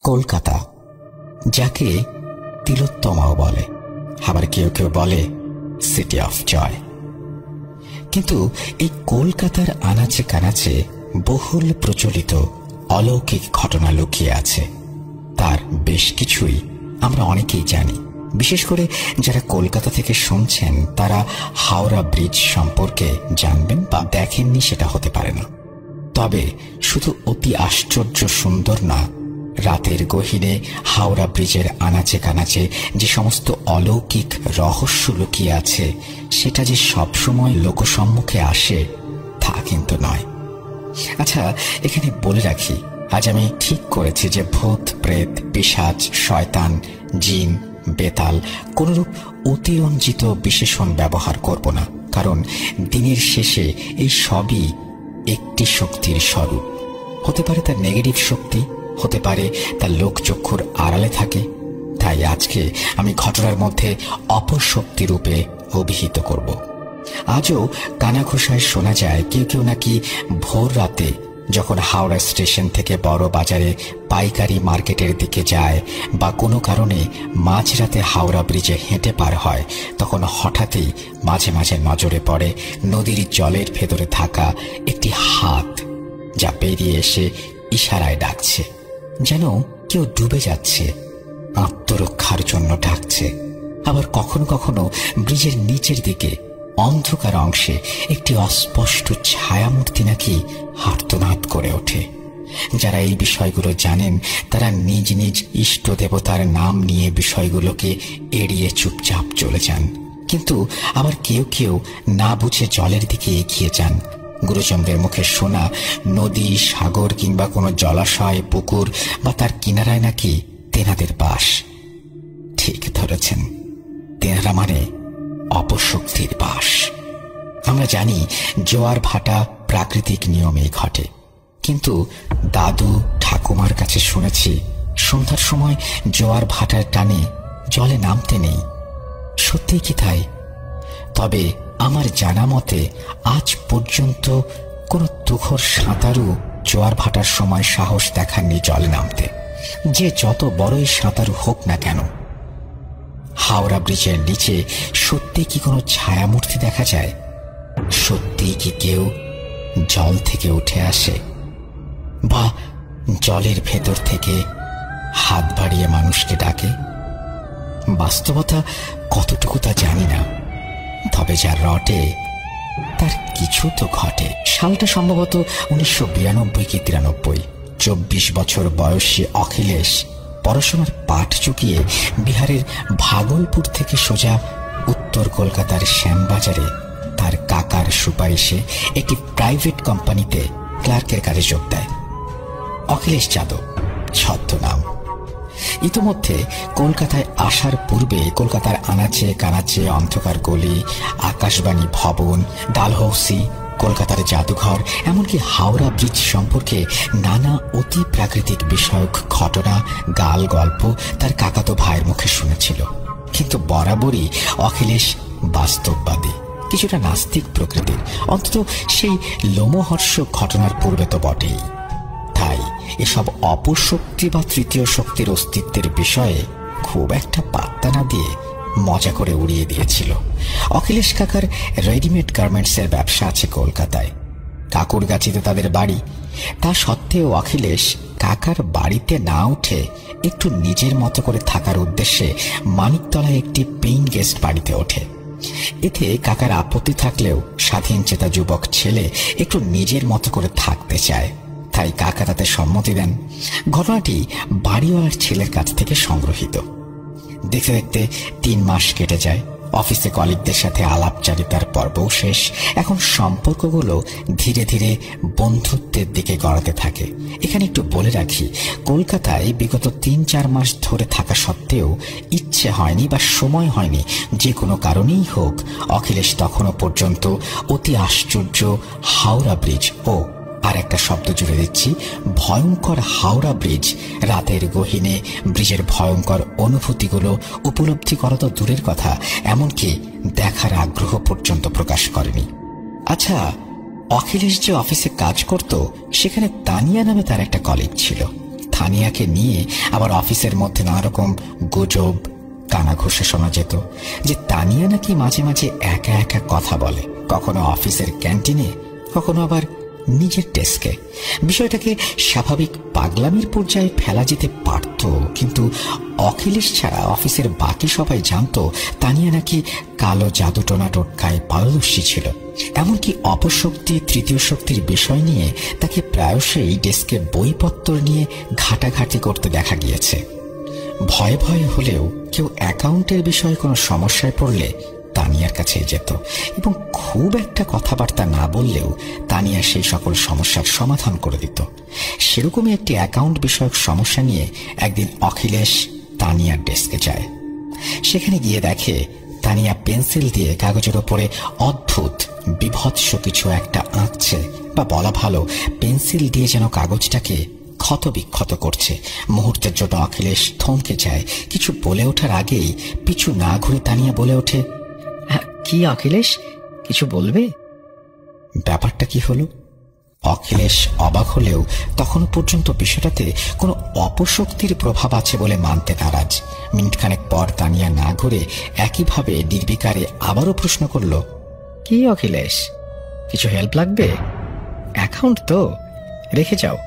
কলকাতা, যাকে তিলোত্তমাও বলে, আবার কেউ কেউ বলে সিটি অফ জয়। কিন্তু এই কলকাতার আনাচে কানাচে বহুল প্রচলিত অলৌকিক ঘটনা লুকিয়ে আছে। তার বেশ কিছুই আমরা অনেকেই জানি। বিশেষ করে যারা কলকাতা থেকে শুনছেন তারা হাওড়া ব্রিজ সম্পর্কে জানবেন বা দেখেননি সেটা হতে পারে না। তবে শুধু অতি আশ্চর্য সুন্দর না, রাতের গহীনে হাওড়া ব্রিজের আনাচে কানাচে যে সমস্ত অলৌকিক রহস্য লুকিয়ে আছে সেটা যে সবসময় লোকসম্মুখে আসে তা কিন্তু নয়। আচ্ছা, এখানে বলে রাখি, আজ আমি ঠিক করেছি যে ভূত, প্রেত, পিশাচ, শয়তান, জিন, বেতাল কোনরূপ অতিরঞ্জিত বিশেষণ ব্যবহার করব না, কারণ দিনের শেষে এই সবই একটি শক্তির স্বরূপ। হতে পারে তার নেগেটিভ শক্তি, হতে পারে তার লোকচক্ষুর আড়ালে থাকে। তাই আজকে আমি ঘটনার মধ্যে অপশক্তি রূপে অভিহিত করব। আজও কানাঘোষায় শোনা যায় কেউ কেউ নাকি ভোর রাতে যখন হাওড়া স্টেশন থেকে বড় বাজারে পাইকারি মার্কেটের দিকে যায় বা কোনো কারণে মাঝরাতে হাওড়া ব্রিজে হেঁটে পার হয়, তখন হঠাৎই মাঝে মাঝে নজরে পড়ে নদীর জলের ভেতরে থাকা একটি হাত, যা বেরিয়ে এসে ইশারায় ডাকছে, যেন কেউ ডুবে যাচ্ছে, আত্মরক্ষার জন্য ডাকছে। আবার কখনো কখনো ব্রিজের নিচের দিকে অন্ধকার অংশে একটি অস্পষ্ট ছায়ামূর্তি নাকি আর্তনাদ করে ওঠে। যারা এই বিষয়গুলো জানেন তারা নিজ নিজ ইষ্ট দেবতার নাম নিয়ে বিষয়গুলোকে এড়িয়ে চুপচাপ চলে যান। কিন্তু আবার কেউ কেউ না বুঝে জলের দিকে এগিয়ে যান। গুরুজনদের মুখে শোনা নদী, সাগর কিংবা কোনো জলাশয়, পুকুর বা তার কিনারায় নাকি তেনাদের বাস। ঠিক ধরেছেন, তেনারা মানে অপশক্তির বাস। আমরা জানি জোয়ার ভাটা প্রাকৃতিক নিয়মেই ঘটে, কিন্তু দাদু ঠাকুমার কাছে শুনেছি সন্ধ্যার সময় জোয়ার ভাটার টানে জলে নামতে নেই। সত্যিই কি তাই? তবে আমার জানা মতে আজ পর্যন্ত কোন তুখোর সাঁতারু জোয়ার ভাটার সময় সাহস দেখাননি জলে নামতে, যে যত বড়ই সাঁতারু হোক না কেন। হাওড়া ব্রিজের নিচে সত্যি কি কোনো ছায়ামূর্তি দেখা যায়? সত্যি কি কেউ জল থেকে উঠে আসে বা জলের ভেতর থেকে হাত বাড়িয়ে মানুষকে ডাকে? বাস্তবতা কতটুকু তা জানি না, তবে যা রটে তার কিছু তো ঘটে। সালটা সম্ভবত 1992 কি 93। 24 বছর বয়সী অখিলেশ পড়াশোনার পাঠ চুকিয়ে বিহারের ভাগলপুর থেকে সোজা উত্তর কলকাতার শ্যামবাজারে তার কাকার সুপারিশে একটি প্রাইভেট কোম্পানিতে ক্লার্কের কাজে যোগ দেয়। অখিলেশ যাদব ছদ্মনাম। ইতিমধ্যে কলকাতায় আসার পূর্বে কলকাতার আনাচে কানাচে অন্ধকার গলি, আকাশবাণী ভবন, ডালহৌসি, কলকাতার জাদুঘর, এমনকি হাওড়া ব্রিজ সম্পর্কে নানা অতি প্রাকৃতিক বিষয়ক ঘটনা, গাল গল্প তার কাকাতো ভাইয়ের মুখে শুনেছিল। কিন্তু বরাবরই অখিলেশ বাস্তববাদী, কিছুটা নাস্তিক প্রকৃতির, অন্তত সেই লোমহর্ষ ঘটনার পূর্বে তো বটেই। তাই এসব অপশক্তি বা তৃতীয় শক্তির অস্তিত্বের বিষয়ে খুব একটা পাত্তা না দিয়ে মজা করে উড়িয়ে দিয়েছিল। অখিলেশ কাকার রেডিমেড গার্মেন্টসের ব্যবসা আছে কলকাতায়। কাকুরগাছিতে তাদের বাড়ি। তা সত্ত্বেও অখিলেশ কাকার বাড়িতে না উঠে একটু নিজের মতো করে থাকার উদ্দেশ্যে মানিকতলায় একটি পেইং গেস্ট বাড়িতে ওঠে। এতে কাকার আপত্তি থাকলেও স্বাধীন চেতা যুবক ছেলে একটু নিজের মতো করে থাকতে চায়, তাই কাকা তাতে সম্মতি দেন। ঘটনাটি বাড়িওয়ালার ছেলের কাছ থেকে সংগ্রহীত। দেখতে দেখতে 3 মাস কেটে যায়। অফিসে কলিগদের সাথে আলাপচারিতার পর্বও শেষ। এখন সম্পর্কগুলো ধীরে ধীরে বন্ধুত্বের দিকে গড়াতে থাকে। এখানে একটু বলে রাখি, কলকাতায় বিগত 3-4 মাস ধরে থাকা সত্ত্বেও ইচ্ছে হয়নি বা সময় হয়নি, যে কোনো কারণেই হোক, অখিলেশ তখনও পর্যন্ত অতি আশ্চর্য হাওড়া ব্রিজ ও আর একটা শব্দ জুড়ে দিচ্ছি, ভয়ঙ্কর হাওড়া ব্রিজ, রাতের গহীনে ব্রিজের ভয়ঙ্কর অনুভূতিগুলো উপলব্ধি করা তো দূরের কথা, এমনকি দেখার আগ্রহ পর্যন্ত প্রকাশ করেনি। আচ্ছা, অখিলেশ যে অফিসে কাজ করত সেখানে তানিয়া নামে তার একটা কলিগ ছিল। তানিয়াকে নিয়ে আবার অফিসের মধ্যে নানা রকম গুজব কানাঘুষা শোনা যেত যে তানিয়া নাকি মাঝে মাঝে একা একা কথা বলে, কখনো অফিসের ক্যান্টিনে, কখনো আবার নিজের ডেস্কে। বিষয়টাকে স্বাভাবিক পাগলামির পর্যায়ে ফেলা যেতে পারত, কিন্তু অখিলেশ ছাড়া অফিসের বাকি সবাই জানত তানিয়া নাকি কালো জাদু টোনা টোটকায় পারদর্শী ছিল। এমনকি অপশক্তি, তৃতীয় শক্তির বিষয় নিয়ে তাকে প্রায়শই ডেস্কে বইপত্র নিয়ে ঘাটাঘাটি করতে দেখা গিয়েছে। ভয়ে ভয়ে হলেও কেউ অ্যাকাউন্টের বিষয়ে কোনো সমস্যায় পড়লে তানিয়ার কাছে যেত এবং খুব একটা কথাবার্তা না বললেও তানিয়া সেই সকল সমস্যার সমাধান করে দিত। সেরকমই একটি অ্যাকাউন্ট বিষয়ক সমস্যা নিয়ে একদিন অখিলেশ তানিয়ার ডেস্কে যায়। সেখানে গিয়ে দেখে তানিয়া পেন্সিল দিয়ে কাগজের ওপরে অদ্ভুত বিভৎস কিছু একটা আঁকছে, বা বলা ভালো পেন্সিল দিয়ে যেন কাগজটাকে ক্ষত বিক্ষত করছে। মুহূর্তের জন্য অখিলেশ থমকে যায়। কিছু বলে ওঠার আগেই পিছু না ঘুরে তানিয়া বলে ওঠে, কি অখিলেশ, কিছু বলবে? ব্যাপারটা কি হলো? অখিলেশ অবাক হলেও তখনো পর্যন্ত বিষয়টাতে কোনো অপশক্তির প্রভাব আছে বলে মানতে নারাজ। মিনিটখানেক পর তানিয়া না ঘুরে একইভাবে নির্বিকারে আবারও প্রশ্ন করল, কি অখিলেশ, কিছু হেল্প লাগবে? অ্যাকাউন্ট তো রেখে যাও,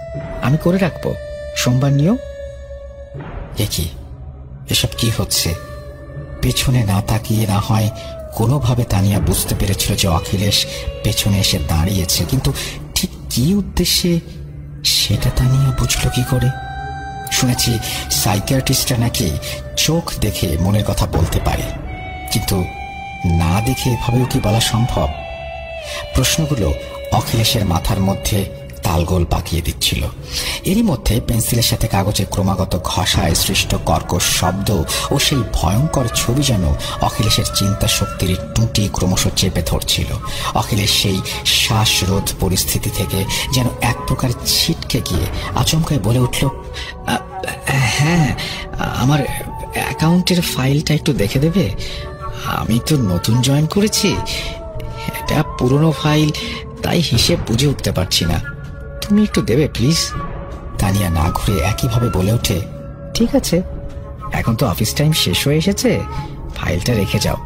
আমি করে রাখবো, সোমবার নিও। কি এসব কি হচ্ছে? পেছনে না তাকিয়ে না হয় কোনোভাবে তানিয়া বুঝতে পেরেছিল যে অখিলেশ পেছনে এসে দাঁড়িয়েছে, কিন্তু ঠিক কি উদ্দেশ্যে সেটা তানিয়া বুঝল কি করে? শুনেছি সাইকিয়াট্রিস্টরা নাকি চোখ দেখে মনের কথা বলতে পারে, কিন্তু না দেখে এভাবেও কি বলা সম্ভব? প্রশ্নগুলো অখিলেশের মাথার মধ্যে তালগোল পাকিয়ে দিচ্ছিল। এরই মধ্যে পেন্সিলের সাথে কাগজে ক্রমাগত ঘষায় সৃষ্ট কর্কশ শব্দ ও সেই ভয়ঙ্কর ছবি যেন অখিলেশের চিন্তা শক্তির টুঁটি ক্রমশ চেপে ধরছিল। অখিলেশ সেই শ্বাসরোধ পরিস্থিতি থেকে যেন এক প্রকার ছিটকে গিয়ে আচমকায় বলে উঠল, হ্যাঁ, আমার অ্যাকাউন্টের ফাইলটা একটু দেখে দেবে? আমি তো নতুন জয়েন করেছি, এটা পুরনো ফাইল, তাই হিসেব বুঝে উঠতে পারছি না, তুমি একটু দেবে প্লিজ? তানিয়া না ঘুরে একইভাবে বলে ওঠে, ঠিক আছে, এখন তো অফিস টাইম শেষ হয়ে এসেছে, ফাইলটা রেখে যাও,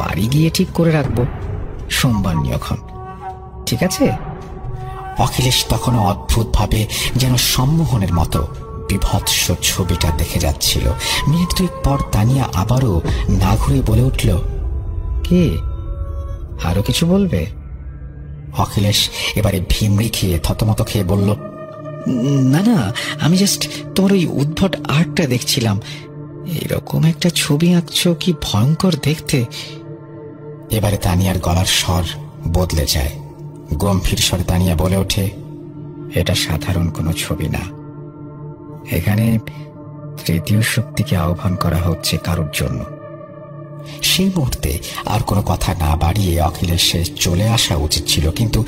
বাড়ি গিয়ে ঠিক করে রাখবো, সোমবার নিয়ক্ষণ, ঠিক আছে? অখিলেশ তখনও অদ্ভুতভাবে যেন সম্মোহনের মতো বিভৎস ছবিটা দেখে যাচ্ছিল। মিনিট দুই পর তানিয়া আবারও না ঘুরে বলে উঠল, কে, আরো কিছু বলবে? অখিলেশ এবারে ভিমড়ি খেয়ে থতমত খেয়ে বলল, না না, আমি জাস্ট তোমার ওই উদ্ভট আর্টটা দেখছিলাম, এরকম একটা ছবি আঁকছো, কি ভয়ঙ্কর দেখতে। এবারে তানিয়ার গলার স্বর বদলে যায়। গম্ভীর স্বরে তানিয়া বলে ওঠে, এটা সাধারণ কোনো ছবি না, এখানে তৃতীয় শক্তিকে আহ্বান করা হচ্ছে কারোর জন্য। সেই মুহূর্তে আর কোনো কথা না বাড়িয়ে অখিলেশের চলে আসা উচিত ছিল, কিন্তু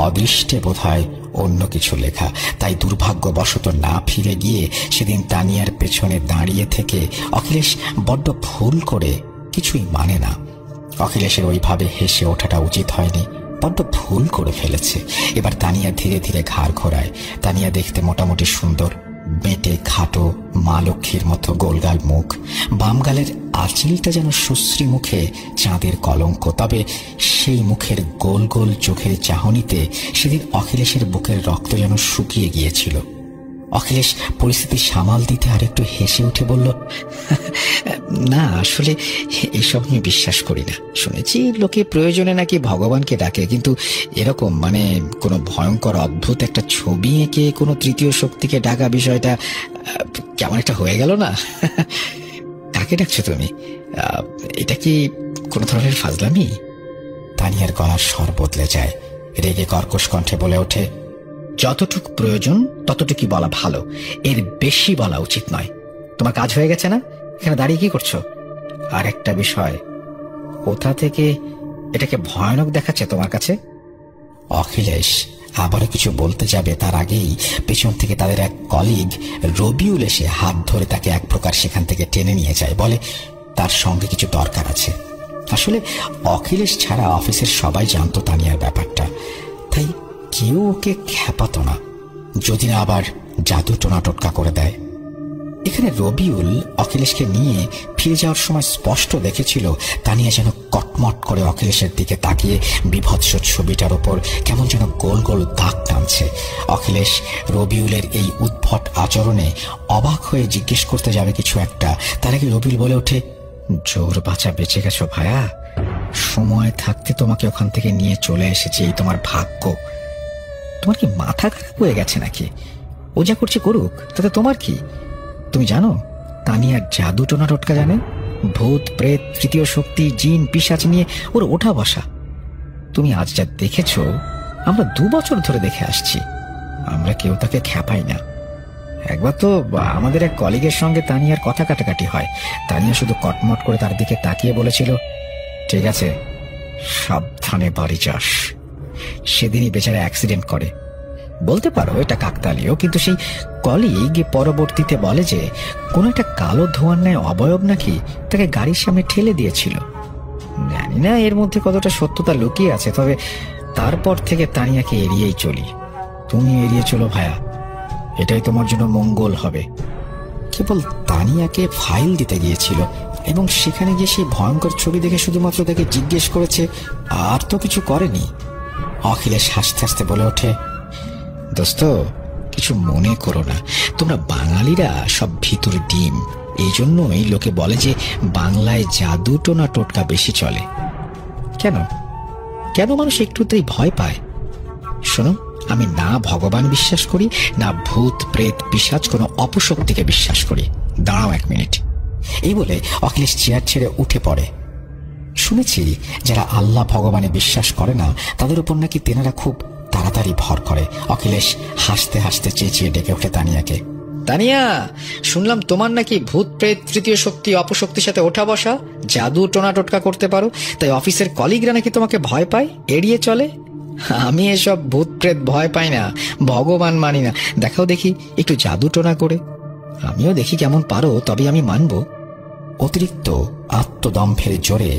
অদৃষ্টে বোধহয় অন্য কিছু লেখা, তাই দুর্ভাগ্যবশত না ফিরে গিয়ে সেদিন তানিয়ার পেছনে দাঁড়িয়ে থেকে অখিলেশ বড্ড ভুল করে কিছুই মানে না। অখিলেশের ওইভাবে হেসে ওঠাটা উচিত হয়নি, বড্ড ভুল করে ফেলেছে। এবার তানিয়া ধীরে ধীরে ঘাড় ঘোরায়। তানিয়া দেখতে মোটামুটি সুন্দর, বেঁটে খাটো, মা লক্ষ্মীর মতো গোলগাল মুখ, বাম গালের আঁচিলটা যেন সুশ্রী মুখে চাঁদের কলঙ্ক। তবে সেই মুখের গোল গোল চোখের চাহনিতে সেদিন অখিলেশের বুকের রক্ত যেন শুকিয়ে গিয়েছিল। অখিলেশ পরিস্থিতি সামাল দিতে আর একটু হেসে উঠে বলল, না, আসলে এসব আমি বিশ্বাস করি না। শুনেছি লোকে প্রয়োজনে নাকি ভগবানকে ডাকে, কিন্তু এরকম মানে কোনো ভয়ঙ্কর অদ্ভুত একটা ছবি এঁকে কোনো তৃতীয় শক্তিকে ডাকা বিষয়টা কেমন একটা হয়ে গেল না? কাকে ডাকছো তুমি? এটা কি কোনো ধরনের ফাজলামি? তানিয়ার গলার স্বর বদলে যায়। রেগে কর্কশ কণ্ঠে বলে ওঠে, যতটুকু প্রয়োজন ততটুকুই বলা ভালো, এর বেশি বলা উচিত নয়। তোমার কাজ হয়ে গেছে না? এখানে দাঁড়িয়ে কি করছো? আর একটা বিষয়, কোথা থেকে এটাকে ভয়ানক দেখাচ্ছে তোমার কাছে? অখিলেশ আবারও কিছু বলতে যাবে, তার আগেই পেছন থেকে তাদের এক কলিগ রবিউল এসে হাত ধরে তাকে এক প্রকার সেখান থেকে টেনে নিয়ে যায়। বলে তার সঙ্গে কিছু দরকার আছে। আসলে অখিলেশ ছাড়া অফিসের সবাই জানতো তানিয়ার ব্যাপারটা, তাই কেউ ওকে খেপাতো না, যদি না আবার জাদু টোনা টোটকা করে দেয়। এখানে রবিউল অখিলেশকে নিয়ে ফিরে যাওয়ার সময় স্পষ্ট দেখেছিল তানিয়া যেন কটমট করে অখিলেশের দিকে তাকিয়ে বিভৎস ছবিটার ওপর কেমন যেন গোল গোল দাগ টানছে। অখিলেশ রবিউলের এই উদ্ভট আচরণে অবাক হয়ে জিজ্ঞেস করতে যাবে কিছু একটা, তার আগে রবিউল বলে ওঠে, জোর বাঁচা বেঁচে গেছো ভায়া, সময় থাকতে তোমাকে ওখান থেকে নিয়ে চলে এসেছি, এই তোমার ভাগ্য। তোমার কি মাথা খারাপ হয়ে গেছে নাকি? ও যা করছে করুক, তাতে তোমার কি? তুমি জানো তানিয়া জাদু টোনা টোটকা জানে, ভূত প্রেত তৃতীয় শক্তি জিন পিশাচ নিয়ে ওর ওঠা বসা। তুমি আজ যা দেখেছো আমরা 2 বছর ধরে দেখে আসছি, আমরা কেউ তাকে খেপাই না। একবার তো আমাদের এক কলিগের সঙ্গে তানিয়ার কথা কাটাকাটি হয়, তানিয়া শুধু কটমট করে তার দিকে তাকিয়ে বলেছিল, ঠিক আছে সাবধানে বাড়ি যাস। সেদিনই বেচারা অ্যাক্সিডেন্ট করে। বলতে পারো এটা কাকতালীয়, কিন্তু সেই কলিগ পরবর্তীতে বলে যে কোনো একটা কালো ধোঁয়ার ন্যায় অবয়ব নাকি তাকে গাড়ির সামনে ঠেলে দিয়েছিল। জানি না এর মধ্যে কতটা সত্যতা লুকিয়ে আছে, তবে তারপর থেকে তানিয়াকে এড়িয়েই চলি। তুমি এড়িয়ে চলো ভায়া, এটাই তোমার জন্য মঙ্গল হবে। কেবল তানিয়াকে ফাইল দিতে গিয়েছিল এবং সেখানে গিয়ে সেই ভয়ঙ্কর ছবি দেখে শুধুমাত্র তাকে জিজ্ঞেস করেছে, আর তো কিছু করেনি। অখিলেশ হাসতে হাসতে বলে ওঠে, দোস্ত কিছু মনে করো না, তোমরা বাঙালিরা সব ভিতর ডিম, এই জন্যই লোকে বলে যে বাংলায় জাদু টোনা টোটকা বেশি চলে। কেন কেন মানুষ একটুতেই ভয় পায়? শোনো, আমি না ভগবান বিশ্বাস করি, না ভূত প্রেত পিশাচ কোনো অপশক্তিকে বিশ্বাস করি। দাঁড়াও 1 মিনিট। এই বলে অখিলেশ চেয়ার ছেড়ে উঠে পড়ে। শুনেছি যারা আল্লাহ ভগবানে বিশ্বাস করে না তাদের উপর নাকি তেনারা খুব তাড়াতাড়ি ভর করে। অখিলেশ হাসতে হাসতে চেঁচিয়ে ডেকে ওঠে তানিয়াকে, তানিয়া, শুনলাম তোমার নাকি ভূত প্রেত তৃতীয় শক্তি অপশক্তির সাথে ওঠা বসা, জাদু টোনা টোটকা করতে পারো, তাই অফিসের কলিগরা নাকি তোমাকে ভয় পায়, এড়িয়ে চলে। আমি এসব ভূত প্রেত ভয় পাই না, ভগবান মানি না। দেখাও দেখি একটু জাদু টোনা করে, আমিও দেখি কেমন পারো, তবে আমি মানব। অতিরিক্ত আত্মদম্ভের জোরে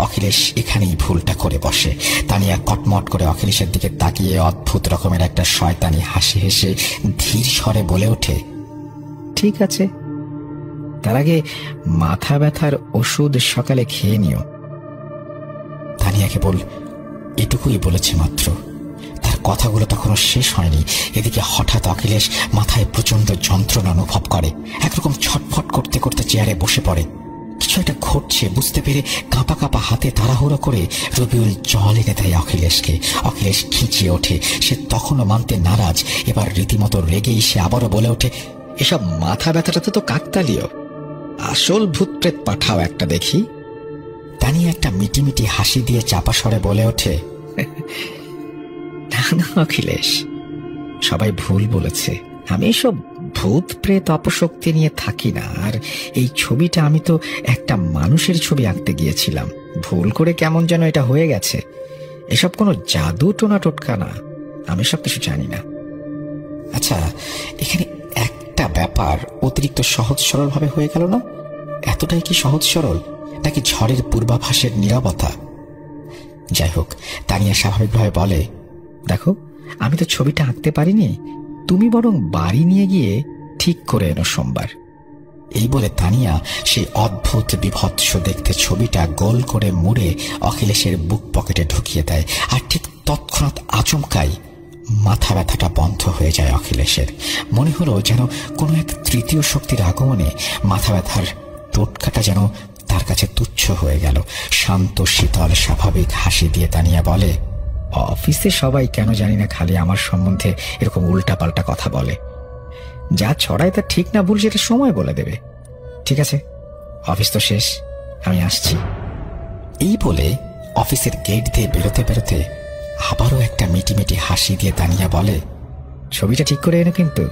অখিলেশ এখানেই ভুলটা করে বসে। তানিয়া কটমট করে অখিলেশের দিকে তাকিয়ে অদ্ভুত রকমের একটা শয়তানি হাসি হেসে ধীর স্বরে বলে ওঠে, ঠিক আছে, তার আগে মাথা ব্যথার ওষুধ সকালে খেয়ে নিও। তানিয়া কেবল এটুকুই বলেছে মাত্র, তার কথাগুলো তখনও শেষ হয়নি। এদিকে হঠাৎ অখিলেশ মাথায় প্রচন্ড যন্ত্রণা অনুভব করে, একরকম ছটফট করতে করতে চেয়ারে বসে পড়ে। কিছু একটা ঘটছে বুঝতে পেরে কাঁপা কাঁপা হাতে তাড়াহুড়ো করে রবিউল জল এনে দেয় অখিলেশকে। অখিলেশ খিঁচিয়ে ওঠে, সে তখনও মানতে নারাজ। এবার রীতিমতো রেগেই সে আবারও বলে ওঠে, এসব মাথা ব্যথাটা তো কাকতালীয়, আসল ভূত প্রেত পাঠাও একটা দেখি। তানিয়া একটা মিটিমিটি হাসি দিয়ে চাপা স্বরে বলে ওঠে, না না অখিলেশ, সবাই ভুল বলেছে, আমি এসব ভূত প্রেত অপশক্তি নিয়ে থাকি না। আর এই ছবিটা আমি তো একটা মানুষের ছবি আঁকতে গিয়েছিলাম, ভুল করে কেমন যেন এটা হয়ে গেছে। এসব কোনো জাদু টোনা টোটকা না, আমি সব কিছু জানি না। আচ্ছা, এখানে একটা ব্যাপার অতিরিক্ত সহজ সরল ভাবে হয়ে গেল না? এতটাই কি সহজ সরল, নাকি ঝড়ের পূর্বাভাসের নীরবতা? যাই হোক, তানিয়া স্বাভাবিকভাবে বলে, দেখো আমি তো ছবিটা আঁকতে পারিনি, তুমি বরং বাড়ি নিয়ে গিয়ে ঠিক করে এনো সোমবার। এই বলে তানিয়া সেই অদ্ভুত বিভৎস দেখতে ছবিটা গোল করে মুড়ে অখিলেশের বুক পকেটে ঢুকিয়ে দেয়। আর ঠিক তৎক্ষণাৎ আচমকাই মাথা ব্যথাটা বন্ধ হয়ে যায় অখিলেশের। মনে হলো যেন কোনো এক তৃতীয় শক্তির আগমনে মাথা ব্যথার টোটকাটা যেন তার কাছে তুচ্ছ হয়ে গেল। শান্ত শীতল স্বাভাবিক হাসি দিয়ে তানিয়া বলে, অফিসে সবাই কেন জানি না খালি আমার সম্বন্ধে এরকম উল্টাপাল্টা কথা বলে, যা ছড়ায় তা ঠিক না ভুল সেটা সময় বলে দেবে। ঠিক আছে, অফিস তো শেষ, আমি আসছি। এই বলে অফিসের গেট দিয়ে বেরোতে বেরোতে আবারও একটা মিটিমিটি হাসি দিয়ে তানিয়া বলে, ছবিটা ঠিক করে এনো কিন্তু।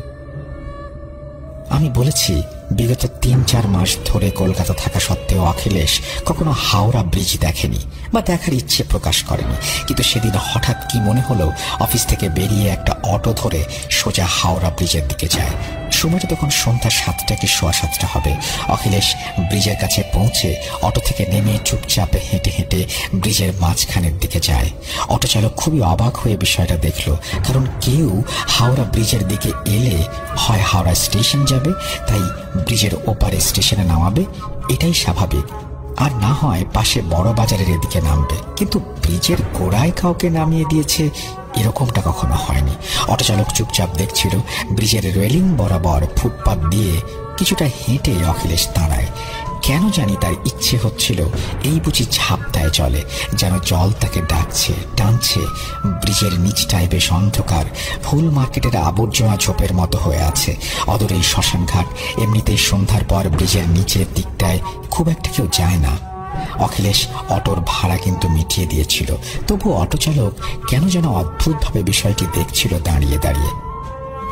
আমি বলেছি বিগত ৩-৪ মাস ধরে কলকাতা থাকা সত্ত্বেও অখিলেশ কখনো হাওড়া ব্রিজ দেখেনি বা দেখার ইচ্ছে প্রকাশ করেনি। কিন্তু সেদিন হঠাৎ কি মনে হলো, অফিস থেকে বেরিয়ে একটা অটো ধরে সোজা হাওড়া ব্রিজের দিকে যায়। সময়টা তখন সন্ধ্যা ৭টা কি সোয়া ৭টা হবে। অখিলেশ ব্রিজের কাছে পৌঁছে অটো থেকে নেমে চুপচাপ হেঁটে হেঁটে ব্রিজের মাঝখানের দিকে যায়। অটো চালক খুবই অবাক হয়ে বিষয়টা দেখলো, কারণ কেউ হাওড়া ব্রিজের দিকে এলে হয় হাওড়া স্টেশন যাবে, তাই ব্রিজের ওপারে স্টেশনে নামাবে, এটাই স্বাভাবিক, আর না হয় পাশে বড় বাজারের এদিকে নামবে। কিন্তু ব্রিজের গোড়ায় কাউকে নামিয়ে দিয়েছে, এরকমটা কখনো হয়নি। অটো চালক চুপচাপ দেখছিল। ব্রিজের রেলিং বরাবর ফুটপাত দিয়ে কিছুটা হেঁটে অখিলেশ দাঁড়ায়। কেন জানি তার ইচ্ছে হচ্ছিল এই বুঝি ঝাঁপ দেয় জলে, যেন জল তাকে ডাকছে, টানছে। ব্রিজের নিচটায় বেশ অন্ধকার, ফুল মার্কেটের আবর্জনা ঝোপের মতো হয়ে আছে। অদূরেই শ্মশানঘাট। এমনিতেই সন্ধ্যার পর ব্রিজের নিচের দিকটায় খুব একটা কেউ যায় না। অখিলেশ অটোর ভাড়া কিন্তু মিটিয়ে দিয়েছিল, তবু অটো চালক কেন যেন অদ্ভুতভাবে বিষয়টি দেখছিল দাঁড়িয়ে দাঁড়িয়ে।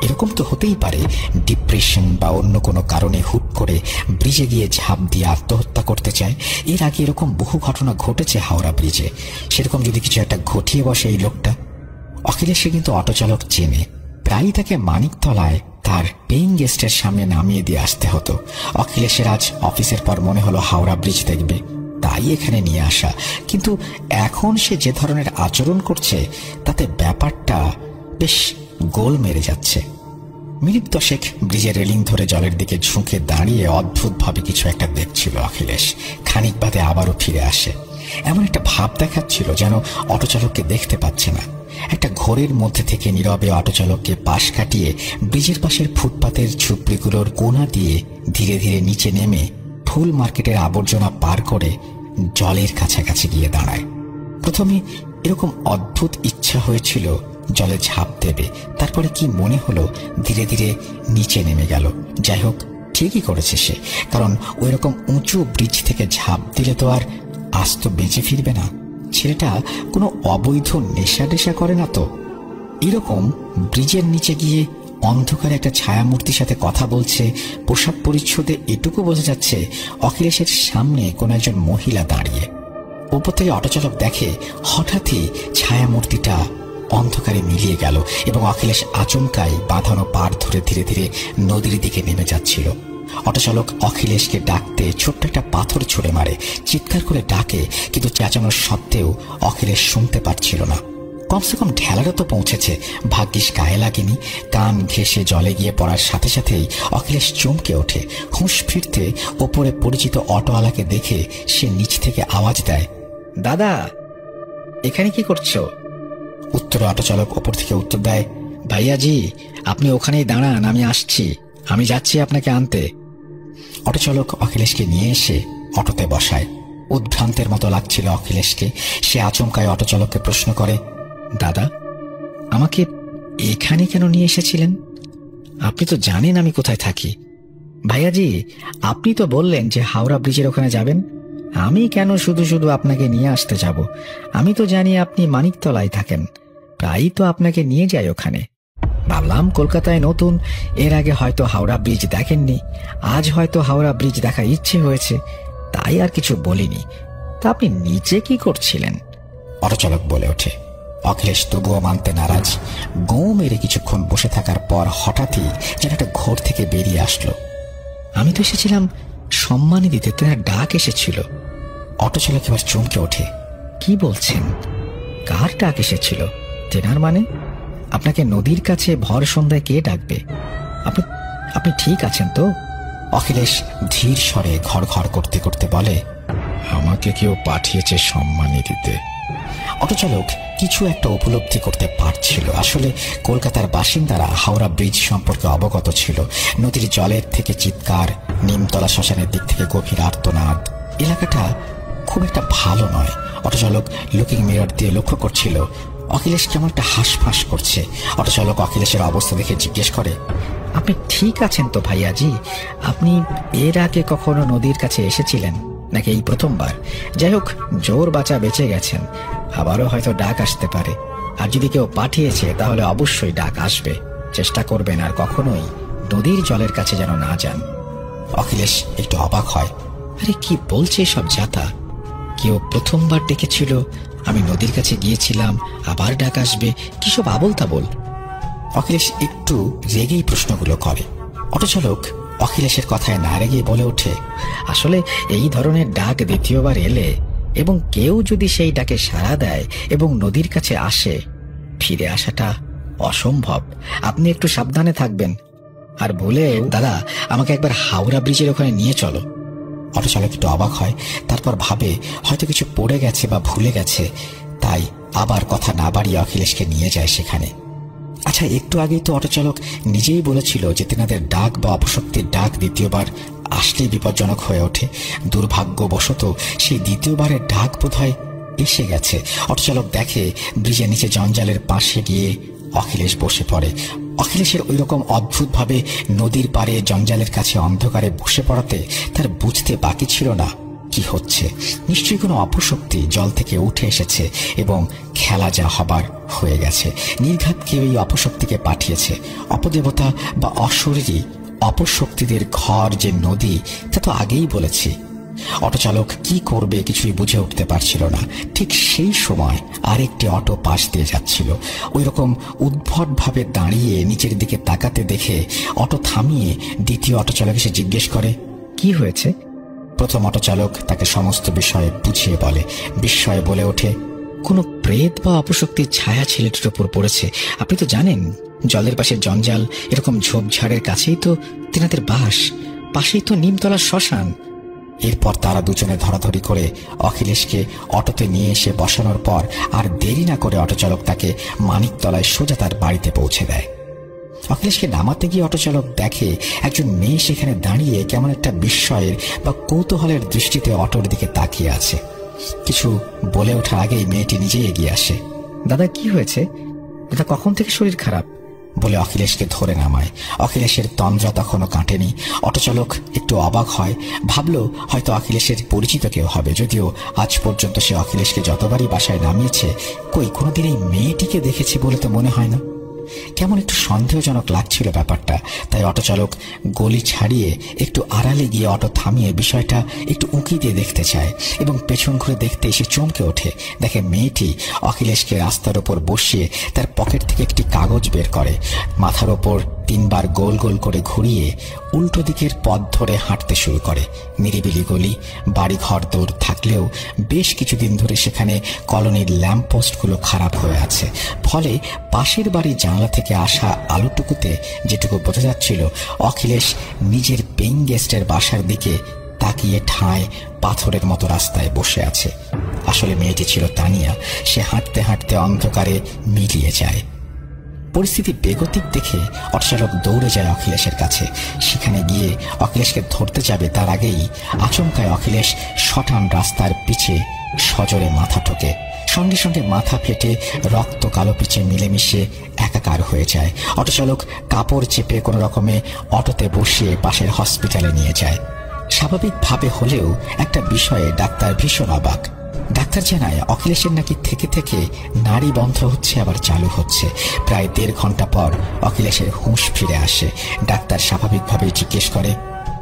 এরকম তো হতেই পারে, ডিপ্রেশন বা অন্য কোনো কারণে হুট করে ব্রিজে গিয়ে ঝাঁপ দিয়ে আত্মহত্যা করতে চায়। এর আগে এরকম বহু ঘটনা ঘটেছে হাওড়া ব্রিজে। সেরকম যদি কিছু একটা ঘটিয়ে বসে এই লোকটা। অখিলেশকে কিন্তু অটো চালক চেনে, প্রায়ই তাকে মানিকতলায় তার পেইং গেস্টের সামনে নামিয়ে দিয়ে আসতে হতো। অখিলেশের আজ অফিসের পর মনে হলো হাওড়া ব্রিজ দেখবে, তাই এখানে নিয়ে আসা। কিন্তু এখন সে যে ধরনের আচরণ করছে তাতে ব্যাপারটা বেশ গোল মেরে যাচ্ছে। মিনিট 10 ব্রিজের রেলিং ধরে জলের দিকে ঝুঁকে দাঁড়িয়ে অদ্ভুতভাবে কিছু একটা দেখছিল অখিলেশ। খানিক বাদে আবারও ফিরে আসে। এমন একটা ভাব দেখাচ্ছিল যেন অটো চালককে দেখতে পাচ্ছে না। একটা ঘোরের মধ্যে থেকে নীরবে অটো চালককে পাশ কাটিয়ে ব্রিজের পাশের ফুটপাতের ঝুপড়িগুলোর কোণা দিয়ে ধীরে ধীরে নিচে নেমে ফুল মার্কেটের আবর্জনা পার করে জলের কাছাকাছি গিয়ে দাঁড়ায়। প্রথমে এরকম অদ্ভুত ইচ্ছা হয়েছিল জলে ঝাঁপ দেবে, তারপরে কি মনে হলো ধীরে ধীরে নিচে নেমে গেল। যাই হোক, ঠিকই করেছে সে, কারণ ওই রকম উঁচু ব্রিজ থেকে ঝাঁপ দিলে তো আর আস্ত বেঁচে ফিরবে না। ছেলেটা কোনো অবৈধ নেশা টেশা করে না তো। এরকম ব্রিজের নিচে গিয়ে অন্ধকারে একটা ছায়ামূর্তির সাথে কথা বলছে। পোশাক পরিচ্ছদে এটুকু বোঝা যাচ্ছে অখিলেশের সামনে কোন একজন মহিলা দাঁড়িয়ে। উপর থেকে অটো চালক দেখে হঠাৎই ছায়ামূর্তিটা অন্ধকারে মিলিয়ে গেল এবং অখিলেশ আচমকাই বাঁধানো পার ধরে ধীরে ধীরে নদীর দিকে নেমে যাচ্ছিল। অটো চালক অখিলেশকে ডাকতে ছোট্ট একটা পাথর ছুঁড়ে মারে, চিৎকার করে ডাকে, কিন্তু চেঁচানোর সত্ত্বেও অখিলেশ শুনতে পারছিল না। কমসে কম ঢেলারও তো পৌঁছেছে, ভাগ্যিস গায়ে লাগেনি। কান ঘেঁষে জলে গিয়ে পড়ার সাথে সাথেই অখিলেশ চমকে ওঠে। হুঁশ ফিরতে ওপরে পরিচিত অটোওয়ালাকে দেখে সে নিচ থেকে আওয়াজ দেয়, দাদা, এখানে কি করছো? উত্তরে অটো চালক ওপর থেকে উত্তর দেয়, ভাইয়াজি, আপনি ওখানেই দাঁড়ান, আমি আসছি, আমি যাচ্ছি আপনাকে আনতে। অটো চালক অখিলেশকে নিয়ে এসে অটোতে বসায়। উদ্ভ্রান্তের মতো লাগছিল অখিলেশকে। সে আচমকায় অটো চালককে প্রশ্ন করে, দাদা, আমাকে এখানে কেন নিয়ে এসেছিলেন? আপনি তো জানেন আমি কোথায় থাকি। ভাইয়াজি, আপনি তো বললেন যে হাওড়া ব্রিজের ওখানে যাবেন। আমি কেন শুধু শুধু আপনাকে নিয়ে আসতে যাব? আমি তো জানি আপনি মানিকতলায় থাকেন, প্রায়ই তো আপনাকে নিয়ে যাই ওখানে। ভাবলাম কলকাতায় নতুন, এর আগে হয়তো হাওড়া ব্রিজ দেখেননি, আজ হয়তো হাওড়া ব্রিজ দেখার ইচ্ছে হয়েছে, তাই আর কিছু বলিনি। তা আপনি নিচে কি করছিলেন? অটো চালক বলে ওঠে। অখিলেশ তবুও মানতে নারাজ। গো মেরে কিছুক্ষণ বসে থাকার পর হঠাৎই যেন একটা ঘোর থেকে বেরিয়ে আসলো, আমি তো এসেছিলাম সম্মানী দিতে, তেনার ডাক এসেছিল। অটো চালক এবার চমকে ওঠে, কি বলছেন? কার ডাক এসেছিল? তেনার মানে? আপনাকে নদীর কাছে ভর সন্ধ্যায় কে ডাকবে? আপনি ঠিক আছেন তো? অখিলেশ ধীর স্বরে ঘর ঘর করতে করতে বলে, আমাকে কেউ পাঠিয়েছে সম্মানী দিতে। অটো চালক কিছু একটা উপলব্ধি করতে পারছিল। আসলে কলকাতার বাসিন্দারা হাওড়া ব্রিজ সম্পর্কে অবগত ছিল। নদীর জলের থেকে চিৎকার, নিমতলা শ্মশানের দিক থেকে গভীর আর্তনাদ। এলাকাটা খুব একটা ভালো নয়। অটো চালক লুকিং মিরর দিয়ে লক্ষ্য করছিল অখিলেশ কেমন একটা হাঁসফাঁস করছে। অটো চালক অখিলেশের অবস্থা দেখে জিজ্ঞেস করে, আপনি ঠিক আছেন তো ভাইয়াজি? আপনি এর আগে কখনো নদীর কাছে এসেছিলেন নাকি এই প্রথমবার? যাই হোক, জোর বাঁচা বেঁচে গেছেন, আবারও হয়তো ডাক আসতে পারে। আর যদি কেউ পাঠিয়েছে তাহলে অবশ্যই ডাক আসবে। চেষ্টা করবেন আর কখনোই নদীর জলের কাছে যেন না যান। অখিলেশ একটু অবাক হয়। আরে কি বলছে সব যাতা? কেউ প্রথমবার ডেকেছিল, আমি নদীর কাছে গিয়েছিলাম, আবার ডাক আসবে, কি সব আবোল তাবোল। অখিলেশ একটু রেগেই প্রশ্নগুলো করে। অটো চালক অখিলেশের কথায় না রেগে বলে ওঠে, আসলে এই ধরনের ডাক দ্বিতীয়বার এলে এবং কেউ যদি সেই ডাকে সাড়া দেয় এবং নদীর কাছে আসে, ফিরে আসাটা অসম্ভব। আপনি একটু সাবধানে থাকবেন। আর বলে, দাদা আমাকে একবার হাওড়া ব্রিজের ওখানে নিয়ে চলো। অটো চালক একটু অবাক হয়, তারপর ভাবে হয়তো কিছু পড়ে গেছে বা ভুলে গেছে, তাই আবার কথা না বাড়িয়ে অখিলেশকে নিয়ে যায় সেখানে। আচ্ছা, একটু আগেই তো অটো চালক নিজেই বলেছিল যে তেনাদের ডাক বা অপশক্তির ডাক দ্বিতীয়বার আসলেই বিপজ্জনক হয়ে ওঠে। দুর্ভাগ্যবশত সেই দ্বিতীয়বারের ডাক বোধহয় এসে গেছে। অটো চালক দেখে ব্রিজের নিচে জঞ্জালের পাশে গিয়ে অখিলেশ বসে পড়ে। অখিলেশের ওই রকম অদ্ভুতভাবে নদীর পাড়ে জঞ্জালের কাছে অন্ধকারে বসে পড়াতে তার বুঝতে বাকি ছিল না কি হচ্ছে। নিশ্চয়ই কোনো অপশক্তি জল থেকে উঠে এসেছে এবং খেলা যা হবার হয়ে গেছে। নির্ঘাত কেউ এই অপশক্তিকে পাঠিয়েছে। অপদেবতা বা অশরীরী অপশক্তিদের ঘর যে নদী, তা তো আগেই বলেছি। অটো চালক কি করবে কিছুই বুঝে উঠতে পারছিল না। ঠিক সেই সময় আরেকটি অটো পাশ দিয়ে যাচ্ছিল। ওই রকম উদ্ভট ভাবে দাঁড়িয়ে নিচের দিকে তাকাতে দেখে অটো থামিয়ে দ্বিতীয় অটো চালক এসে জিজ্ঞেস করে, কি হয়েছে? প্রথম অটো চালক তাকে সমস্ত বিষয়ে বুঝিয়ে বলে। বিস্ময়ে বলে ওঠে, কোনো প্রেত বা অপশক্তির ছায়া ছেলেটির উপর পড়েছে। আপনি তো জানেন জলের পাশে জঞ্জাল, এরকম ঝোপঝাড়ের কাছেই তো তেনাদের বাস, পাশেই তো নিমতলার শ্মশান। এরপর তারা দুজনে ধরাধরি করে অখিলেশকে অটোতে নিয়ে এসে বসানোর পর আর দেরি না করে অটো চালক তাকে মানিকতলায় সোজা তার বাড়িতে পৌঁছে দেয়। অখিলেশকে নামাতে গিয়ে অটো চালক দেখে একজন মেয়ে সেখানে দাঁড়িয়ে কেমন একটা বিস্ময়ের বা কৌতূহলের দৃষ্টিতে অটোর দিকে তাকিয়ে আছে। কিছু বলে ওঠার আগেই মেয়েটি নিজেই এগিয়ে আসে। দাদা কি হয়েছে? দাদা কখন থেকে শরীর খারাপ? বলে অখিলেশকে ধরে নামায়। অখিলেশের তন্দ্রা তখনও কাটেনি। অটো চালক একটু অবাক হয়, ভাবল হয়তো অখিলেশের পরিচিত কেউ হবে, যদিও আজ পর্যন্ত সে অখিলেশকে যতবারই বাসায় নামিয়েছে কই কোনোদিন এই মেয়েটিকে দেখেছে বলে তো মনে হয় না। কেমন একটু সন্দেহজনক লাগছিল ব্যাপারটা। তাই অটো চালক গলি ছাড়িয়ে একটু আড়ালে গিয়ে অটো থামিয়ে বিষয়টা একটু উঁকি দিয়ে দেখতে চায় এবং পেছন ঘুরে দেখতে এসে চমকে ওঠে। দেখে মেয়েটি অখিলেশকে রাস্তার ওপর বসিয়ে তার পকেট থেকে একটি কাগজ বের করে, মাথার ওপর 3 বার গোল গোল করে ঘুরিয়ে উল্টো দিকের পথ ধরে হাঁটতে শুরু করে। নিরিবিলি গলি, বাড়ি ঘর দৌড় থাকলেও বেশ কিছুদিন ধরে সেখানে কলোনির ল্যাম্পপোস্টগুলো খারাপ হয়ে আছে। ফলে পাশের বাড়ির জানলা থেকে আসা আলোটুকুতে যেটুকু বোঝা যাচ্ছিল অখিলেশ নিজের পেইং গেস্টের বাসার দিকে তাকিয়ে ঠায় পাথরের মতো রাস্তায় বসে আছে। আসলে মেয়েটি ছিল তানিয়া। সে হাঁটতে হাঁটতে অন্ধকারে মিলিয়ে যায়। পরিস্থিতি বেগতিক দেখে অটো চালক দৌড়ে যায় অখিলেশের কাছে। সেখানে গিয়ে অখিলেশকে ধরতে যাবে তার আগেই আচমকায় অখিলেশ শটান রাস্তার পিছে সজোরে মাথা ঠোকে। সঙ্গে সঙ্গে মাথা ফেটে রক্ত কালো পিচে মিলেমিশে একাকার হয়ে যায়। অটো চালক কাপড় চেপে কোনো রকমে অটোতে বসিয়ে পাশের হসপিটালে নিয়ে যায়। স্বাভাবিকভাবে হলেও একটা বিষয়ে ডাক্তার ভীষণ অবাক। ডাক্তার জানায় অখিলেশের নাকি থেকে থেকে নাড়ি বন্ধ হচ্ছে আবার চালু হচ্ছে। প্রায় 1.5 ঘন্টা পর অখিলেশের হুঁশ ফিরে আসে। ডাক্তার স্বাভাবিকভাবেই জিজ্ঞেস করে,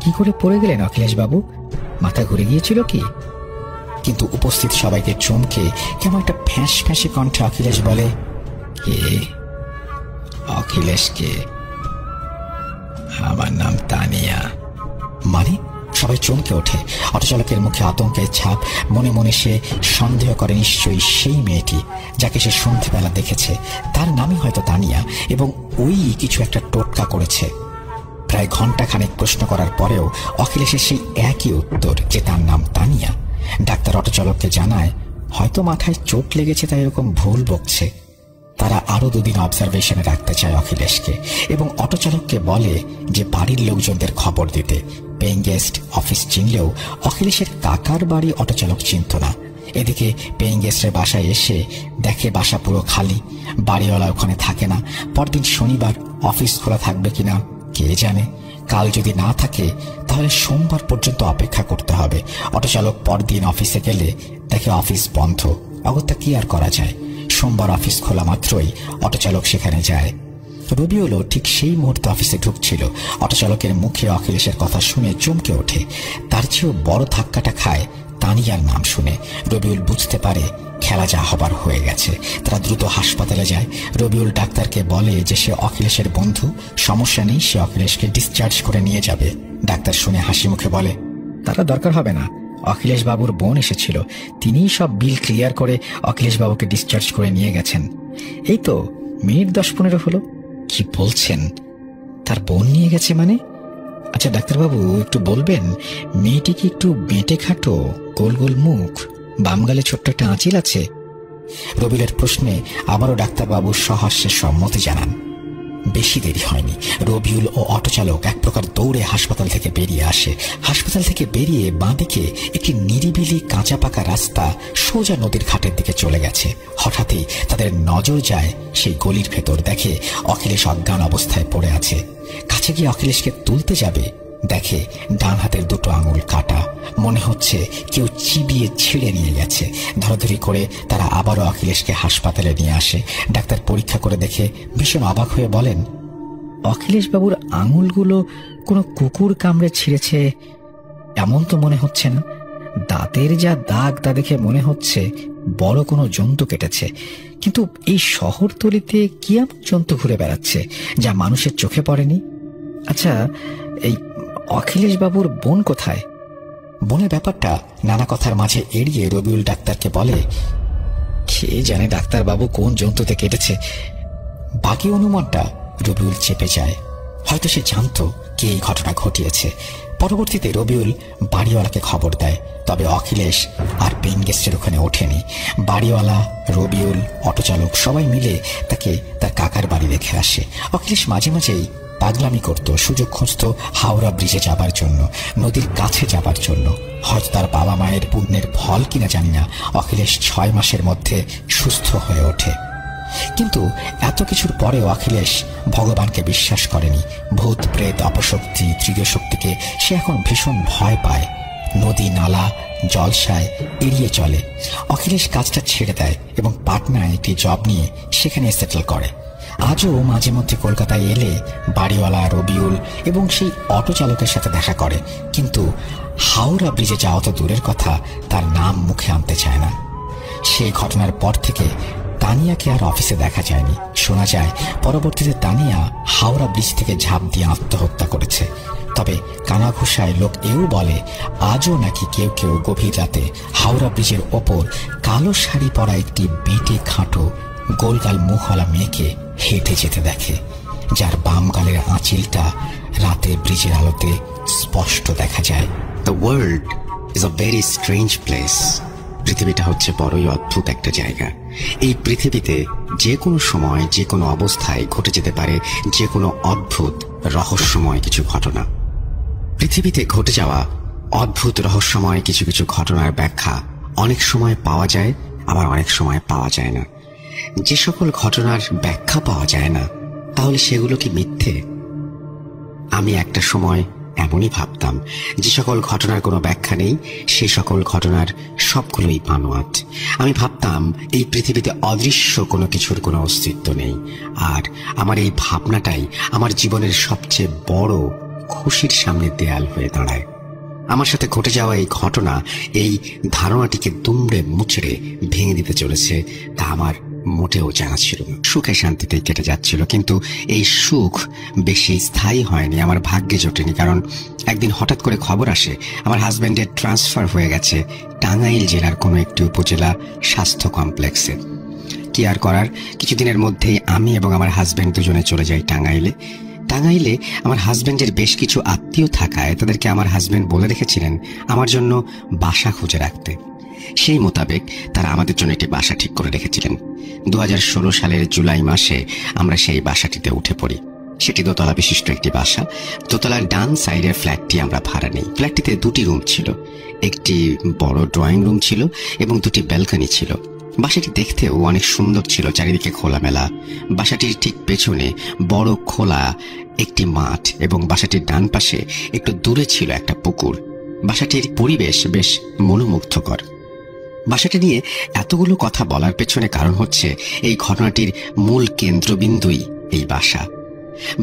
কি করে পড়ে গেলেন অখিলেশ বাবু? মাথা ঘুরে গিয়েছিল কি? কিন্তু উপস্থিত সবাইকে চমকে কেমন একটা ফ্যাঁস ফ্যাঁসে কণ্ঠে অখিলেশ বলে, কে? অখিলেশ কে? আমার নাম তানিয়া। মানে? সবাই চমকে ওঠে। অটো চালকের মুখে আতঙ্কের ছাপ। মনে মনে সে সন্দেহ করে নিশ্চয়ই সেই মেয়েটি যাকে সে সন্ধ্যেবেলা দেখেছে, তার নামই হয়তো তানিয়া এবং ওই কিছু একটা টোটকা করেছে। প্রায় ঘন্টাখানেক প্রশ্ন করার পরেও অখিলেশের সেই একই উত্তর যে তার নাম তানিয়া। ডাক্তার অটো চালককে জানায় হয়তো মাথায় চোট লেগেছে তাই এরকম ভুল বকছে। তারা আরো 2 দিন অবজারভেশনে রাখতে চায় অখিলেশকে এবং অটো চালককে বলে যে বাড়ির লোকজনদের খবর দিতে। পেইং গেস্ট অফিস চিনলেও অখিলেশের কাকার বাড়ি অটো চালক চিনত না। এদিকে পেইং গেস্টের বাসায় এসে দেখে বাসা পুরো খালি, বাড়িওয়ালা ওখানে থাকে না। পরদিন শনিবার অফিস খোলা থাকবে কিনা কে জানে। কাল যদি না থাকে তাহলে সোমবার পর্যন্ত অপেক্ষা করতে হবে। অটো চালক পরদিন অফিসে গেলে দেখে অফিস বন্ধ। অগত্যা কি আর করা যায়। সোমবার অফিস খোলা মাত্রই অটো চালক সেখানে যায়। রবিউলও ঠিক সেই মুহূর্তে অফিসে ঢুকছিল। অটোচালকের মুখে অখিলেশের কথা শুনে চমকে ওঠে। তার চেয়েও বড় ধাক্কাটা খায় তানিয়ার নাম শুনে। রবিউল বুঝতে পারে খেলা যা হবার হয়ে গেছে। তারা দ্রুত হাসপাতালে যায়। রবিউল ডাক্তারকে বলে যে সে অখিলেশের বন্ধু, সমস্যা নেই, সে অখিলেশকে ডিসচার্জ করে নিয়ে যাবে। ডাক্তার শুনে হাসি মুখে বলে, তারা দরকার হবে না, অখিলেশ বাবুর বোন এসেছিল, তিনিই সব বিল ক্লিয়ার করে অখিলেশ বাবুকে ডিসচার্জ করে নিয়ে গেছেন। এই তো মিনিট 10-15 হলো। কি বলছেন? তার বোন নিয়ে গেছে মানে? আচ্ছা ডাক্তারবাবু, একটু বলবেন মেয়েটি কি একটু বেঁটে খাটো, গোল গোল মুখ, বাম গালে ছোট্ট একটা আঁচিল আছে? রবিউলের প্রশ্নে আবারও ডাক্তারবাবু সহাস্যে সম্মতি জানান। বেশি দেরি হয়নি। রবিউল ও অটোচালক এক প্রকার দৌড়ে হাসপাতাল থেকে বেরিয়ে আসে। হাসপাতাল থেকে বেরিয়ে বাঁদিকে একটি নিরিবিলি কাঁচা পাকা রাস্তা সোজা নদীর ঘাটের দিকে চলে গেছে। হঠাৎই তাদের নজর যায় সেই গলির ভেতর। দেখে অখিলেশ অজ্ঞান অবস্থায় পড়ে আছে। কাছে গিয়ে অখিলেশকে তুলতে যাবে, দেখে ডান হাতের দুটো আঙুল কাটা। মনে হচ্ছে কেউ চিবিয়ে ছিঁড়ে নিয়ে গেছে। ধরাধরি করে তারা আবারও অখিলেশকে হাসপাতালে নিয়ে আসে। ডাক্তার পরীক্ষা করে দেখে ভীষণ অবাক হয়ে বলেন, অখিলেশ বাবুর আঙুলগুলো কোনো কুকুর কামড়ে ছিঁড়েছে এমন তো মনে হচ্ছে না। দাঁতের যা দাগ তা দেখে মনে হচ্ছে বড় কোনো জন্তু কেটেছে। কিন্তু এই শহরতলিতে কি এমন জন্তু ঘুরে বেড়াচ্ছে যা মানুষের চোখে পড়েনি? আচ্ছা, এই অখিলেশ বাবুর বোন কোথায়? বোনের ব্যাপারটা নানা কথার মাঝে এড়িয়ে রবিউল ডাক্তারকে বলে, কে জানে ডাক্তারবাবু কোন জন্তুতে কেটেছে। বাকি অনুমানটা রবিউল চেপে যায়। হয়তো সে জানতো কে এই ঘটনা ঘটিয়েছে। পরবর্তীতে রবিউল বাড়িওয়ালাকে খবর দেয়, তবে অখিলেশ আর পেইন গেস্টের ওখানে ওঠেনি। বাড়িওয়ালা, রবিউল, অটোচালক সবাই মিলে তাকে তার কাকার বাড়ি রেখে আসে। অখিলেশ মাঝে মাঝেই পাগলামি করত, সুযোগ খুঁজত হাওড়া ব্রিজে যাবার জন্য, নদীর কাছে যাবার জন্য। হয়তো তার বাবা মায়ের পুণ্যের ফল কিনা জানি না, অখিলেশ 6 মাসের মধ্যে সুস্থ হয়ে ওঠে। কিন্তু এত কিছুর পরেও অখিলেশ ভগবানকে বিশ্বাস করেনি। ভূত, প্রেত, অপশক্তি, তৃতীয় শক্তিকে সে এখন ভীষণ ভয় পায়। নদী, নালা, জলসায় এড়িয়ে চলে। অখিলেশ কাজটা ছেড়ে দেয় এবং পাটনায় একটি জব নিয়ে সেখানে সেটেল করে। আজও মাঝে মধ্যে কলকাতায় এলে বাড়িওয়ালা, রবিউল এবং সেই অটো চালকের সাথে দেখা করে, কিন্তু হাওড়া ব্রিজে যাওয়া তো দূরের কথা, তার নাম মুখে আনতে চায় না। সেই ঘটনার পর থেকে তানিয়াকে আর অফিসে দেখা যায়নি। শোনা যায় পরবর্তীতে তানিয়া হাওড়া ব্রিজ থেকে ঝাঁপ দিয়ে আত্মহত্যা করেছে। তবে কানাঘুষায় লোক এও বলে আজও নাকি কেউ কেউ গভীর রাতে হাওড়া ব্রিজের ওপর কালো শাড়ি পরা একটি বেঁটে খাটো গোলগাল মুখওয়ালা মেয়েকে হেঁটে যেতে দেখে, যার বাম গালের আঁচিলটা রাতে ব্রিজের আলোতে স্পষ্ট দেখা যায়। The world is a very strange place. পৃথিবীটা হচ্ছে বড়ই অদ্ভুত একটা জায়গা। এই পৃথিবীতে যে কোনো সময় যে কোনো অবস্থায় ঘটে যেতে পারে যে কোনো অদ্ভুত রহস্যময় কিছু ঘটনা। পৃথিবীতে ঘটে যাওয়া অদ্ভুত রহস্যময় কিছু কিছু ঘটনার ব্যাখ্যা অনেক সময় পাওয়া যায়, আবার অনেক সময় পাওয়া যায় না। যে সকল ঘটনার ব্যাখ্যা পাওয়া যায় না, তাহলে সেগুলো কি মিথ্যে? আমি একটা সময় এমনই ভাবতাম, যে সকল ঘটনার কোনো ব্যাখ্যা নেই সেই সকল ঘটনার সবগুলোই বানোয়াট। আমি ভাবতাম এই পৃথিবীতে অদৃশ্য কোনো কিছুর কোনো অস্তিত্ব নেই। আর আমার এই ভাবনাটাই আমার জীবনের সবচেয়ে বড় খুশির সামনে দেয়াল হয়ে দাঁড়ায়। আমার সাথে ঘটে যাওয়া এই ঘটনা এই ধারণাটিকে দুমড়ে মুচড়ে ভেঙে দিতে চলেছে, তা আমার মোটেও জানা ছিল না। সুখে শান্তিতেই কেটে যাচ্ছিল, কিন্তু এই সুখ বেশি স্থায়ী হয়নি, আমার ভাগ্যে জোটেনি। কারণ একদিন হঠাৎ করে খবর আসে আমার হাজব্যান্ডের ট্রান্সফার হয়ে গেছে টাঙ্গাইল জেলার কোনো একটি উপজেলা স্বাস্থ্য কমপ্লেক্সে। কি আর করার, কিছুদিনের মধ্যেই আমি এবং আমার হাজব্যান্ড দুজনে চলে যাই টাঙ্গাইলে। টাঙ্গাইলে আমার হাজব্যান্ডের বেশ কিছু আত্মীয় থাকায় তাদেরকে আমার হাজব্যান্ড বলে রেখেছিলেন আমার জন্য বাসা খুঁজে রাখতে। সেই মোতাবেক তারা আমাদের জন্য একটি বাসা ঠিক করে রেখেছিলেন। 2016 সালের জুলাই মাসে আমরা সেই বাসাটিতে উঠে পড়ি। সেটি দোতলা বিশিষ্ট একটি বাসা। দোতলার ডান সাইডের ফ্ল্যাটটি আমরা ভাড়া নেই। ফ্ল্যাটটিতে 2টি রুম ছিল, একটি বড় ড্রয়িং রুম ছিল এবং 2টি ব্যালকনি ছিল। বাসাটি দেখতেও অনেক সুন্দর ছিল, চারিদিকে খোলামেলা। বাসাটির ঠিক পেছনে বড় খোলা একটি মাঠ এবং বাসাটির ডান পাশে একটু দূরে ছিল একটা পুকুর। বাসাটির পরিবেশ বেশ মনোমুগ্ধকর। বাসাটি নিয়ে এতগুলো কথা বলার পেছনে কারণ হচ্ছে এই ঘটনাটির মূল কেন্দ্রবিন্দুই এই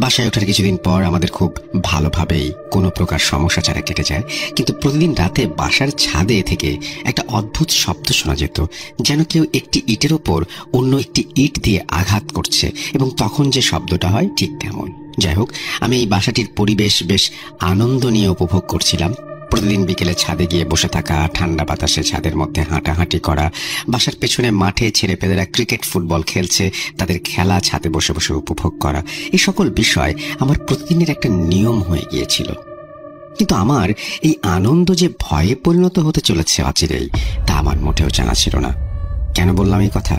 বাসায় ওঠার কিছুদিন পর আমাদের খুব ভালোভাবেই কোনো প্রকার সমস্যা ছাড়া কেটে যায়। কিন্তু প্রতিদিন রাতে বাসার ছাদে থেকে একটা অদ্ভুত শব্দ শোনা যেত, যেন কেউ একটি ইটের ওপর অন্য একটি ইট দিয়ে আঘাত করছে, এবং তখন যে শব্দটা হয় ঠিক তেমন। যাই হোক, আমি এই বাসাটির পরিবেশ বেশ আনন্দ নিয়ে উপভোগ করছিলাম। প্রতিদিন বিকেলে ছাদে গিয়ে বসে থাকা, ঠান্ডা বাতাসে ছাদের মধ্যে হাঁটাহাঁটি করা, বাসার পেছনে মাঠে ছেলেপেলেরা ক্রিকেট ফুটবল খেলছে, তাদের খেলা ছাদে বসে বসে উপভোগ করা, এই সকল বিষয় আমার প্রতিদিনের একটা নিয়ম হয়ে গিয়েছিল। কিন্তু আমার এই আনন্দ যে ভয়ে পরিণত হতে চলেছে অচিরেই, তা আমার মোটেও জানা ছিল না। কেন বললাম এই কথা,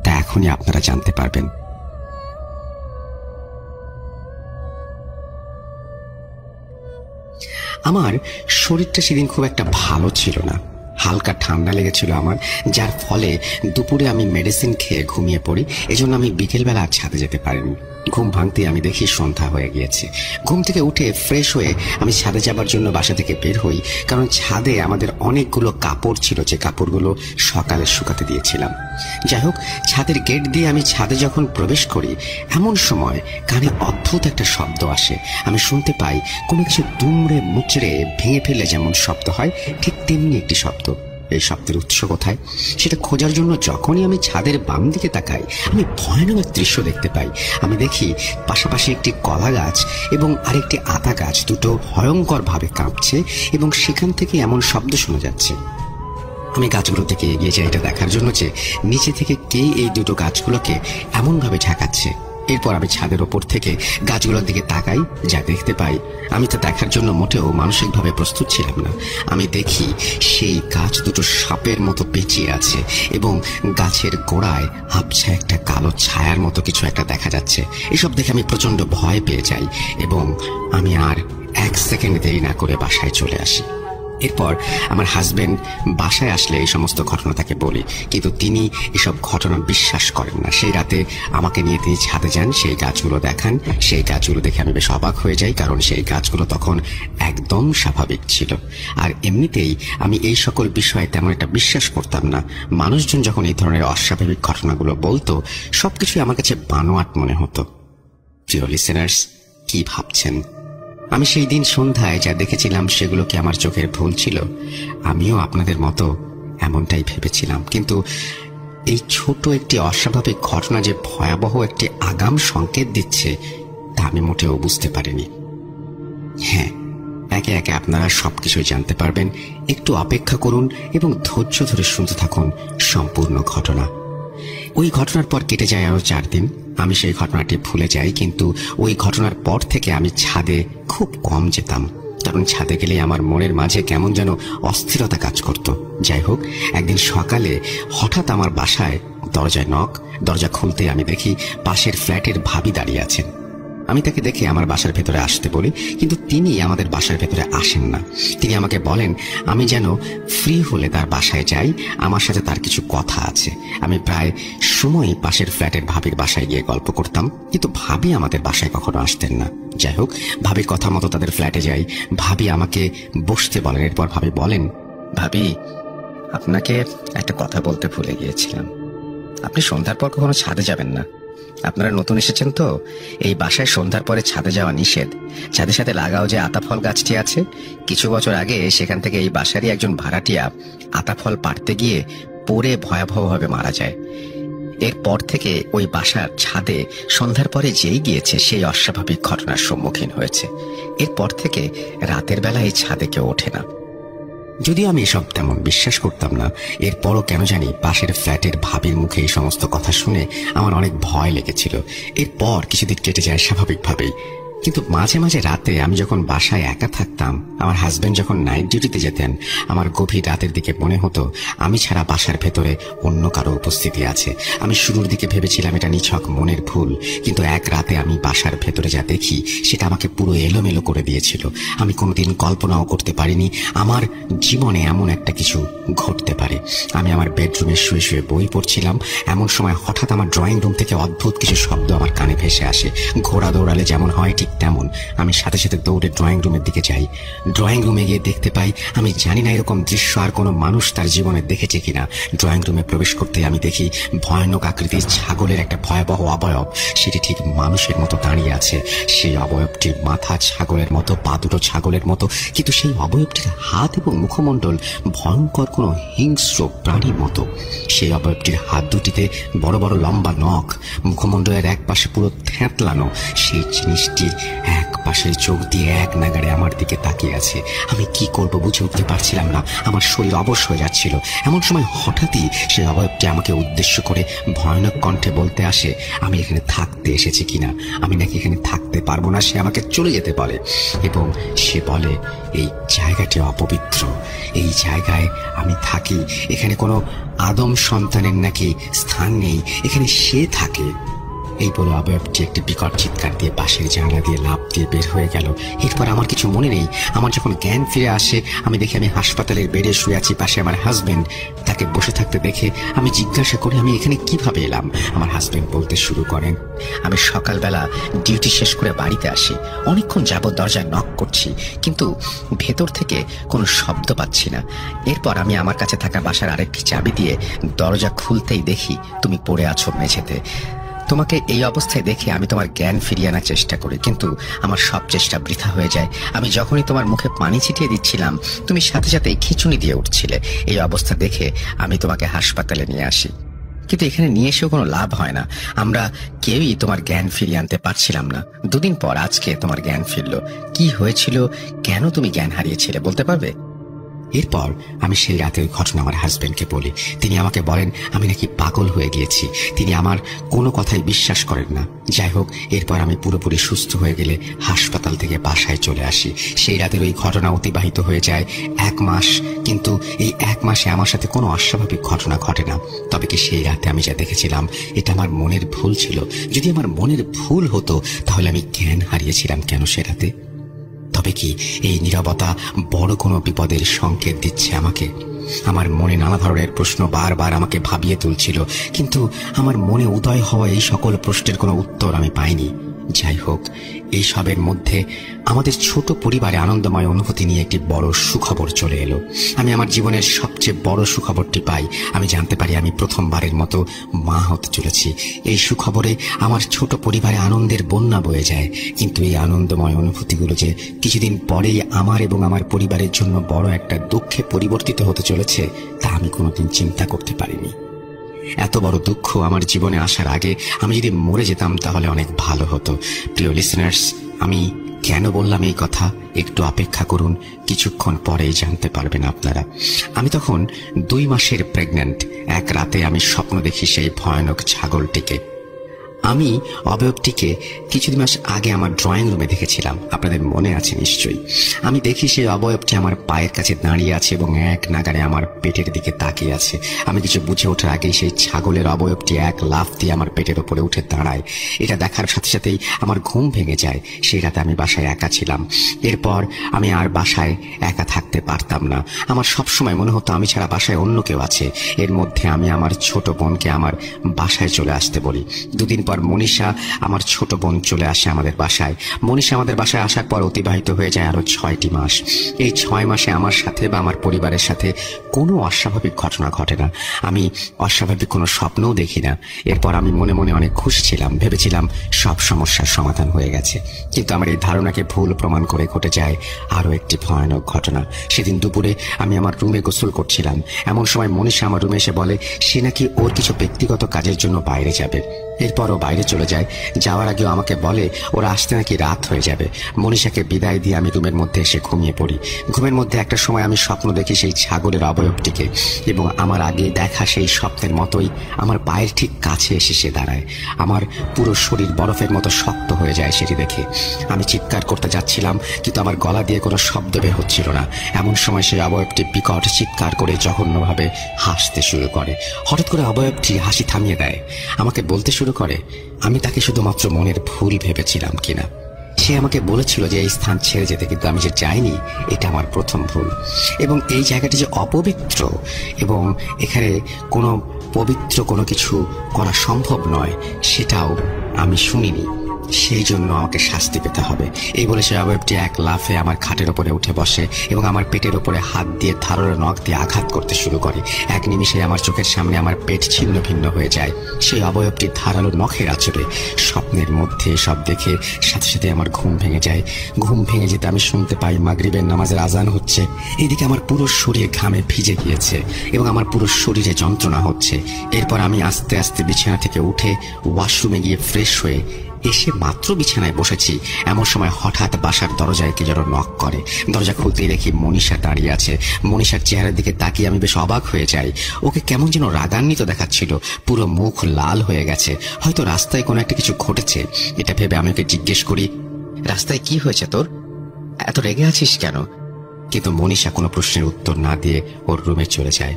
তা এখনই আপনারা জানতে পারবেন। আমার শরীরটা সেদিন খুব একটা ভালো ছিল না, হালকা ঠান্ডা লেগেছিল আমার, যার ফলে দুপুরে আমি মেডিসিন খেয়ে ঘুমিয়ে পড়ি। এজন্য আমি বিকেলবেলা আর ছাদে যেতে পারিনি। ঘুম ভাঙতে আমি দেখি সন্ধ্যা হয়ে গিয়েছে। ঘুম থেকে উঠে ফ্রেশ হয়ে আমি ছাদে যাবার জন্য বাসা থেকে বের হই, কারণ ছাদে আমাদের অনেকগুলো কাপড় ছিল, যে কাপড়গুলো সকালে শুকাতে দিয়েছিলাম। যাই হোক, ছাদের গেট দিয়ে আমি ছাদে যখন প্রবেশ করি, এমন সময় কানে অদ্ভুত একটা শব্দ আসে। আমি শুনতে পাই কোনো কিছু দুমড়ে মুচড়ে ভেঙে ফেললে যেমন শব্দ হয়, ঠিক তেমনি একটি শব্দ। এই শব্দের উৎস কোথায় সেটা খোঁজার জন্য যখনই আমি ছাদের বাম দিকে তাকাই, আমি ভয়ানক এক দৃশ্য দেখতে পাই। আমি দেখি পাশাপাশি একটি কলা গাছ এবং আরেকটি আতা গাছ দুটো ভয়ঙ্কর ভাবে কাঁপছে, এবং সেখান থেকে এমন শব্দ শোনা যাচ্ছে। আমি গাছগুলো থেকে এগিয়ে যাই এটা দেখার জন্য যে নিচে থেকে কে এই দুটো গাছগুলোকে এমন ভাবে ঝাঁকাচ্ছে। এরপর আমি ছাদের ওপর থেকে গাছগুলোর দিকে তাকাই, যা দেখতে পাই আমি তা দেখার জন্য মোটেও মানসিকভাবে প্রস্তুত ছিলাম না। আমি দেখি সেই গাছ দুটো সাপের মতো পেঁচিয়ে আছে, এবং গাছের গোড়ায় আবছা একটা কালো ছায়ার মতো কিছু একটা দেখা যাচ্ছে। এসব দেখে আমি প্রচন্ড ভয় পেয়ে যাই, এবং আমি আর 1 সেকেন্ড দেরি না করে বাসায় চলে আসি। এরপর আমার হাজবেন্ড বাসায় আসলে এই সমস্ত ঘটনা তাকে বলি, কিন্তু তিনি এসব ঘটনা বিশ্বাস করেন না। সেই রাতে আমাকে নিয়ে তিনি ছাদে যান, সেই গাছগুলো দেখান। সেই গাছগুলো দেখে আমি বেশ অবাক হয়ে যাই, কারণ সেই গাছগুলো তখন একদম স্বাভাবিক ছিল। আর এমনিতেই আমি এই সকল বিষয়ে তেমন একটা বিশ্বাস করতাম না। মানুষজন যখন এই ধরনের অস্বাভাবিক ঘটনাগুলো বলতো, সবকিছুই আমার কাছে বানোয়াট মনে হতো। প্রিয় লিসেনার্স, কি ভাবছেন? আমি সেই দিন সন্ধ্যায় যা দেখেছিলাম সেগুলো কি আমার চোখের ভুল ছিল? আমিও আপনাদের মতো এমনটাই ভেবেছিলাম, কিন্তু এই ছোট একটি অস্বাভাবিক ঘটনা যে ভয়াবহ একটি আগাম সংকেত দিচ্ছে, তা আমি মোটেও বুঝতে পারিনি। হ্যাঁ, একে একে আপনারা সবকিছুই জানতে পারবেন। একটু অপেক্ষা করুন এবং ধৈর্য ধরে শুনতে থাকুন সম্পূর্ণ ঘটনা। ওই ঘটনার পর কেটে যায় আরো 4 দিন। আমি সেই ঘটনাটি ভুলে যাই, কিন্তু ওই ঘটনার পর থেকে আমি ছাদে খুব কম যেতাম, কারণ ছাদে গেলে আমার মনের মাঝে কেমন যেন অস্থিরতা কাজ করত। যাই হোক, একদিন সকালে হঠাৎ আমার বাসায় দরজায় নক। দরজা খুলতে আমি দেখি পাশের ফ্ল্যাটের ভাবি দাঁড়িয়ে আছেন। আমি তাকে দেখে আমার বাসার ভেতরে আসতে বলি, কিন্তু তিনি আমাদের বাসার ভেতরে আসেন না। তিনি আমাকে বলেন আমি যেন ফ্রি হলে তার বাসায় যাই, আমার সাথে তার কিছু কথা আছে। আমি প্রায় সময়ই পাশের ফ্ল্যাটের ভাবির বাসায় গিয়ে গল্প করতাম, কিন্তু ভাবি আমাদের বাসায় কখনো আসতেন না। যাই হোক, ভাবির কথা মতো তাদের ফ্ল্যাটে যাই। ভাবি আমাকে বসতে বলেন। এরপর ভাবি বলেন, ভাবি, আপনাকে একটা কথা বলতে ভুলে গিয়েছিলাম। আপনি সন্ধ্যার পর কখনো ছাদে যাবেন না। আপনারা নতুন এসেছেন তো, এই বাসায় সন্ধ্যার পরে ছাদে যাওয়া নিষেধ। ছাদের সাথে লাগাও যে আতাফল গাছটি আছে, কিছু বছর আগে সেখান থেকে এই বাসারই একজন ভাড়াটিয়া আতাফল পাড়তে গিয়ে পড়ে ভয়াবহভাবে মারা যায়। এরপর থেকে ওই বাসার ছাদে সন্ধ্যার পরে যেই গিয়েছে সেই অস্বাভাবিক ঘটনার সম্মুখীন হয়েছে। এরপর থেকে রাতের বেলা এই ছাদে কেউ ওঠে না। যদিও আমি এসব তেমন বিশ্বাস করতাম না, এরপরও কেন জানি পাশের ফ্ল্যাটের ভাবির মুখে এই সমস্ত কথা শুনে আমার অনেক ভয় লেগেছিল। এরপর কিছুদিন কেটে যায় স্বাভাবিকভাবেই, কিন্তু মাঝে মাঝে রাতে আমি যখন বাসায় একা থাকতাম, আমার হাজবেন্ড যখন নাইট ডিউটিতে যেতেন, আমার গভীর রাতের দিকে মনে হতো আমি ছাড়া বাসার ভেতরে অন্য কারো উপস্থিতি আছে। আমি শুরুর দিকে ভেবেছিলাম এটা নিছক মনের ভুল, কিন্তু এক রাতে আমি বাসার ভেতরে যা দেখি সেটা আমাকে পুরো এলোমেলো করে দিয়েছিল। আমি কোনোদিন কল্পনাও করতে পারিনি আমার জীবনে এমন একটা কিছু ঘটতে পারে। আমি আমার বেডরুমে শুয়ে শুয়ে বই পড়ছিলাম, এমন সময় হঠাৎ আমার ড্রয়িং রুম থেকে অদ্ভুত কিছু শব্দ আমার কানে ভেসে আসে। ঘোড়া দৌড়ালে যেমন হয় ঠিক ঠিক তেমন আমি সাথে সাথে দৌড়ে ড্রয়িং রুমের দিকে যাই। ড্রয়িং রুমে গিয়ে দেখতে পাই, আমি জানি না এরকম দৃশ্য আর কোনো মানুষ তার জীবনে দেখেছে কিনা, ড্রয়িং রুমে প্রবেশ করতে আমি দেখি ভয়ানক আকৃতির ছাগলের একটা ভয়াবহ অবয়ব, সেটি ঠিক মানুষের মতো দাঁড়িয়ে আছে। সেই অবয়বটির মাথা ছাগলের মতো, পা দুটো ছাগলের মতো, কিন্তু সেই অবয়বটির হাত এবং মুখমণ্ডল ভয়ঙ্কর কোনো হিংস্র প্রাণীর মতো। সেই অবয়বটির হাত দুটিতে বড় বড় লম্বা নখ, মুখমণ্ডলের এক পাশে পুরো থ্যাঁতলানো। সেই জিনিসটির এক পাশের চোখ দিয়ে এক নাগাড়ে আমার দিকে তাকিয়ে আছে। আমি কি করব বুঝে উঠতে পারছিলাম না, আমার শরীর অবশ হয়ে যাচ্ছিল। এমন সময় হঠাৎই সেই অবয়বটি আমাকে উদ্দেশ্য করে ভয়ানক কণ্ঠে বলতে আসে, আমি এখানে থাকতে এসেছি কিনা, আমি নাকি এখানে থাকতে পারবো না। সে আমাকে চলে যেতে বলে এবং সে বলে এই জায়গাটি অপবিত্র, এই জায়গায় আমি থাকি, এখানে কোনো আদম সন্তানের নাকি স্থান নেই, এখানে সে থাকে। এই বলে অবয়বটি একটি বিকট চিৎকার দিয়ে পাশের জানলা দিয়ে লাফ দিয়ে বের হয়ে গেল। এরপর আমার কিছু মনে নেই। আমার যখন জ্ঞান ফিরে আসে, আমি দেখি আমি হাসপাতালের বেডে শুয়ে আছি, পাশে আমার হাজবেন্ড। তাকে বসে থাকতে দেখে আমি জিজ্ঞাসা করি আমি এখানে কিভাবে এলাম। আমার হাজবেন্ড বলতে শুরু করেন, আমি সকালবেলা ডিউটি শেষ করে বাড়িতে আসি, অনেকক্ষণ যাবত দরজায় নক করছি, কিন্তু ভেতর থেকে কোনো শব্দ পাচ্ছি না। এরপর আমি আমার কাছে থাকা বাসার আরেকটি চাবি দিয়ে দরজা খুলতেই দেখি তুমি পড়ে আছো মেঝেতে। তোমাকে এই অবস্থায় দেখে আমি তোমার জ্ঞান ফিরিয়ে আনার চেষ্টা করি, কিন্তু আমার সব চেষ্টা বৃথা হয়ে যায়। আমি যখনই তোমার মুখে পানি ছিটিয়ে দিচ্ছিলাম, তুমি সাথে সাথে খিঁচুনি দিয়ে উঠছিলে। এই অবস্থা দেখে আমি তোমাকে হাসপাতালে নিয়ে আসি, কিন্তু এখানে নিয়ে এসেও কোনো লাভ হয় না। আমরা কেউই তোমার জ্ঞান ফিরিয়ে আনতে পারছিলাম না। দুদিন পর আজকে তোমার জ্ঞান ফিরলো। কি হয়েছিল, কেন তুমি জ্ঞান হারিয়েছিলে বলতে পারবে? এরপর আমি সেই রাতের ঘটনা আমার হাজবেন্ডকে বলি। তিনি আমাকে বলেন আমি নাকি পাগল হয়ে গিয়েছি, তিনি আমার কোনো কথাই বিশ্বাস করেন না। যাই হোক, এরপর আমি পুরোপুরি সুস্থ হয়ে গেলে হাসপাতাল থেকে বাসায় চলে আসি। সেই রাতের ওই ঘটনা অতিবাহিত হয়ে যায় 1 মাস, কিন্তু এই 1 মাসে আমার সাথে কোনো অস্বাভাবিক ঘটনা ঘটে না। তবে কি সেই রাতে আমি যা দেখেছিলাম এটা আমার মনের ভুল ছিল? যদি আমার মনের ভুল হতো তাহলে আমি জ্ঞান হারিয়েছিলাম কেন সে রাতে? তবে কি এই নীরবতা বড় কোনো বিপদের সংকেত দিচ্ছে আমাকে? আমার মনে নানা ধরনের প্রশ্ন বারবার আমাকে ভাবিয়ে তুলছিল, কিন্তু আমার মনে উদয় হওয়া এই সকল প্রশ্নের কোনো উত্তর আমি পাইনি। যাই হোক, এই সবের মধ্যে আমাদের ছোট পরিবারে আনন্দময় অনুভূতি নিয়ে একটি বড় সুখবর চলে এলো। আমি আমার জীবনের সবচেয়ে বড় সুখবরটি পাই। আমি জানতে পারি আমি প্রথমবারের মতো মা হতে চলেছি। এই সুখবরে আমার ছোট পরিবারে আনন্দের বন্যা বয়ে যায়, কিন্তু এই আনন্দময় অনুভূতিগুলো যে কিছুদিন পরেই আমার এবং আমার পরিবারের জন্য বড় একটা দুঃখে পরিবর্তিত হতে চলেছে তা আমি কোনোদিন চিন্তা করতে পারিনি। এত বড় দুঃখ আমার জীবনে আসার আগে আমি যদি মরে যেতাম তাহলে অনেক ভালো হতো। প্রিয় লিসেনার্স, আমি কেন বললাম এই কথা একটু অপেক্ষা করুন, কিছুক্ষণ পরেই জানতে পারবেন আপনারা। আমি তখন 2 মাসের প্রেগন্যান্ট। এক রাতে আমি স্বপ্ন দেখি সেই ভয়ানক ছাগলটিকে। আমি অবয়বটিকে কিছুদিন মাস আগে আমার ড্রয়িং রুমে দেখেছিলাম, আপনাদের মনে আছে নিশ্চয়ই। আমি দেখি সেই অবয়বটি আমার পায়ের কাছে দাঁড়িয়ে আছে এবং এক নাগাড়ে আমার পেটের দিকে তাকিয়ে আছে। আমি কিছু বুঝে ওঠার আগেই সেই ছাগলের অবয়বটি এক লাফ দিয়ে আমার পেটের ওপরে উঠে দাঁড়ায়। এটা দেখার সাথে সাথেই আমার ঘুম ভেঙে যায়। সেই রাতে আমি বাসায় একা ছিলাম। এরপর আমি আর বাসায় একা থাকতে পারতাম না। আমার সবসময় মনে হতো আমি ছাড়া বাসায় অন্য কেউ আছে। এর মধ্যে আমি আমার ছোট বোনকে আমার বাসায় চলে আসতে বলি। 2 দিন পর মনীষা, আমার ছোট বোন, চলে আসে আমাদের বাসায়। মনীষা আমাদের বাসায় আসার পর অতিবাহিত হয়ে যায় আরো 6টি মাস। এই 6 মাসে আমার সাথে বা আমার পরিবারের সাথে কোনো অস্বাভাবিক ঘটনা ঘটে না। আমি অস্বাভাবিক কোনো স্বপ্নও দেখি না। এরপর আমি মনে মনে অনেক খুশি ছিলাম, ভেবেছিলাম সব সমস্যার সমাধান হয়ে গেছে। কিন্তু আমার এই ধারণাকে ভুল প্রমাণ করে ঘটে যায় আরো একটি ভয়ানক ঘটনা। সেদিন দুপুরে আমি আমার রুমে গোসল করছিলাম। এমন সময় মনীষা আমার রুমে এসে বলে সে নাকি ওর কিছু ব্যক্তিগত কাজের জন্য বাইরে যাবে। এরপর ও বাইরে চলে যায়। যাওয়ার আগেও আমাকে বলে ওরা আসতে নাকি রাত হয়ে যাবে। মনীষাকে বিদায় দিয়ে আমি রুমের মধ্যে এসে ঘুমিয়ে পড়ি। ঘুমের মধ্যে একটা সময় আমি স্বপ্ন দেখি সেই ছাগলের অবয়বটিকে, এবং আমার আগে দেখা সেই স্বপ্নের মতোই আমার পায়ের ঠিক কাছে এসে সে দাঁড়ায়। আমার পুরো শরীর বরফের মতো শক্ত হয়ে যায় সেটি দেখে। আমি চিৎকার করতে যাচ্ছিলাম, কিন্তু আমার গলা দিয়ে কোনো শব্দ বের হচ্ছিল না। এমন সময় সেই অবয়বটি বিকট চিৎকার করে জঘন্যভাবে হাসতে শুরু করে। হঠাৎ করে অবয়বটি হাসি থামিয়ে দেয়, আমাকে বলতে শুরু করে আমি তাকে শুধুমাত্র মনের ভুল ভেবেছিলাম কিনা। সে আমাকে বলেছিল যে এই স্থান ছেড়ে যেতে, কিন্তু আমি যে যাইনি এটা আমার প্রথম ভুল। এবং এই জায়গাটি যে অপবিত্র এবং এখানে কোনো পবিত্র কোনো কিছু করা সম্ভব নয় সেটাও আমি শুনিনি। সেই জন্য আমাকে শাস্তি পেতে হবে। এই বলে সে অবয়বটি এক লাফে আমার খাটের উপরে উঠে বসে এবং আমার পেটের উপরে হাত দিয়ে ধারালো নখ দিয়ে আঘাত করতে শুরু করে। এক নিমিষে আমার চোখের সামনে আমার পেট ছিন্ন ভিন্ন হয়ে যায়। সেই অবয়বটি ধারালো নখের আঁচড়ে স্বপ্নের মধ্যে সব দেখে সাথে সাথে আমার ঘুম ভেঙে যায়। ঘুম ভেঙে যেতে আমি শুনতে পাই মাগরিবের নামাজের আজান হচ্ছে। এদিকে আমার পুরো শরীর ঘামে ভিজে গিয়েছে এবং আমার পুরো শরীরে যন্ত্রণা হচ্ছে। এরপর আমি আস্তে আস্তে বিছানা থেকে উঠে ওয়াশরুমে গিয়ে ফ্রেশ হয়ে এসে মাত্র বিছানায় বসেছি, এমন সময় হঠাৎ বাসার দরজায় কে যেন নক করে। দরজা খুলতেই দেখি মনীষা দাঁড়িয়ে আছে। মনীষার চেহারার দিকে তাকিয়ে আমি বেশ অবাক হয়ে যাই। ওকে কেমন যেন রাগান্বিত দেখাচ্ছিল, পুরো মুখ লাল হয়ে গেছে। হয়তো রাস্তায় কোনো একটা কিছু ঘটেছে, এটা ভেবে আমি ওকে জিজ্ঞেস করি, রাস্তায় কি হয়েছে তোর, এত রেগে আছিস কেন? কিন্তু মনীষা কোনো প্রশ্নের উত্তর না দিয়ে ওর রুমে চলে যায়।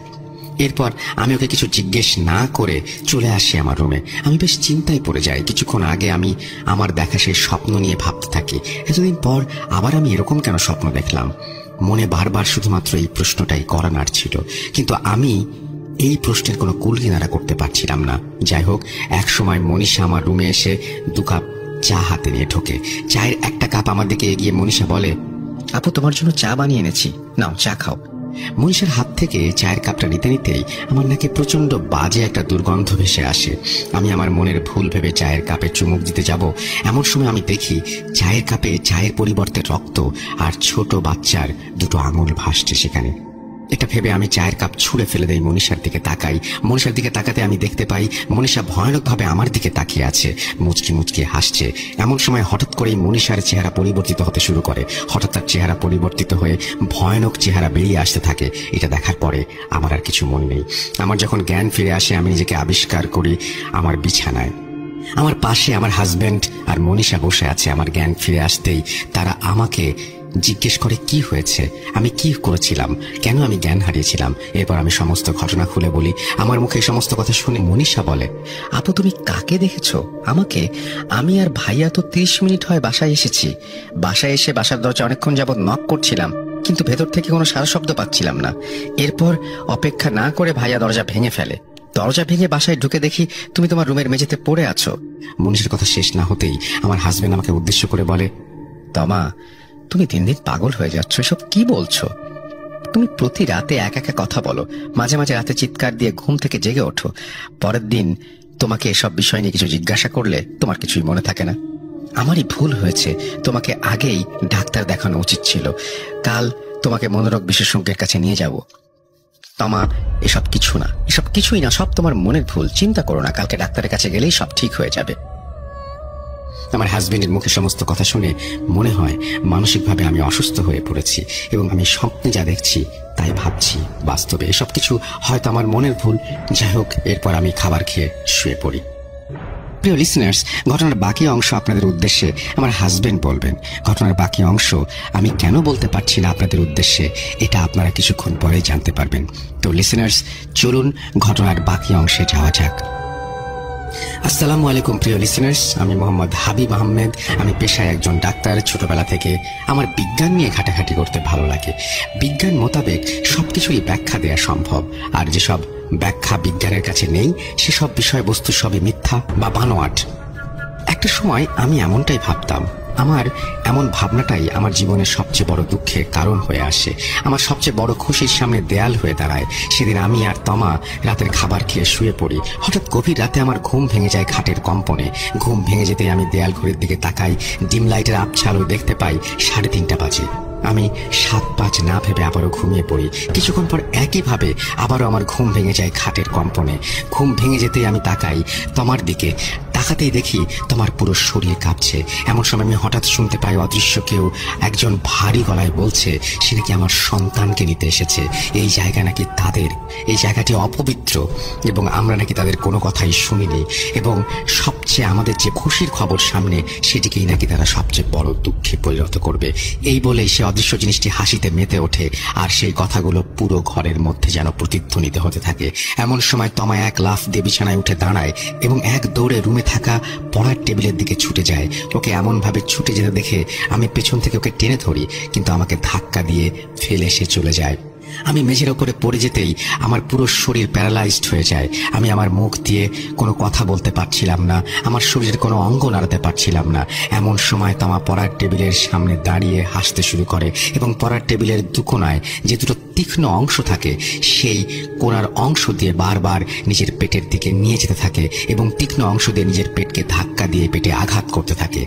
এরপর আমি ওকে কিছু জিজ্ঞেস না করে চলে আসি আমার রুমে। আমি বেশ চিন্তায় পড়ে যাই। কিছুক্ষণ আগে আমি আমার দেখা সেই স্বপ্ন নিয়ে ভাবতে থাকি, এতদিন পর আবার আমি এরকম কেন স্বপ্ন দেখলাম? মনে বারবার শুধুমাত্র এই প্রশ্নটাই করা নাড়ছিল, কিন্তু আমি এই প্রশ্নের কোনো কুল কিনারা করতে পারছিলাম না। যাই হোক, এক সময় মনীষা আমার রুমে এসে 2 কাপ চা হাতে নিয়ে ঢোকে। চায়ের একটা কাপ আমার দিকে এগিয়ে মনীষা বলে, আপু তোমার জন্য চা বানিয়ে এনেছি, নাও চা খাও। মনীষার হাত থেকে চায়ের কাপটা নিতে নিতেই আমার নাকে প্রচন্ড বাজে একটা দুর্গন্ধ ভেসে আসে। আমি আমার মনের ভুল ভেবে চায়ের কাপে চুমুক দিতে যাব, এমন সময় আমি দেখি চায়ের কাপে চায়ের পরিবর্তে রক্ত আর ছোট বাচ্চার 2টো আঙুল ভাসছে সেখানে। এটা ভেবে আমি চায়ের কাপ ছুঁড়ে ফেলে দেই। মনীষার দিকে তাকাই। মনীষার দিকে তাকাতে আমি দেখতে পাই মনীষা ভয়ানকভাবে আমার দিকে তাকিয়ে আছে, মুচকি মুচকি হাসছে। এমন সময় হঠাৎ করেই মনীষার চেহারা পরিবর্তিত হতে শুরু করে। হঠাৎ তার চেহারা পরিবর্তিত হয়ে ভয়ানক চেহারা বেরিয়ে আসতে থাকে। এটা দেখার পরে আমার আর কিছু মনে নেই। আমার যখন জ্ঞান ফিরে আসে, আমি নিজেকে আবিষ্কার করি আমার বিছানায়। আমার পাশে আমার হাজবেন্ড আর মনীষা বসে আছে। আমার জ্ঞান ফিরে আসতেই তারা আমাকে জিজ্ঞেস করে কি হয়েছে, আমি কি করেছিলাম, কেন আমি জ্ঞান হারিয়েছিলাম। এরপর আমি সমস্ত ঘটনা খুলে বলি। আমার মুখে এই সমস্ত কথা শুনে মনীষা বলে, আপু তুমি কাকে দেখেছো? আমাকে? আমি আর ভাইয়া তো 30 মিনিট হয় বাসায় এসেছি। বাসায় এসে বাসার দরজা অনেকক্ষণ যাবৎ নক করছিলাম, কিন্তু ভেতর থেকে কোনো সারা শব্দ পাচ্ছিলাম না। এরপর অপেক্ষা না করে ভাইয়া দরজা ভেঙে ফেলে। দরজা ভেঙে বাসায় ঢুকে দেখি তুমি তোমার রুমের মেঝেতে পড়ে আছো। মনীষার কথা শেষ না হতেই আমার হাজবেন্ড আমাকে উদ্দেশ্য করে বলে, তমা তুমি দিন দিন পাগল হয়ে যাচ্ছ, এসব কি বলছো? তুমি প্রতি রাতে এক একা কথা বলো, মাঝে মাঝে রাতে চিৎকার দিয়ে ঘুম থেকে জেগে ওঠো। পরের দিন তোমাকে এসব বিষয় নিয়ে কিছু জিজ্ঞাসা করলে তোমার কিছুই মনে থাকে না। আমারই ভুল হয়েছে, তোমাকে আগেই ডাক্তার দেখানো উচিত ছিল। কাল তোমাকে মনোরোগ বিশেষজ্ঞের কাছে নিয়ে যাব। তমা এসব কিছু না, এসব কিছুই না, সব তোমার মনের ভুল। চিন্তা করো না, কালকে ডাক্তারের কাছে গেলেই সব ঠিক হয়ে যাবে। আমার হাজবেন্ডের মুখে সমস্ত কথা শুনে মনে হয় মানসিকভাবে আমি অসুস্থ হয়ে পড়েছি এবং আমি স্বপ্নে যা দেখছি তাই ভাবছি বাস্তবে এসব কিছু হয়তো আমার মনের ভুল। যাই হোক, এরপর আমি খাবার খেয়ে শুয়ে পড়ি। প্রিয় লিসনার্স, ঘটনার বাকি অংশ আপনাদের উদ্দেশ্যে আমার হাজবেন্ড বলবেন। ঘটনার বাকি অংশ আমি কেন বলতে পারছি না আপনাদের উদ্দেশ্যে, এটা আপনারা কিছুক্ষণ পরেই জানতে পারবেন। তো লিসনার্স, চলুন ঘটনার বাকি অংশে যাওয়া যাক। আসসালামু আলাইকুম প্রিয় লিসনার্স, আমি মোহাম্মদ হাবিব আহমেদ। আমি পেশায় একজন ডাক্তার। ছোটবেলা থেকে আমার বিজ্ঞান নিয়ে ঘাটাঘাটি করতে ভালো লাগে। বিজ্ঞান মোতাবেক সবকিছুই ব্যাখ্যা দেওয়া সম্ভব, আর যেসব ব্যাখ্যা বিজ্ঞানের কাছে নেই সেসব বিষয়বস্তু সবই মিথ্যা বা বানোয়াট। একটা সময় আমি এমনটাই ভাবতাম। আমার এমন ভাবনাটাই আমার জীবনের সবচেয়ে বড় দুঃখের কারণ হয়ে আসে। আমার সবচেয়ে বড় খুশির সামনে দেয়াল হয়ে দাঁড়ায়। সেদিন আমি আর তমা রাতের খাবার খেয়ে শুয়ে পড়ি। হঠাৎ গভীর রাতে আমার ঘুম ভেঙে যায় খাটের কম্পনে। ঘুম ভেঙে যেতে আমি দেয়াল ঘড়ির দিকে তাকাই। ডিম লাইটের আবছা আলো দেখতে পাই 3:30 বাজে। আমি 7-5 না ভেবে আবারও ঘুমিয়ে পড়ি। কিছুক্ষণ পর একইভাবে আবারও আমার ঘুম ভেঙে যায় খাটের কম্পনে। ঘুম ভেঙে যেতেই আমি তাকাই তোমার দিকে। তাকাতেই দেখি তোমার পুরো শরীর কাঁপছে। এমন সময় আমি হঠাৎ শুনতে পাই অদৃশ্য কেউ একজন ভারী গলায় বলছে সে নাকি আমার সন্তানকে নিতে এসেছে। এই জায়গা নাকি তাদের, এই জায়গাটি অপবিত্র এবং আমরা নাকি তাদের কোনো কথাই শুনিনি, এবং সবচেয়ে আমাদের যে খুশির খবর সামনে সেটিকেই নাকি তারা সবচেয়ে বড় দুঃখে পরিণত করবে। এই বলেই সে অদৃশ্য জিনিসটি হাসিতে মেতে ওঠে, আর সেই কথাগুলো পুরো ঘরের মধ্যে যেন প্রতিধ্বনিত হতে থাকে। এমন সময় তমা এক লাফ দিয়ে বিছানায় উঠে দাঁড়ায় এবং এক দৌড়ে রুমে থাকা পড়ার টেবিলের দিকে ছুটে যায়। ওকে এমন ভাবে ছুটে যেতে দেখে আমি পেছন থেকে ওকে টেনে ধরি, কিন্তু আমাকে ধাক্কা দিয়ে ফেলে সে চলে যায়। আমি মেঝের ওপরে পড়ে যেতেই আমার পুরো শরীর প্যারালাইজড হয়ে যায়। আমি আমার মুখ দিয়ে কোনো কথা বলতে পারছিলাম না, আমার শরীরের কোনো অঙ্গ নাড়াতে পারছিলাম না। এমন সময় তামা পড়ার টেবিলের সামনে দাঁড়িয়ে হাসতে শুরু করে এবং পড়ার টেবিলের দুকোনায় যে দুটো তীক্ষ্ণ অংশ থাকে সেই কোণার অংশ দিয়ে বারবার নিজের পেটের দিকে নিয়ে যেতে থাকে এবং তীক্ষ্ণ অংশ দিয়ে নিজের পেটকে ধাক্কা দিয়ে পেটে আঘাত করতে থাকে।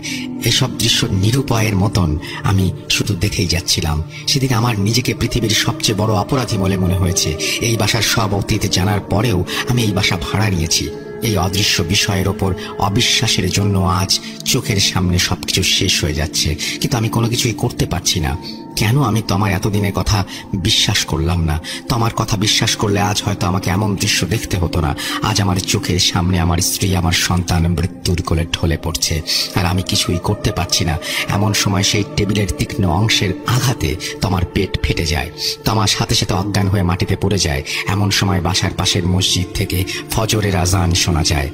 এসব দৃশ্য নিরুপায়ের মতন আমি শুধু দেখেই যাচ্ছিলাম। সেদিন আমার নিজেকে পৃথিবীর সবচেয়ে বড় অপরাধী বলে মনে হয়েছে। এই বাসার সব অতীত জানার পরেও আমি এই বাসা ভাড়া নিয়েছি। এই অদৃশ্য বিষয়ের ওপর অবিশ্বাসের জন্য আজ চোখের সামনে সবকিছু শেষ হয়ে যাচ্ছে, কিন্তু আমি কোনো কিছুই করতে পারছি না। কেন আমি তোমার এতদিনের কথা বিশ্বাস করলাম না? তোমার কথা বিশ্বাস করলে আজ হয়তো আমাকে এমন দৃশ্য দেখতে হতো না। আজ আমার চোখের সামনে আমার স্ত্রী, আমার সন্তান মৃত্যুর কোলে ঢলে পড়ছে, আর আমি কিছুই করতে পারছি না। এমন সময় সেই টেবিলের তীক্ষ্ণ অংশের আঘাতে তোমার পেট ফেটে যায়, তোমার সাথে সাথে অজ্ঞান হয়ে মাটিতে পড়ে যায়। এমন সময় বাসার পাশের মসজিদ থেকে ফজরের আজান শোনা যায়।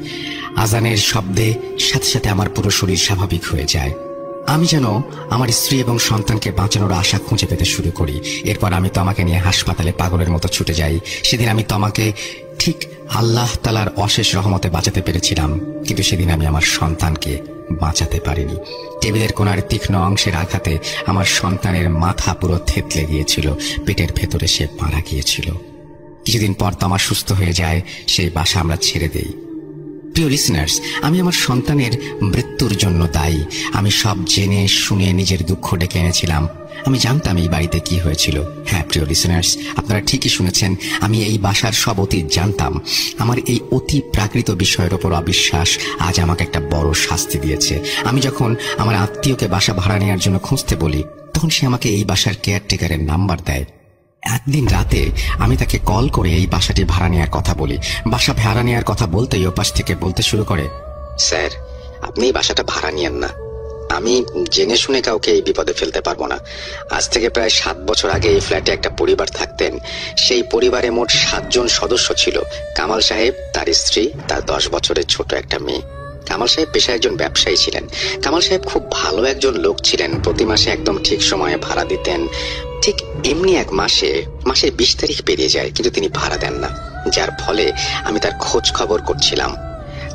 আজানের শব্দে সাথে সাথে আমার পুরো শরীর স্বাভাবিক হয়ে যায়। আমি যেন আমার স্ত্রী এবং সন্তানকে বাঁচানোর আশা খুঁজে পেতে শুরু করি। এরপর আমি তোমাকে নিয়ে হাসপাতালে পাগলের মতো ছুটে যাই। সেদিন আমি তোমাকে ঠিক আল্লাহ তাআলার অশেষ রহমতে বাঁচাতে পেরেছিলাম, কিন্তু সেদিন আমি আমার সন্তানকে বাঁচাতে পারিনি। টেবিলের কোণার তীক্ষ্ণ অংশের আঘাতে আমার সন্তানের মাথা পুরো থেতলে গিয়েছিল, পেটের ভেতরে সে মারা গিয়েছিল। কিছুদিন পর তো আমার সুস্থ হয়ে যায়, সেই বাসা আমরা ছেড়ে দেই। প্রিয় লিসনার্স, আমি আমার সন্তানের মৃত্যুর জন্য দায়ী। আমি সব জেনে শুনে নিজের দুঃখ ডেকে এনেছিলাম। আমি জানতাম এই বাড়িতে কি হয়েছিল। হ্যাঁ প্রিয় লিসনার্স, আপনারা ঠিকই শুনেছেন, আমি এই বাসার সব অতীত জানতাম। আমার এই অতি প্রাকৃত বিষয়ের ওপর অবিশ্বাস আজ আমাকে একটা বড় শাস্তি দিয়েছে। আমি যখন আমার আত্মীয়কে বাসা ভাড়া নেওয়ার জন্য খুঁজতে বলি, তখন সে আমাকে এই বাসার কেয়ারটেকারের নাম্বার দেয়। একদিন রাতে আমি তাকে কল করে এই বাসাটি ভাড়া নেওয়ার কথা বলি। বাসা ভাড়া নেওয়ার কথা বলতেই ওপাশ থেকে বলতে শুরু করে, স্যার আপনি এই বাসাটা ভাড়া নিয়েন না। আমি জেনে শুনে কাউকে এই বিপদে ফেলতে পারবো না। আজ থেকে প্রায় 7 বছর আগে এই ফ্ল্যাটে একটা পরিবার থাকতেন। সেই পরিবারে মোট 7 জন সদস্য ছিল। কামাল সাহেব, তার স্ত্রী, তার 10 বছরের ছোট একটা মেয়ে। কামাল সাহেব পেশায় একজন ব্যবসায়ী ছিলেন। কামাল সাহেব খুব ভালো একজন লোক ছিলেন। প্রতি মাসে একদম ঠিক সময়ে ভাড়া দিতেন। ঠিক এমনি এক মাসে 20 তারিখ পেরিয়ে যায়, কিন্তু তিনি ভাড়া দেন না, যার ফলে আমি তার খোঁজ খবর করছিলাম।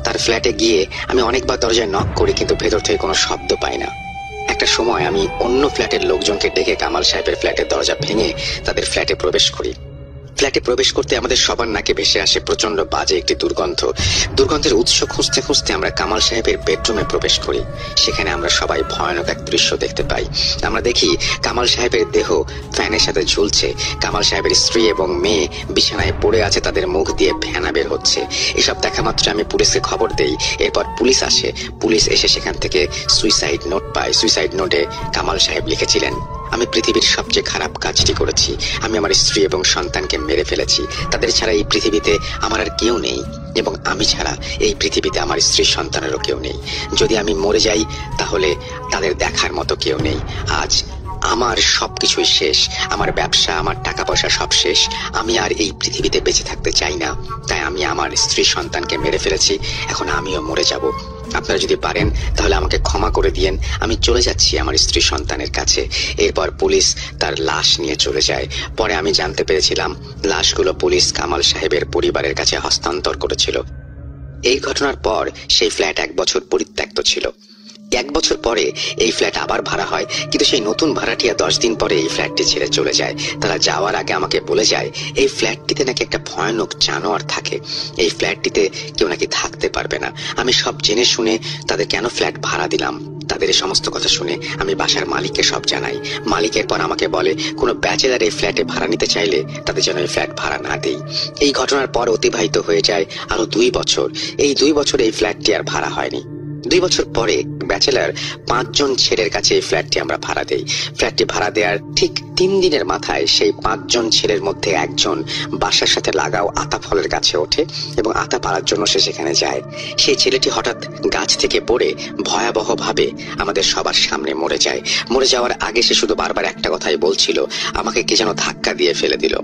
তার ফ্ল্যাটে গিয়ে আমি অনেকবার দরজায় নক করি, কিন্তু ভেতর থেকে কোনো শব্দ পাই না। একটা সময় আমি অন্য ফ্ল্যাটের লোকজনকে ডেকে কামাল সাহেবের ফ্ল্যাটের দরজা ভেঙে তাদের ফ্ল্যাটে প্রবেশ করি। ফ্ল্যাটে প্রবেশ করতে আমাদের সবার নাকে ভেসে আসে প্রচন্ড বাজে একটি দুর্গন্ধ। দুর্গন্ধের উৎস খুঁজতে খুঁজতে আমরা কামাল সাহেবের বেডরুমে প্রবেশ করি। সেখানে আমরা সবাই ভয়ানক এক দৃশ্য দেখতে পাই। আমরা দেখি কামাল সাহেবের দেহ ফ্যানের সাথে ঝুলছে। কামাল সাহেবের স্ত্রী এবং মেয়ে বিছানায় পড়ে আছে, তাদের মুখ দিয়ে ফেনা বের হচ্ছে। এসব দেখা মাত্র আমি পুলিশকে খবর দেই। এরপর পুলিশ আসে। পুলিশ এসে সেখান থেকে সুইসাইড নোট পায়। সুইসাইড নোটে কামাল সাহেব লিখেছিলেন, আমি পৃথিবীর সবচেয়ে খারাপ কাজটি করেছি। আমি আমার স্ত্রী এবং সন্তানকে মেরে ফেলেছি। তাদের ছাড়া এই পৃথিবীতে আমার আর কেউ নেই, এবং আমি ছাড়া এই পৃথিবীতে আমার স্ত্রী সন্তানেরও কেউ নেই। যদি আমি মরে যাই তাহলে তাদের দেখার মতো কেউ নেই। আজ আমার সবকিছুই শেষ। আমার ব্যবসা, আমার টাকা পয়সা সব শেষ। আমি আর এই পৃথিবীতে বেঁচে থাকতে চাই না। তাই আমি আমার স্ত্রী সন্তানকে মেরে ফেলেছি। এখন আমিও মরে যাব। আপনারা যদি পারেন তাহলে আমাকে ক্ষমা করে দিয়েন। আমি চলে যাচ্ছি আমার স্ত্রী সন্তানের কাছে। এরপর পুলিশ তার লাশ নিয়ে চলে যায়। পরে আমি জানতে পেরেছিলাম লাশগুলো পুলিশ কামাল সাহেবের পরিবারের কাছে হস্তান্তর করেছিল। এই ঘটনার পর সেই ফ্ল্যাট 1 বছর পরিত্যক্ত ছিল। 1 বছর পরে এই ফ্ল্যাট আবার ভাড়া হয়, কিন্তু সেই নতুন ভাড়াটিয়া 10 দিন পরে এই ফ্ল্যাটটি ছেড়ে চলে যায়। তারা যাওয়ার আগে আমাকে বলে যায় এই ফ্ল্যাটটিতে নাকি একটা ভয়ানক জানোয়ার থাকে। এই ফ্ল্যাটটিতে কেউ নাকি থাকতে পারবে না। আমি সব জেনে শুনে তাদের কেন ফ্ল্যাট ভাড়া দিলাম। তাদের এই সমস্ত কথা শুনে আমি বাসার মালিককে সব জানাই। মালিকের পর আমাকে বলে কোনো ব্যাচেলার এই ফ্ল্যাটে ভাড়া নিতে চাইলে তাদের যেন এই ফ্ল্যাট ভাড়া না দেই। এই ঘটনার পর অতিবাহিত হয়ে যায় আরো 2 বছর। এই 2 বছরে এই ফ্ল্যাটটি আর ভাড়া হয়নি। 2 বছর পরে ব্যাচেলার 5 জন ছেলের কাছে এই ফ্ল্যাটটি আমরা ভাড়া দেই। ফ্ল্যাটটি ভাড়া দেওয়ার ঠিক 3 দিনের মাথায় সেই 5 জন ছেলের মধ্যে একজন বাসার সাথে লাগাও আতা ফলের গাছে ওঠে এবং আতা পাড়ার জন্য সে সেখানে যায়। সেই ছেলেটি হঠাৎ গাছ থেকে পড়ে ভয়াবহভাবে আমাদের সবার সামনে মরে যায়। মরে যাওয়ার আগে সে শুধু বারবার একটা কথাই বলছিল, আমাকে কে যেন ধাক্কা দিয়ে ফেলে দিল।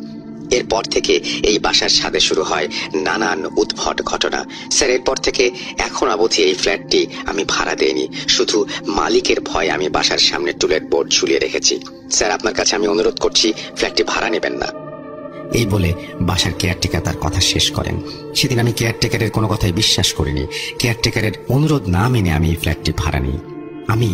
এরপর থেকে এই বাসার ছাদে শুরু হয় নানান উদ্ভট ঘটনা। স্যার, এরপর থেকে এখন অবধি এই ফ্ল্যাটটি আমি ভাড়া দেইনি। শুধু মালিকের ভয়ে আমি বাসার সামনে টুলেট বোর্ড ঝুলিয়ে রেখেছি। স্যার, আপনার কাছে আমি অনুরোধ করছি ফ্ল্যাটটি ভাড়া নেবেন না। এই বলে বাসার কেয়ারটেকার তার কথা শেষ করেন। সেদিন আমি কেয়ারটেকারের কোনো কথাই বিশ্বাস করিনি। কেয়ারটেকারের অনুরোধ না মেনে আমি এই ফ্ল্যাটটি ভাড়া নিই। আমি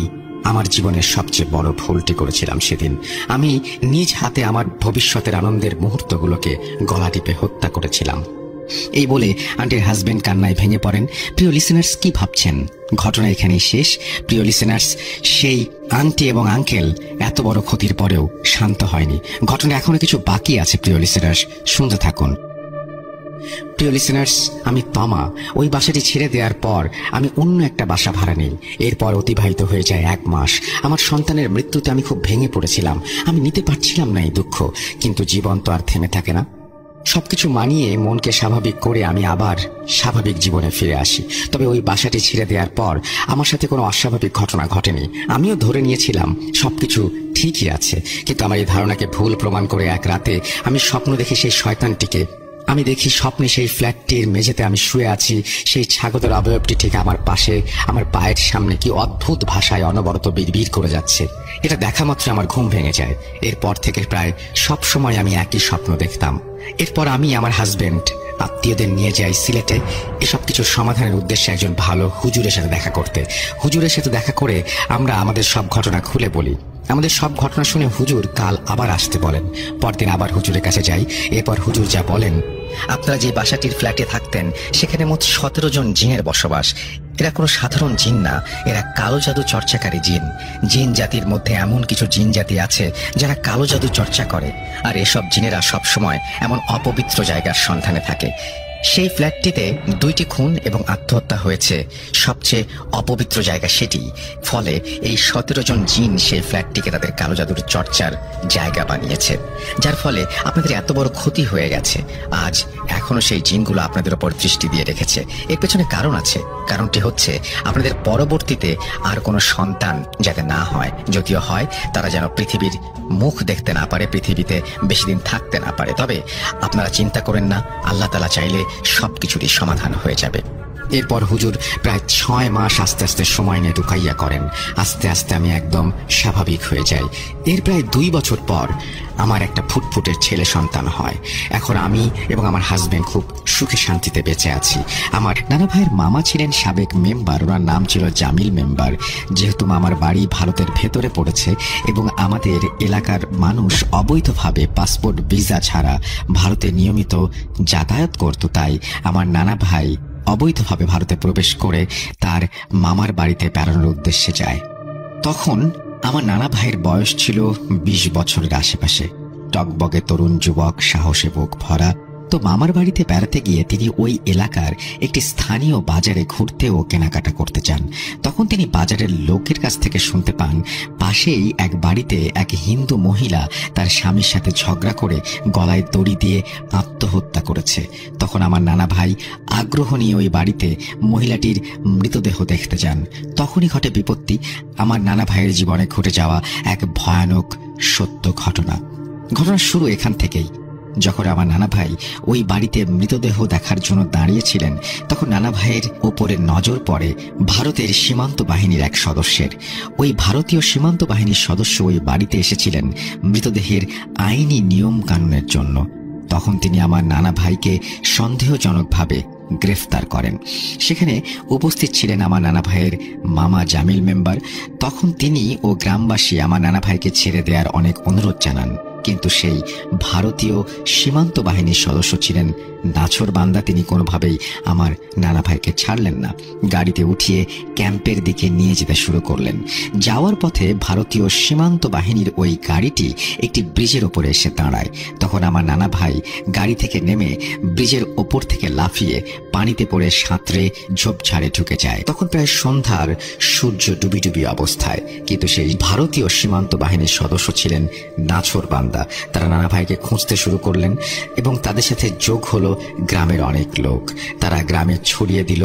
আমার জীবনের সবচেয়ে বড় ভুলটি করেছিলাম সেদিন। আমি নিজ হাতে আমার ভবিষ্যতের আনন্দের মুহূর্তগুলোকে গলা টিপে হত্যা করেছিলাম। এই বলে আন্টির হাজবেন্ড কান্নায় ভেঙে পড়েন। প্রিয় লিসেনার্স, কি ভাবছেন? ঘটনা এখানেই শেষ। প্রিয় লিসেনার্স, সেই আন্টি এবং আঙ্কেল এত বড় ক্ষতির পরেও শান্ত হয়নি। ঘটনা এখনো কিছু বাকি আছে। প্রিয় লিসেনার্স, শুনতে থাকুন। প্রিয় লিসেনার্স, আমি তমা। ওই বাসাটি ছেড়ে দেওয়ার পর আমি অন্য একটা বাসা ভাড়া নিই। এরপর অতিবাহিত হয়ে যায় 1 মাস। আমার সন্তানের মৃত্যুতে আমি খুব ভেঙে পড়েছিলাম। আমি নিতে পারছিলাম না এই দুঃখ, কিন্তু জীবন তো আর থেমে থাকে না। সবকিছু মানিয়ে মনকে স্বাভাবিক করে আমি আবার স্বাভাবিক জীবনে ফিরে আসি। তবে ওই বাসাটি ছেড়ে দেওয়ার পর আমার সাথে কোনো অস্বাভাবিক ঘটনা ঘটেনি। আমিও ধরে নিয়েছিলাম সবকিছু ঠিকই আছে, কিন্তু আমার এই ধারণাকে ভুল প্রমাণ করে এক রাতে আমি স্বপ্ন দেখি সেই শয়তানটিকে। আমি দেখি স্বপ্নে সেই ফ্ল্যাটটির মেঝেতে আমি শুয়ে আছি। সেই ছাগলের অবয়বটি ঠিক আমার পাশে, আমার পায়ের সামনে কি অদ্ভুত ভাষায় অনবরত বিড়বিড় করে যাচ্ছে। এটা দেখা মাত্র আমার ঘুম ভেঙে যায়। এরপর থেকে প্রায় সব সময় আমি একই স্বপ্ন দেখতাম। এরপর আমি আমার হাজবেন্ড আত্মীয়দের নিয়ে যাই সিলেটে এসব কিছুর সমাধানের উদ্দেশ্যে একজন ভালো হুজুরের সাথে দেখা করতে। হুজুরের সাথে দেখা করে আমরা আমাদের সব ঘটনা খুলে বলি। আমাদের সব ঘটনা শুনে হুজুর কাল আবার আসতে বলেন। পরদিন আবার হুজুরের কাছে যাই। এরপর হুজুর যা বলেন, আপনারা যে বাসাটির ফ্ল্যাটে থাকতেন সেখানে মোট 17 জন জিনের বসবাস। এরা কোনো সাধারণ জিন না, এরা কালো জাদু চর্চাকারী জিন। জিন জাতির মধ্যে এমন কিছু জিন জাতি আছে যারা কালো জাদু চর্চা করে, আর এসব জিনেরা সবসময় এমন অপবিত্র জায়গার সন্ধানে থাকে। সেই ফ্ল্যাটটিতে 2টি খুন এবং আত্মহত্যা হয়েছে। সবচেয়ে অপবিত্র জায়গা সেটি। ফলে এই 17 জন জিন সেই ফ্ল্যাটটিকে তাদের কালো জাদুর চর্চার জায়গা বানিয়েছে, যার ফলে আপনাদের এত বড় ক্ষতি হয়ে গেছে। আজ এখনো সেই জিনগুলো আপনাদের উপর দৃষ্টি দিয়ে রেখেছে। এর পেছনে কারণ আছে। কারণটি হচ্ছে আপনাদের পরবর্তীতে আর কোনো সন্তান যাতে না হয়, যদিও হয় তারা যেন পৃথিবীর মুখ দেখতে না পারে, পৃথিবীতে বেশি দিন থাকতে না পারে। তবে আপনারা চিন্তা করেন না, আল্লাহ তাআলা চাইলে সবকিছুরই সমাধান হয়ে যাবে। এরপর হুজুর প্রায় 6 মাস আস্তে আস্তে সময় নিয়ে রুকাইয়া করেন। আস্তে আস্তে আমি একদম স্বাভাবিক হয়ে যাই। এর প্রায় 2 বছর পর আমার একটা ফুটফুটের ছেলে সন্তান হয়। এখন আমি এবং আমার হাজবেন্ড খুব সুখে শান্তিতে বেঁচে আছি। আমার নানা ভাইয়ের মামা ছিলেন সাবেক মেম্বার, ওনার নাম ছিল জামিল মেম্বার। যেহেতু মামার বাড়ি ভারতের ভেতরে পড়েছে এবং আমাদের এলাকার মানুষ অবৈধভাবে পাসপোর্ট ভিসা ছাড়া ভারতে নিয়মিত যাতায়াত করত, তাই আমার নানা ভাই অবৈধভাবে ভারতে প্রবেশ করে তার মামার বাড়িতে বেড়ানোর উদ্দেশ্যে যায়। তখন আমার নানা ভাইয়ের বয়স ছিল 20 বছরের আশেপাশে। টকবগে তরুণ যুবক, সাহসে বুক ভরা। তো মামার বাড়িতে বেড়াতে গিয়ে তিনি ওই এলাকার একটি স্থানীয় বাজারে ঘুরতে ও কেনাকাটা করতে চান। তখন তিনি বাজারের লোকের কাছ থেকে শুনতে পান পাশেই এক বাড়িতে এক হিন্দু মহিলা তার স্বামীর সাথে ঝগড়া করে গলায় দড়ি দিয়ে আত্মহত্যা করেছে। তখন আমার নানা ভাই আগ্রহ নিয়ে ওই বাড়িতে মহিলাটির মৃতদেহ দেখতে যান। তখনই ঘটে বিপত্তি। আমার নানা ভাইয়ের জীবনে ঘটে যাওয়া এক ভয়ানক সত্য ঘটনা। ঘটনার শুরু এখান থেকেই। যখন আমার নানা ভাই ওই বাড়িতে মৃতদেহ দেখার জন্য দাঁড়িয়েছিলেন, তখন নানা ভাইয়ের ওপরে নজর পড়ে ভারতের সীমান্ত বাহিনীর এক সদস্যের। ওই ভারতীয় সীমান্ত বাহিনীর সদস্য ওই বাড়িতে এসেছিলেন মৃতদেহের আইনি নিয়ম কানুনের জন্য। তখন তিনি আমার নানা ভাইকে সন্দেহজনকভাবে গ্রেফতার করেন। সেখানে উপস্থিত ছিলেন আমার নানা ভাইয়ের মামা জামিল মেম্বার। তখন তিনি ও গ্রামবাসী আমার নানা ভাইকে ছেড়ে দেওয়ার অনেক অনুরোধ জানান, কিন্তু সেই ভারতীয় সীমান্ত বাহিনীর সদস্য ছিলেন নাছোড়বান্দা। তিনি কোনোভাবেই আমার নানা ভাইকে ছাড়লেন না। গাড়িতে উঠিয়ে ক্যাম্পের দিকে নিয়ে যেতে শুরু করলেন। যাওয়ার পথে ভারতীয় সীমান্ত বাহিনীর ওই গাড়িটি একটি ব্রিজের ওপরে এসে দাঁড়ায়। তখন আমার নানা ভাই গাড়ি থেকে নেমে ব্রিজের ওপর থেকে লাফিয়ে পানিতে পড়ে সাঁতরে ঝোপঝাড়ে ঢুকে যায়। তখন প্রায় সন্ধ্যার, সূর্য ডুবি ডুবি অবস্থায়, কিন্তু সেই ভারতীয় সীমান্ত বাহিনীর সদস্য ছিলেন নাছোড়বান্দা। তারা নানা ভাইকে খুঁজতে শুরু করলেন এবং তাদের সাথে যোগ হলো গ্রামের অনেক লোক। তারা গ্রামে ছড়িয়ে দিল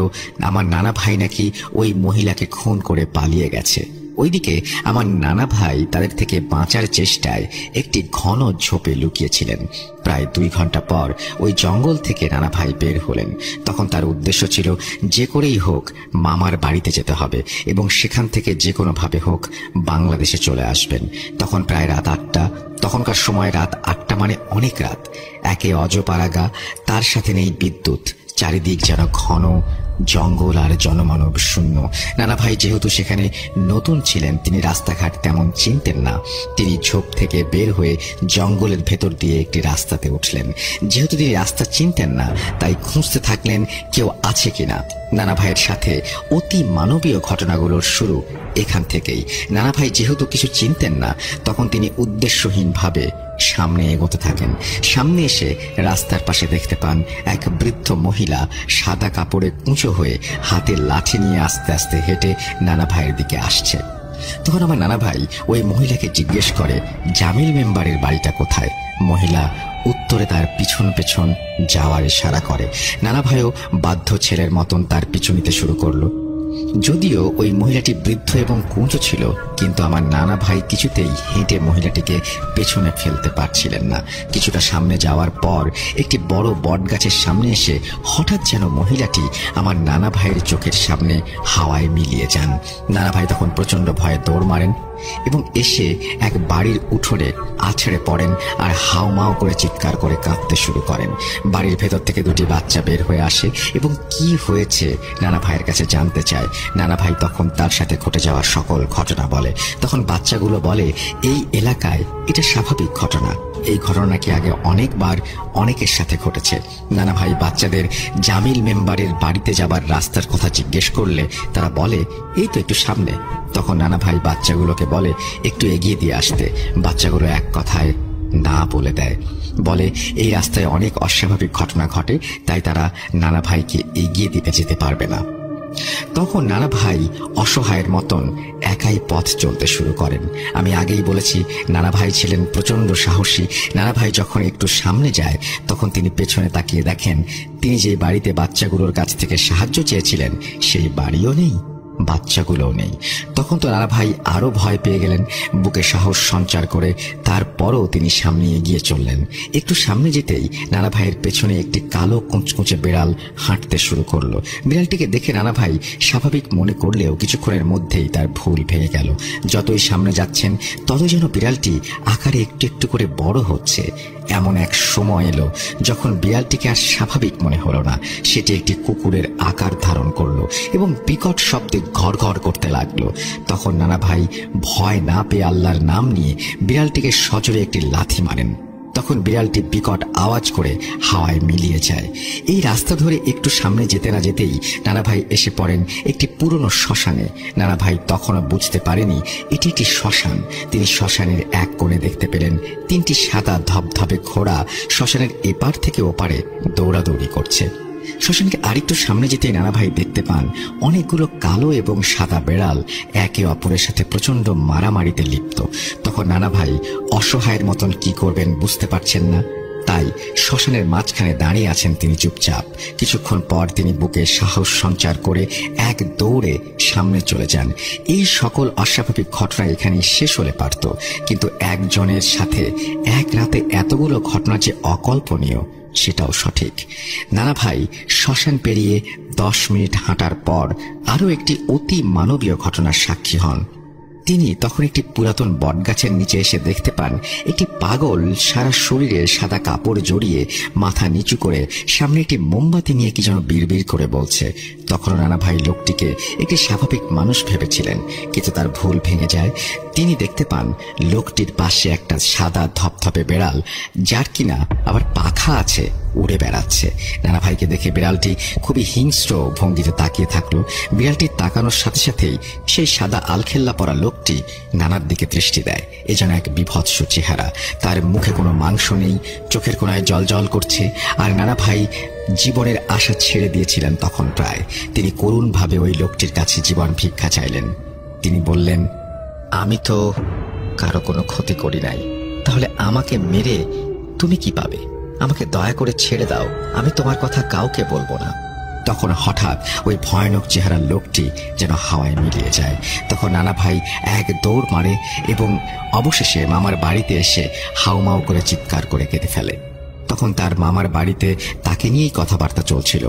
আমার নানা ভাই নাকি ওই মহিলাকে খুন করে পালিয়ে গেছে। ওইদিকে আমার নানা ভাই তাদের থেকে বাঁচার চেষ্টায় একটি ঘন ঝোপে লুকিয়েছিলেন। প্রায় 2 ঘন্টা পর ওই জঙ্গল থেকে নানা ভাই বের হলেন। তখন তার উদ্দেশ্য ছিল যে করেই হোক মামার বাড়িতে যেতে হবে এবং সেখান থেকে যে কোনোভাবে হোক বাংলাদেশে চলে আসবেন। তখন প্রায় রাত 8টা। তখনকার সময় রাত 8টা মানে অনেক রাত। একে অজপাড়াগা, তার সাথে নেই বিদ্যুৎ, চারিদিক যেন ঘন জঙ্গল আর জনমানব শূন্য। নানা ভাই যেহেতু সেখানে নতুন ছিলেন, তিনি রাস্তাঘাট তেমন চিনতেন না। তিনি ঝোপ থেকে বের হয়ে জঙ্গলের ভেতর দিয়ে একটি রাস্তাতে উঠলেন। যেহেতু তিনি রাস্তা চিনতেন না, তাই খুঁজতে থাকলেন কেউ আছে কিনা। নানা ভাইয়ের সাথে অতি মানবীয় ঘটনাগুলোর শুরু এখান থেকেই। নানা ভাই যেহেতু কিছু চিনতেন না, তখন তিনি উদ্দেশ্যহীনভাবে সামনে এগোতে থাকেন। সামনে এসে রাস্তার পাশে দেখতে পান এক বৃদ্ধ মহিলা সাদা কাপড়ে কুঁচো হয়ে হাতে লাঠি নিয়ে আস্তে আস্তে হেঁটে নানা ভাইয়ের দিকে আসছে। তখন আমার নানা ভাই ওই মহিলাকে জিজ্ঞেস করে, জামিল মেম্বারের বাড়িটা কোথায়? মহিলা উত্তরে তার পিছন পেছন যাওয়ার ইশারা করে। নানা ভাইও বাধ্য ছেলের মতন তার পিছু নিতে শুরু করলো। যদিও ওই মহিলাটি বৃদ্ধ এবং কুঁচো ছিল, কিন্তু আমার নানা ভাই কিছুতেই হেঁটে মহিলাটিকে পেছনে ফেলতে পারছিলেন না। কিছুটা সামনে যাওয়ার পর একটি বড় বটগাছের সামনে এসে হঠাৎ যেন মহিলাটি আমার নানা ভাইয়ের চোখের সামনে হাওয়ায় মিলিয়ে যান। নানা ভাই তখন প্রচন্ড ভয়ে দৌড় মারেন এবং এসে এক বাড়ির উঠোনে আছড়ে পড়েন আর হাউমাউ করে চিৎকার করে কাঁদতে শুরু করেন। বাড়ির ভেতর থেকে দুটি বাচ্চা বের হয়ে আসে এবং কি হয়েছে নানা ভাইয়ের কাছে জানতে চায়। নানা ভাই তখন তার সাথে ঘটে যাওয়া সকল ঘটনা বলে। তখন বাচ্চাগুলো বলে, এই এলাকায় এটা স্বাভাবিক ঘটনা, এই ঘটনা নাকি আগে অনেকবার অনেকের সাথে ঘটেছে। নানা ভাই বাচ্চাদের জামিল মেম্বারের বাড়িতে যাবার রাস্তার কথা জিজ্ঞেস করলে তারা বলে, এই তো একটু সামনে। তখন নানা ভাই বাচ্চাগুলোকে বলে একটু এগিয়ে দিয়ে আসতে। বাচ্চাগুলো এক কথায় না বলে দেয়, বলে এই রাস্তায় অনেক অস্বাভাবিক ঘটনা ঘটে, তাই তারা নানা ভাইকে এগিয়ে দিতে যেতে পারবে না। তখন নানা ভাই অসহায়ের মতন একাই পথ চলতে শুরু করেন। আমি আগেই বলেছি নানা ভাই ছিলেন প্রচন্ড সাহসী। নানা ভাই যখন একটু সামনে যায়, তখন তিনি পেছনে তাকিয়ে দেখেন তিনি যে বাড়িতে বাচ্চাগুলোর কাছ থেকে সাহায্য চেয়েছিলেন সেই বাড়িও নেই, বাচ্চাগুলোও নেই। তখন তো নানা ভাই আরো ভয় পেয়ে গেলেন। বুকে সাহস সঞ্চার করে তারপরও তিনি সামনে এগিয়ে চললেন। একটু সামনে যেতেই নানা ভাইয়ের পেছনে একটি কালো কুঁচকুঁচে বিড়াল হাঁটতে শুরু করলো। বিড়ালটিকে দেখে নানা ভাই স্বাভাবিক মনে করলেও কিছুক্ষণের মধ্যেই তার ভুল ভেঙে গেল। যতই সামনে যাচ্ছেন ততই যেন বিড়ালটি আকারে একটু একটু করে বড় হচ্ছে। এমন এক সময় এলো যখন বিড়ালটিকে আর স্বাভাবিক মনে হলো না। সেটি একটি কুকুরের আকার ধারণ করলো এবং বিকট শব্দে ঘর ঘর করতে লাগলো। তখন নানা ভাই ভয় না পেয়ে আল্লাহর নাম নিয়ে বিড়ালটিকে সজোরে একটি লাথি মারেন। তখন বিড়ালটি বিকট আওয়াজ করে হাওয়ায় মিলিয়ে যায়। এই রাস্তা ধরে একটু সামনে যেতে না যেতেই নানা ভাই এসে পড়েন একটি পুরনো শ্মশানে। নানা ভাই তখনও বুঝতে পারেনি এটি একটি শ্মশান। তিনি শ্মশানের এক কোণে দেখতে পেলেন তিনটি সাদা ধবধবে ঘোড়া শ্মশানের এপার থেকে ওপারে দৌড়াদৌড়ি করছে। শ্মশানকে আরেকটু সামনে যেতেই নানা ভাই দেখতে পান অনেকগুলো কালো এবং সাদা বেড়াল একে অপরের সাথে প্রচন্ড মারামারিতে লিপ্ত। তখন নানা ভাই অসহায়ের মতন কি করবেন বুঝতে পারছেন না, তাই শ্মশানের মাঝখানে দাঁড়িয়ে আছেন তিনি চুপচাপ। কিছুক্ষণ পর তিনি বুকে সাহস সঞ্চার করে এক দৌড়ে সামনে চলে যান। এই সকল অস্বাভাবিক ঘটনা এখানে শেষ হলে পারত, কিন্তু একজনের সাথে এক রাতে এতগুলো ঘটনা যে অকল্পনীয় সেটাও সঠিক। নানা ভাই শ্মশান পেরিয়ে 10 মিনিট হাঁটার পর আরো একটি অতি মানবীয় ঘটনার সাক্ষী হন। তিনি তখন একটি পুরাতন বটগাছের নিচে এসে দেখতে পান একটি পাগল সারা শরীরে সাদা কাপড় জড়িয়ে মাথা নিচু করে সামনে একটি মোমবাতি নিয়ে কি যেন বিড়বিড় করে বলছে। তখন নানা ভাই লোকটিকে একটি স্বাভাবিক মানুষ ভেবেছিলেন, কিন্তু তার ভুল ভেঙে যায়। তিনি দেখতে পান লোকটির পাশে একটা সাদা ধপধপে বেড়াল, যার কিনা আবার পাখা আছে, উড়ে বেড়াচ্ছে। নানা ভাইকে দেখে বিড়ালটি খুবই হিংস্র ভঙ্গিতে তাকিয়ে থাকলো। বিড়ালটি তাকানোর সাথে সাথেই সেই সাদা আলখেল্লা পরা লোকটি নানার দিকে দৃষ্টি দেয়। এ যেন এক বিভৎস চেহারা। তার মুখে কোনো মাংস নেই, চোখের কোণায় জল জল করছে। আর নানা ভাই জীবনের আশা ছেড়ে দিয়েছিলেন তখন প্রায়। তিনি করুণভাবে ওই লোকটির কাছে জীবন ভিক্ষা চাইলেন। তিনি বললেন, আমি তো কারো কোনো ক্ষতি করি নাই, তাহলে আমাকে মেরে তুমি কি পাবে? আমাকে দয়া করে ছেড়ে দাও, আমি তোমার কথা কাউকে বলবো না। তখন হঠাৎ ওই ভয়ানক চেহারার লোকটি যেন হাওয়ায় মিলিয়ে যায়। তখন নানা ভাই এক দৌড় মারে এবং অবশেষে মামার বাড়িতে এসে হাউমাউ করে চিৎকার করে কেঁদে ফেলে। তখন তার মামার বাড়িতে তাকে নিয়েই কথাবার্তা চলছিল।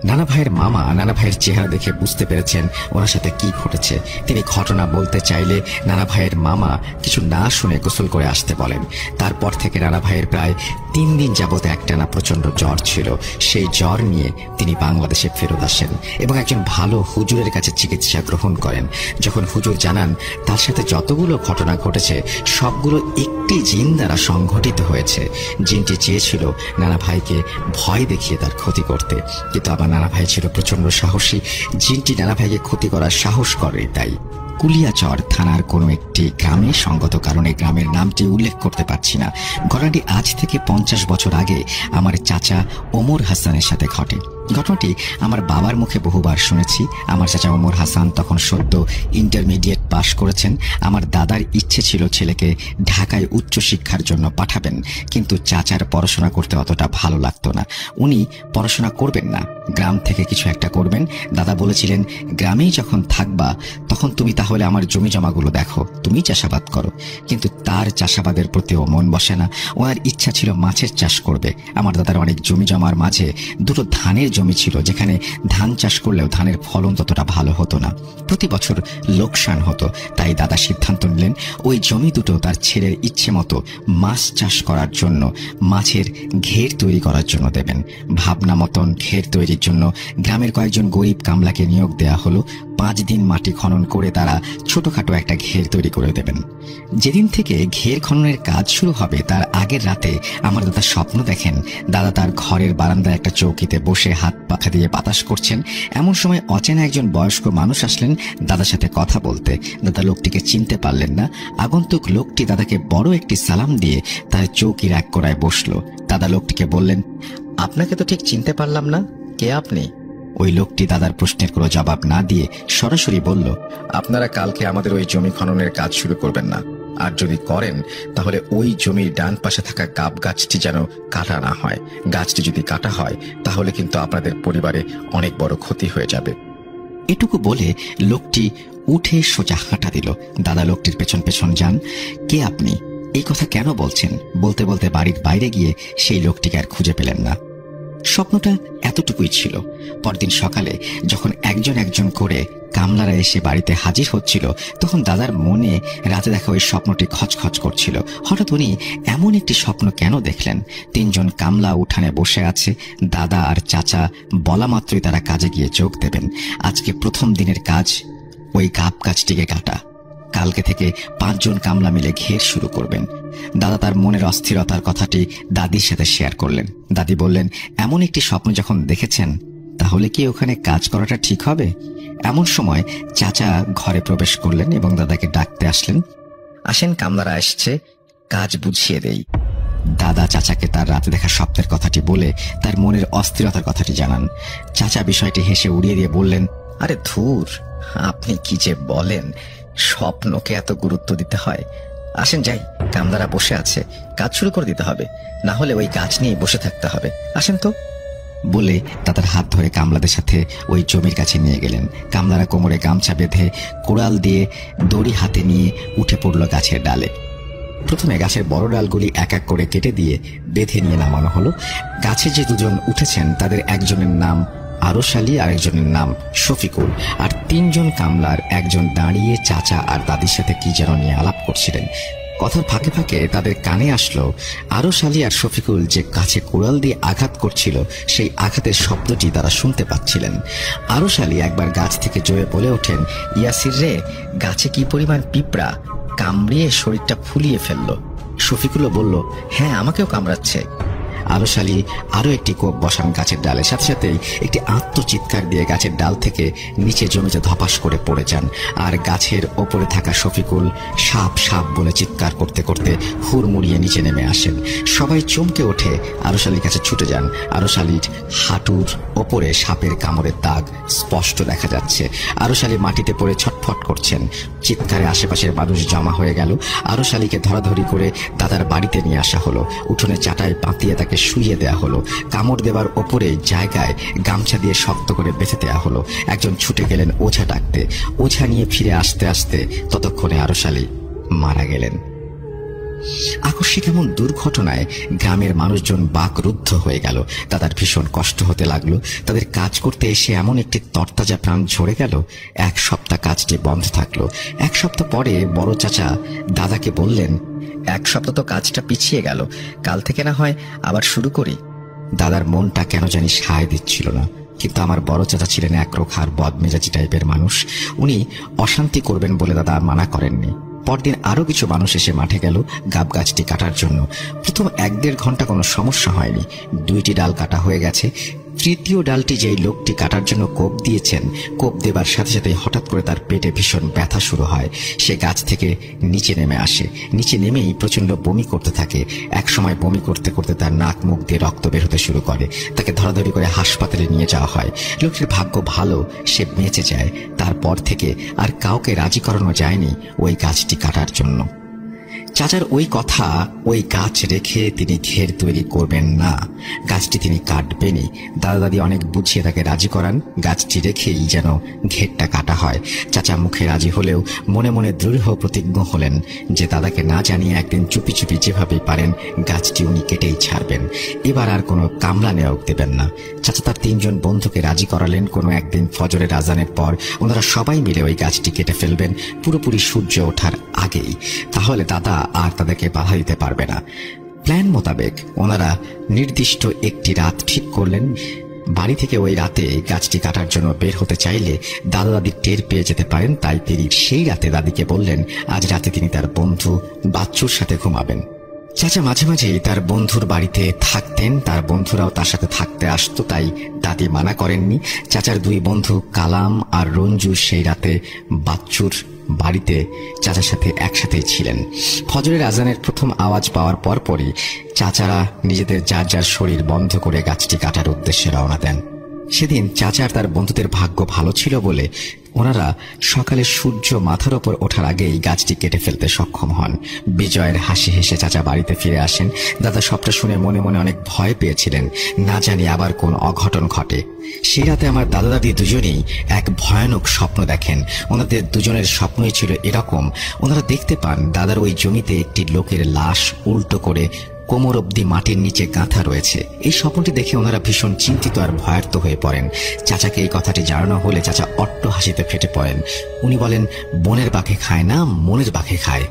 নানা ভাইয়ের মামা নানা ভাইয়ের চেহারা দেখে বুঝতে পেরেছেন ওনার সাথে কি ঘটেছে। তিনি ঘটনা বলতে চাইলে নানা ভাইয়ের মামা কিছু না শুনে গোসল করে আসতে বলেন। তারপর থেকে নানা ভাইয়ের প্রায় 3 দিন যাবত একটানা প্রচন্ড জ্বর ছিল। সেই জ্বর নিয়ে তিনি বাংলাদেশে ফেরত আসেন এবং একজন ভালো হুজুরের কাছে চিকিৎসা গ্রহণ করেন। যখন হুজুর জানান তার সাথে যতগুলো ঘটনা ঘটেছে সবগুলো একটি জিন দ্বারা সংঘটিত হয়েছে। জিনটি চেয়েছিল নানা ভাইকে ভয় দেখিয়ে তার ক্ষতি করতে, কিন্তু আবার নানা ভাই ছিল প্রচন্ড সাহসী। জিনটি নানা ভাইকে ক্ষতি করার সাহস করে। তাই কুলিয়াচর থানার কোনো একটি গ্রামে, সঙ্গত কারণে গ্রামের নামটি উল্লেখ করতে পারছি না, ঘটনাটি আজ থেকে 50 বছর আগে আমার চাচা ওমর হাসানের সাথে ঘটে। ঘটনাটি আমার বাবার মুখে বহুবার শুনেছি। আমার চাচা ওমর হাসান তখন সদ্য ইন্টারমিডিয়েট পাশ করেছেন। আমার দাদার ইচ্ছে ছিল ছেলেকে ঢাকায় উচ্চশিক্ষার জন্য পাঠাবেন, কিন্তু চাচার পড়াশোনা করতে অতটা ভালো লাগতো না। উনি পড়াশোনা করবেন না, গ্রাম থেকে কিছু একটা করবেন। দাদা বলেছিলেন, গ্রামেই যখন থাকবা তখন তুমি তাহলে আমার জমি জমাগুলো দেখো, তুমি চাষাবাদ করো। কিন্তু তার চাষাবাদের প্রতিও মন বসে না। ওনার ইচ্ছা ছিল মাছের চাষ করবে। আমার দাদার অনেক জমি জমার মাঝে দুটো ধানের জমি ছিল, যেখানে ধান চাষ করলেও ধানের ফলন ততটা ভালো হতো না, প্রতি বছর লোকসান হতো। তাই দাদা সিদ্ধান্ত নিলেন ওই জমি দুটো তার ছেলের ইচ্ছে মতো মাছ চাষ করার জন্য, মাছের ঘের তৈরি করার জন্য দেবেন। ভাবনা মতন ঘের তৈরির জন্য গ্রামের কয়েকজন গরিব কামলাকে নিয়োগ দেয়া হলো। 5 দিন মাটি খনন করে তারা ছোটখাটো একটা ঘের তৈরি করে দেবেন। যেদিন থেকে ঘের খননের কাজ শুরু হবে তার আগের রাতে আমার দাদা স্বপ্ন দেখেন দাদা তার ঘরের বারান্দায় একটা চৌকিতে বসে হাত পাখা দিয়ে বাতাস করছেন। এমন সময় অচেনা একজন বয়স্ক মানুষ আসলেন দাদার সাথে কথা বলতে। দাদা লোকটিকে চিনতে পারলেন না। আগন্তুক লোকটি দাদাকে বড় একটি সালাম দিয়ে তার চৌকির এক কোণায় বসলো। দাদা লোকটিকে বললেন, আপনাকে তো ঠিক চিনতে পারলাম না, কে আপনি? ওই লোকটি দাদার প্রশ্নের কোনো জবাব না দিয়ে সরাসরি বলল, আপনারা কালকে আমাদের ওই জমি খননের কাজ শুরু করবেন না, আর যদি করেন তাহলে ওই জমির ডান পাশে থাকা গাব গাছটি যেন কাটা না হয়। গাছটি যদি কাটা হয় তাহলে কিন্তু আপনাদের পরিবারে অনেক বড় ক্ষতি হয়ে যাবে। এটুকু বলে লোকটি উঠে সোজা হাঁটা দিল। দাদা লোকটির পেছন পেছন যান। কে আপনি? এই কথা কেন বলছেন? বলতে বলতে বাড়ির বাইরে গিয়ে সেই লোকটিকে আর খুঁজে পেলেন না। স্বপ্নটা এতটুকুই ছিল। পরদিন সকালে যখন একজন একজন করে কামলারা এসে বাড়িতে হাজির হচ্ছিল, তখন দাদার মনে রাতে দেখা ওই স্বপ্নটি খচখচ করছিল। হঠাৎ উনি এমন একটি স্বপ্ন কেন দেখলেন? 3 জন কামলা উঠানে বসে আছে। দাদা আর চাচা বলা মাত্রই তারা কাজে গিয়ে যোগ দেবেন। আজকে প্রথম দিনের কাজ ওই গাব গাছটিকে কাটা। কালকে থেকে 5 জন কামলা মিলে ঘের শুরু করবেন। দাদা তার মনের অস্থিরতার কথাটি দাদির সাথে শেয়ার করলেন। দাদি বললেন, এমন একটি স্বপ্ন যখন দেখেছেন তাহলে কি ওখানে কাজ করাটা ঠিক হবে? এমন সময় চাচা ঘরে প্রবেশ করলেন এবং দাদাকে ডাকতে আসলেন। আসেন, কামলারা আসছে, কাজ বুঝিয়ে দেই। দাদা চাচাকে তার রাতে দেখা স্বপ্নের কথাটি বলে তার মনের অস্থিরতার কথাটি জানান। চাচা বিষয়টি হেসে উড়িয়ে দিয়ে বললেন, আরে ধুর, আপনি কি যে বলেন, স্বপ্নকে এত গুরুত্ব দিতে হয়? আসেন যাই, কামলারা বসে আছে, কাজ শুরু করে দিতে হবে, না হলে ওই গাছ নিয়ে বসে থাকতে হবে। আসেন তো। বলে দাদার হাত ধরে কামলাদের সাথে ওই জমির কাছে নিয়ে গেলেন। কামলারা কোমরে গামছা বেঁধে কোড়াল দিয়ে দড়ি হাতে নিয়ে উঠে পড়ল গাছের ডালে। প্রথমে গাছের বড় ডালগুলি এক এক করে কেটে দিয়ে বেঁধে নিয়ে নামানো হলো। গাছে যে 2 জন উঠেছেন তাদের একজনের নাম আরশ আলী, আরেকজনের নাম শফিকুল। আর 3 জন কামলার একজন দাঁড়িয়ে চাচা আর দাদির সাথে কি যেন নিয়ে আলাপ করছিলেন। কথার ফাঁকে ফাঁকে তাদের কানে আসলো আরশ আলী আর শফিকুল যে গাছে কোড়াল দিয়ে আঘাত করছিল, সেই আঘাতের শব্দটি তারা শুনতে পাচ্ছিলেন। আরশ আলী একবার গাছ থেকে জোরে বলে ওঠেন, ইয়াসির রে, গাছে কি পরিমাণ পিঁপড়া, কামড়িয়ে শরীরটা ফুলিয়ে ফেললো। শফিকুলও বলল, হ্যাঁ, আমাকেও কামড়াচ্ছে। আরশ আলী আরো একটি কোপ বসান গাছের ডালে। সাথে সাথেই একটি আত্মচিৎকার দিয়ে গাছের ডাল থেকে নিচে জমিতে ধপাস করে পড়ে যান। আর গাছের ওপরে থাকা শফিকুল সাপ সাপ বলে চিৎকার করতে করতে হুড়মুড়িয়ে নিচে নেমে আসেন। সবাই চমকে ওঠে আরশ আলীর কাছে ছুটে যান। আরশ আলীর হাঁটুর ওপরে সাপের কামড়ের দাগ স্পষ্ট দেখা যাচ্ছে। আরশ আলী মাটিতে পড়ে ছটফট করছেন। চিৎকারে আশেপাশের মানুষ জমা হয়ে গেল। আরশ আলীকে ধরাধরি করে দাদার বাড়িতে নিয়ে আসা হলো। উঠোনে চাটায় পাতিয়ে তাকে শুইয়ে দেয়া হলো। কামড় দেবার ওপরে জায়গায় গামছা দিয়ে শক্ত করে বেঁধে দেয়া হলো। একজন ছুটে গেলেন ওঝা ডাকতে। ওঝা নিয়ে ফিরে আসতে আসতে ততক্ষণে আরশ আলী মারা গেলেন। আকস্মিক এমন দুর্ঘটনায় গ্রামের মানুষজন বাকরুদ্ধ হয়ে গেল। দাদার ভীষণ কষ্ট হতে লাগলো। তাদের কাজ করতে এসে এমন একটি তরতাজা প্রাণ ঝরে গেল। 1 সপ্তাহ কাজটি বন্ধ থাকলো। 1 সপ্তাহ পরে বড় চাচা দাদাকে বললেন, 1 সপ্তাহ তো কাজটা পিছিয়ে গেল, কাল থেকে না হয় আবার শুরু করি। দাদার মনটা কেন জানি সায় দিচ্ছিল না। কিন্তু আমার বড় চাচা ছিলেন একরোখার বদমেজাজি টাইপের মানুষ। উনি অশান্তি করবেন বলে দাদা মানা করেননি। পরদিন আরো কিছু মানুষ এসে মাঠে গেল গাব গাছটি কাটার জন্য। প্রথম 1-1.5 ঘন্টা কোনো সমস্যা হয়নি। 2টি ডাল কাটা হয়ে গেছে। তৃতীয় ডালটি যেই লোকটি কাটার জন্য কোপ দিয়েছেন, কোপ দেবার সাথে সাথে হঠাৎ করে তার পেটে ভীষণ ব্যথা শুরু হয়। সে গাছ থেকে নিচে নেমে আসে। নিচে নেমেই প্রচন্ড বমি করতে থাকে। এক সময় বমি করতে করতে তার নাক মুখ দিয়ে রক্ত বের হতে শুরু করে। তাকে ধরাধরি করে হাসপাতালে নিয়ে যাওয়া হয়। লোকটির ভাগ্য ভালো, সে বেঁচে যায়। তারপর থেকে আর কাউকে রাজি করানো যায়নি ওই গাছটি কাটার জন্য। চাচার ওই কথা, ওই গাছ রেখে তিনি ঘের তৈরি করবেন না, গাছটি তিনি কাটবেনই। দাদা দাদি অনেক বুঝিয়ে তাকে রাজি করান, গাছটি রেখেই যেন ঘেরটা কাটা হয়। চাচা মুখে রাজি হলেও মনে মনে দৃঢ় প্রতিজ্ঞ হলেন যে দাদাকে না জানিয়ে একদিন চুপি চুপি যেভাবেই পারেন গাছটি উনি কেটেই ছাড়বেন। এবার আর কোনো কামলা নেওয়া দেবেন না। চাচা তার 3 জন বন্ধুকে রাজি করালেন কোনো একদিন ফজরের আজানের পর ওনারা সবাই মিলে ওই গাছটি কেটে ফেলবেন পুরোপুরি সূর্য ওঠার আগেই। তাহলে দাদা আর তাদেরকে বাধা দিতে পারবে না। প্ল্যান মোতাবেক ওনারা নির্দিষ্ট একটি রাত ঠিক করলেন। বাড়ি থেকে ওই রাতে গাছটি কাটার জন্য বের হতে চাইলে দাদা দাদি টের পেয়ে যেতে পারেন। তাই তিনি সেই রাতে দাদিকে বললেন আজ রাতে তিনি তার বন্ধু বাচ্চুর সাথে ঘুমাবেন। চাচা মাঝে মাঝেই তার বন্ধুর বাড়িতে থাকতেন, তার বন্ধুরাও তার সাথে থাকতে আসতো, তাই দাদি মানা করেননি। চাচার 2 বন্ধু কালাম আর রঞ্জু সেই রাতে বাচ্চুর বাড়িতে চাচার সাথে একসাথেই ছিলেন। ফজরের আজানের প্রথম আওয়াজ পাওয়ার পরপরই চাচারা নিজেদের যার যার শরীর বন্ধ করে গাছটি কাটার উদ্দেশ্যে রওনা দেন। সেদিন চাচার তার বন্ধুদের ভাগ্য ভালো ছিল বলে ওনারা সকালে সূর্য মাথার ওপর ওঠার আগেই গাছটি কেটে ফেলতে সক্ষম হন। বিজয়ের হাসি হেসে চাচা বাড়িতে ফিরে আসেন। দাদা সবটা শুনে মনে মনে অনেক ভয় পেয়েছিলেন, না জানি আবার কোন অঘটন ঘটে। সেই রাতে আমার দাদা দাদি দুজনেই এক ভয়ানক স্বপ্ন দেখেন। ওনাদের দুজনের স্বপ্নই ছিল এরকম, ওনারা দেখতে পান দাদার ওই জমিতে একটি লোকের লাশ উল্টো করে কোমর অব্দি মাটির নিচে গাঁথা রয়েছে। এই স্বপ্নটি দেখে ওনারা ভীষণ চিন্তিত আর ভয়ার্ত হয়ে পড়েন। চাচাকে এই কথাটি জানানো হলে চাচা অট্ট হাসিতে ফেটে পড়েন। উনি বলেন, বনের বাঘে খায় না, মনের বাঘে খায়।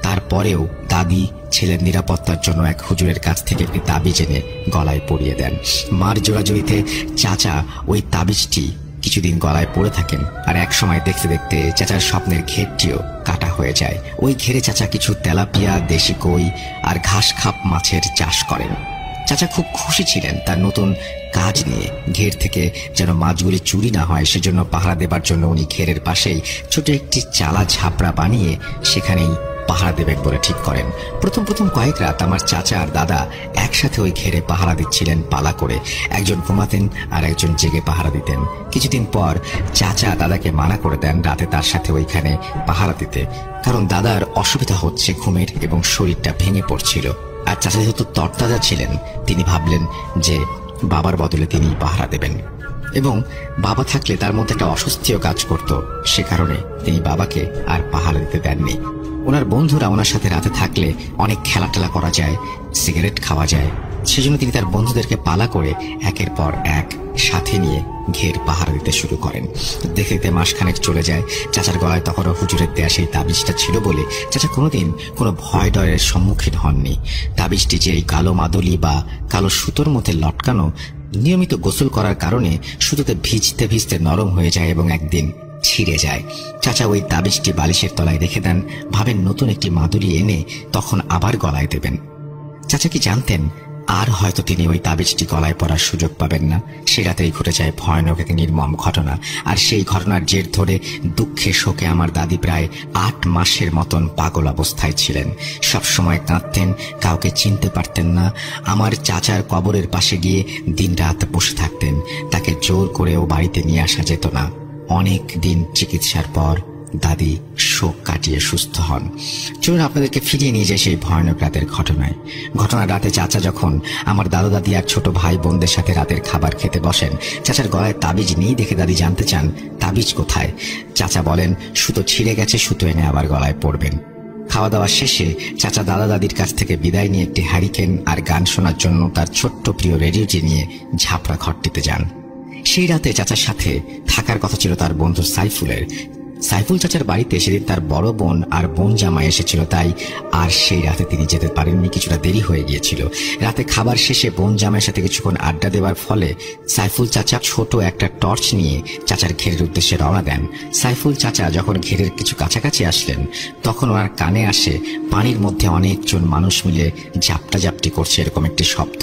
তারপরেও দাদি ছেলের নিরাপত্তার জন্য এক হুজুরের কাছ থেকে একটি তাবিজ এনে গলায় পরিয়ে দেন। মার জোড়াজড়িতে চাচা ওই তাবিজটি কিছুদিন গলায় পড়ে থাকেন। আর এক সময় দেখতে দেখতে চাচার স্বপ্নের ঘেরটিও কাটা হয়ে যায়। ওই ঘেরে চাচা কিছু তেলাপিয়া, দেশি কই আর ঘাস খাপ মাছের চাষ করেন। চাচা খুব খুশি ছিলেন তার নতুন কাজ নিয়ে। ঘের থেকে যেন মাছগুলি চুরি না হয় সেজন্য পাহারা দেবার জন্য উনি ঘেরের পাশেই ছোট একটি চালা ঝাপড়া বানিয়ে সেখানেই পাহারা দেবেন বলে ঠিক করেন। প্রথম কয়েক রাত আমার চাচা আর দাদা একসাথে ওই ঘেরে পাহারা দিচ্ছিলেন পালা করে। একজন ঘুমাতেন আর একজন জেগে পাহারা দিতেন। কিছুদিন পর চাচা দাদাকে মানা করে দেন রাতে তার সাথে ওইখানে পাহারা দিতে, কারণ দাদার অসুবিধা হচ্ছে ঘুমের এবং শরীরটা ভেঙে পড়ছিল। আর চাচা যেহেতু তরতাজা ছিলেন, তিনি ভাবলেন যে বাবার বদলে তিনি পাহারা দেবেন, এবং বাবা থাকলে তার মধ্যে একটা অস্বস্তিও কাজ করত। সে কারণে তিনি বাবাকে আর পাহারা দিতে দেননি। ওনার বন্ধুরা ওনার সাথে রাতে থাকলে অনেক খেলাটেলা করা যায়, সিগারেট খাওয়া যায়, সেজন্য তিনি তার বন্ধুদেরকে পালা করে একের পর এক সাথে নিয়ে ঘের পাহারা দিতে শুরু করেন। দেখতে দেখতে মাসখানেক চলে যায়। চাচার গলায় তখনও হুজুরের দেয়া সেই তাবিজটা ছিল বলে চাচা কোনোদিন কোনো ভয় ডরের সম্মুখীন হননি। তাবিজটি যে এই কালো মাদুলি বা কালো সুতোর মধ্যে লটকানো, নিয়মিত গোসল করার কারণে সুতোতে ভিজতে ভিজতে নরম হয়ে যায় এবং একদিন ছিঁড়ে যায়। চাচা ওই তাবিজটি বালিশের তলায় রেখে দেন, ভাবেন নতুন একটি মাদুলি এনে তখন আবার গলায় দেবেন। চাচা কি জানতেন আর হয়তো তিনি ওই তাবিজটি গলায় পরার সুযোগ পাবেন না। সে রাতেই ঘটে যায় ভয়ানক এক নির্মম ঘটনা। আর সেই ঘটনার জের ধরে দুঃখে শোকে আমার দাদি প্রায় 8 মাসের মতন পাগল অবস্থায় ছিলেন। সবসময় কাঁদতেন, কাউকে চিনতে পারতেন না। আমার চাচার কবরের পাশে গিয়ে দিনরাত বসে থাকতেন। তাকে জোর করেও বাড়িতে নিয়ে আসা যেত না। অনেক দিন চিকিৎসার পর দাদি শোক কাটিয়ে সুস্থ হন। চলুন আপনাদেরকে ফিরিয়ে নিয়ে যায় সেই ভয়ানক রাতের ঘটনায়। ঘটনার রাতে চাচা যখন আমার দাদা দাদি আর ছোট ভাই বোনদের সাথে রাতের খাবার খেতে বসেন, চাচার গলায় তাবিজ নেই দেখে দাদি জানতে চান তাবিজ কোথায়। চাচা বলেন সুতো ছিঁড়ে গেছে, সুতো এনে আবার গলায় পরবেন। খাওয়া দাওয়া শেষে চাচা দাদা দাদির কাছ থেকে বিদায় নিয়ে একটি হ্যারিকেন আর গান শোনার জন্য তার ছোট্ট প্রিয় রেডিওটি নিয়ে ঝাপড়া ঘরটিতে যান। সেই রাতে চাচার সাথে থাকার কথা ছিল তার বন্ধু সাইফুলের। সাইফুল চাচার বাড়িতে সেদিন তার বড় বোন আর বোন জামাই এসেছিল, তাই আর সেই রাতে তিনি যেতে পারেননি, কিছুটা দেরি হয়ে গিয়েছিল। রাতে খাবার শেষে বোন জামাইয়ের সাথে কিছুক্ষণ আড্ডা দেওয়ার ফলে সাইফুল চাচা ছোট একটা টর্চ নিয়ে চাচার ঘেরের উদ্দেশ্যে রওনা দেন। সাইফুল চাচা যখন ঘেরের কিছু কাছাকাছি আসলেন তখন ওনার কানে আসে পানির মধ্যে অনেকজন মানুষ মিলে ঝাপটাঝাপটি করছে এরকম একটি শব্দ।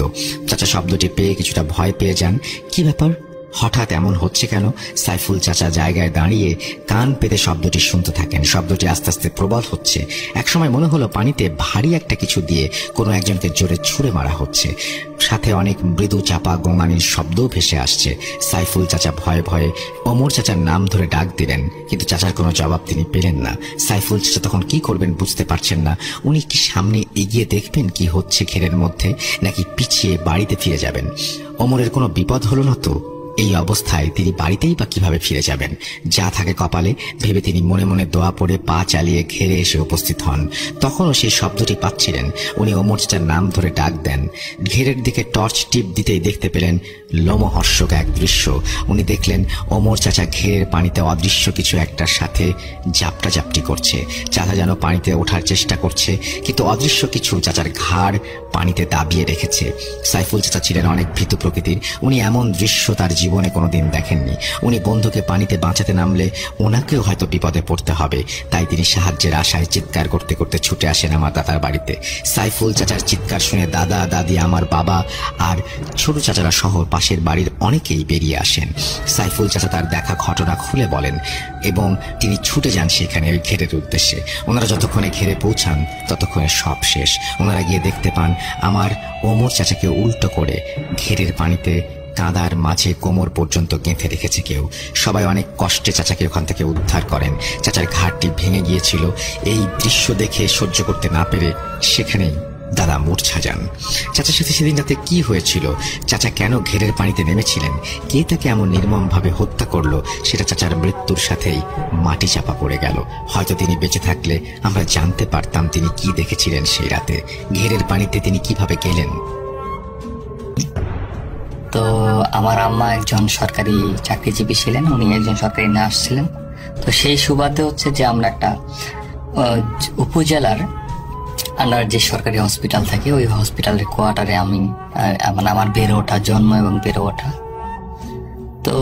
চাচা শব্দটি পেয়ে কিছুটা ভয় পেয়ে যান। কি ব্যাপার, হঠাৎ এমন হচ্ছে কেন? সাইফুল চাচা জায়গায় দাঁড়িয়ে কান পেতে শব্দটি শুনতে থাকেন। শব্দটি আস্তে আস্তে প্রবল হচ্ছে। একসময় মনে হলো পানিতে ভারী একটা কিছু দিয়ে কোনো একজনকে জোরে ছুঁড়ে মারা হচ্ছে। সাথে অনেক মৃদু চাপা গোঙানির শব্দও ভেসে আসছে। সাইফুল চাচা ভয়ে ভয়ে ওমর চাচার নাম ধরে ডাক দিলেন, কিন্তু চাচার কোনো জবাব তিনি পেলেন না। সাইফুল চাচা তখন কি করবেন বুঝতে পারছেন না। উনি কি সামনে এগিয়ে দেখবেন কি হচ্ছে ঘেরের মধ্যে, নাকি পিছিয়ে বাড়িতে ফিরে যাবেন? ওমরের কোনো বিপদ হলো না তো? এই অবস্থায় তিনি বাড়িতেই বা কিভাবে ফিরে যাবেন? যা থাকে কপালে ভেবে তিনি মনে মনে দোয়া পড়ে পা চালিয়ে ঘেরে এসে উপস্থিত হন। তখনও সেই শব্দটি পাচ্ছিলেন। উনি ওমর চাচার নাম ধরে ডাক দেন। ঘেরের দিকে টর্চ টিপ দিতেই দেখতে পেলেন লোমহর্ষক এক দৃশ্য। উনি দেখলেন ওমর চাচা ঘেরের পানিতে অদৃশ্য কিছু একটার সাথে ঝাপটাঝাপটি করছে। চাচা যেন পানিতে ওঠার চেষ্টা করছে, কিন্তু অদৃশ্য কিছু চাচার ঘাড় পানিতে দাবিয়ে রেখেছে। সাইফুল চাচা ছিলেন অনেক ভীতু প্রকৃতির। উনি এমন দৃশ্য তার জীবনে কোনোদিন দেখেননি। উনি বন্ধুকে পানিতে বাঁচাতে নামলে ওনাকেও হয়তো বিপদে পড়তে হবে, তাই তিনি সাহায্যের আশায় চিৎকার করতে করতে ছুটে আসেন আমার দাদার বাড়িতে। সাইফুল চাচার চিৎকার শুনে দাদা দাদি, আমার বাবা আর ছোট চাচারা সহ পাশের বাড়ির অনেকেই বেরিয়ে আসেন। সাইফুল চাচা তার দেখা ঘটনা খুলে বলেন এবং তিনি ছুটে যান সেখানে ওই ঘেরের উদ্দেশ্যে। ওনারা যতক্ষণে ঘেরে পৌঁছান ততক্ষণে সব শেষ। ওনারা গিয়ে দেখতে পান আমার ওমর চাচাকে উল্টো করে ঘেরের পানিতে কাদার মাঝে কোমর পর্যন্ত গেঁথে রেখেছে কেউ। সবাই অনেক কষ্টে চাচাকে ওখান থেকে উদ্ধার করেন। চাচার ঘাড়টি ভেঙে গিয়েছিল। এই দৃশ্য দেখে সহ্য করতে না পেরে সেখানেই দাদা মূর্ছা যান। চাচার সাথে সেদিন রাতে কি হয়েছিল, চাচা কেন ঘেরের পানিতে নেমেছিলেন, কে তাকে এমন নির্মমভাবে হত্যা করলো, সেটা চাচার মৃত্যুর সাথেই মাটি চাপা পড়ে গেল। হয়তো তিনি বেঁচে থাকলে আমরা জানতে পারতাম তিনি কি দেখেছিলেন সেই রাতে, ঘেরের পানিতে তিনি কিভাবে গেলেন। তো আমার আম্মা একজন সরকারি চাকরিজীবী ছিলেন, উনি একজন সরকারি নার্স ছিলেন। তো সেই সুবাদে হচ্ছে যে আমরা একটা উপজেলার আন্ডার যে সরকারি হসপিটাল থাকে ওই হসপিটালের কোয়ার্টারে আমি মানে আমার বেড়ে ওঠা, জন্ম এবং বেড়ে ওঠা। তো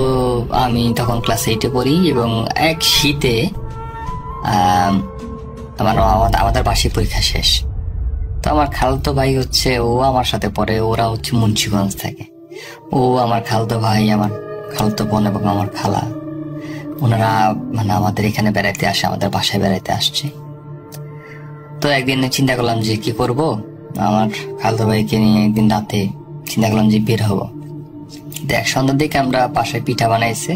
আমি তখন ক্লাস 8-এ পড়ি এবং এক শীতে আমাদের বার্ষিক পরীক্ষা শেষ। তো আমার খালাতো ভাই হচ্ছে, ও আমার সাথে পড়ে, ওরা হচ্ছে মুন্সিগঞ্জ থাকে। ও আমার খালাতো ভাই, আমার খালাতো বোন এবং আমার খালা, ওনারা মানে আমাদের এখানে বেড়াইতে আসে, আমাদের বাসায় বেড়াইতে আসছে। তো একদিন চিন্তা করলাম যে কি করব, আমার খালাতো ভাইকে নিয়ে একদিন রাতে চিন্তা করলাম যে বের হবো। দেখ সন্ধ্যার দিকে আমরা বাসায় পিঠা বানাইছে,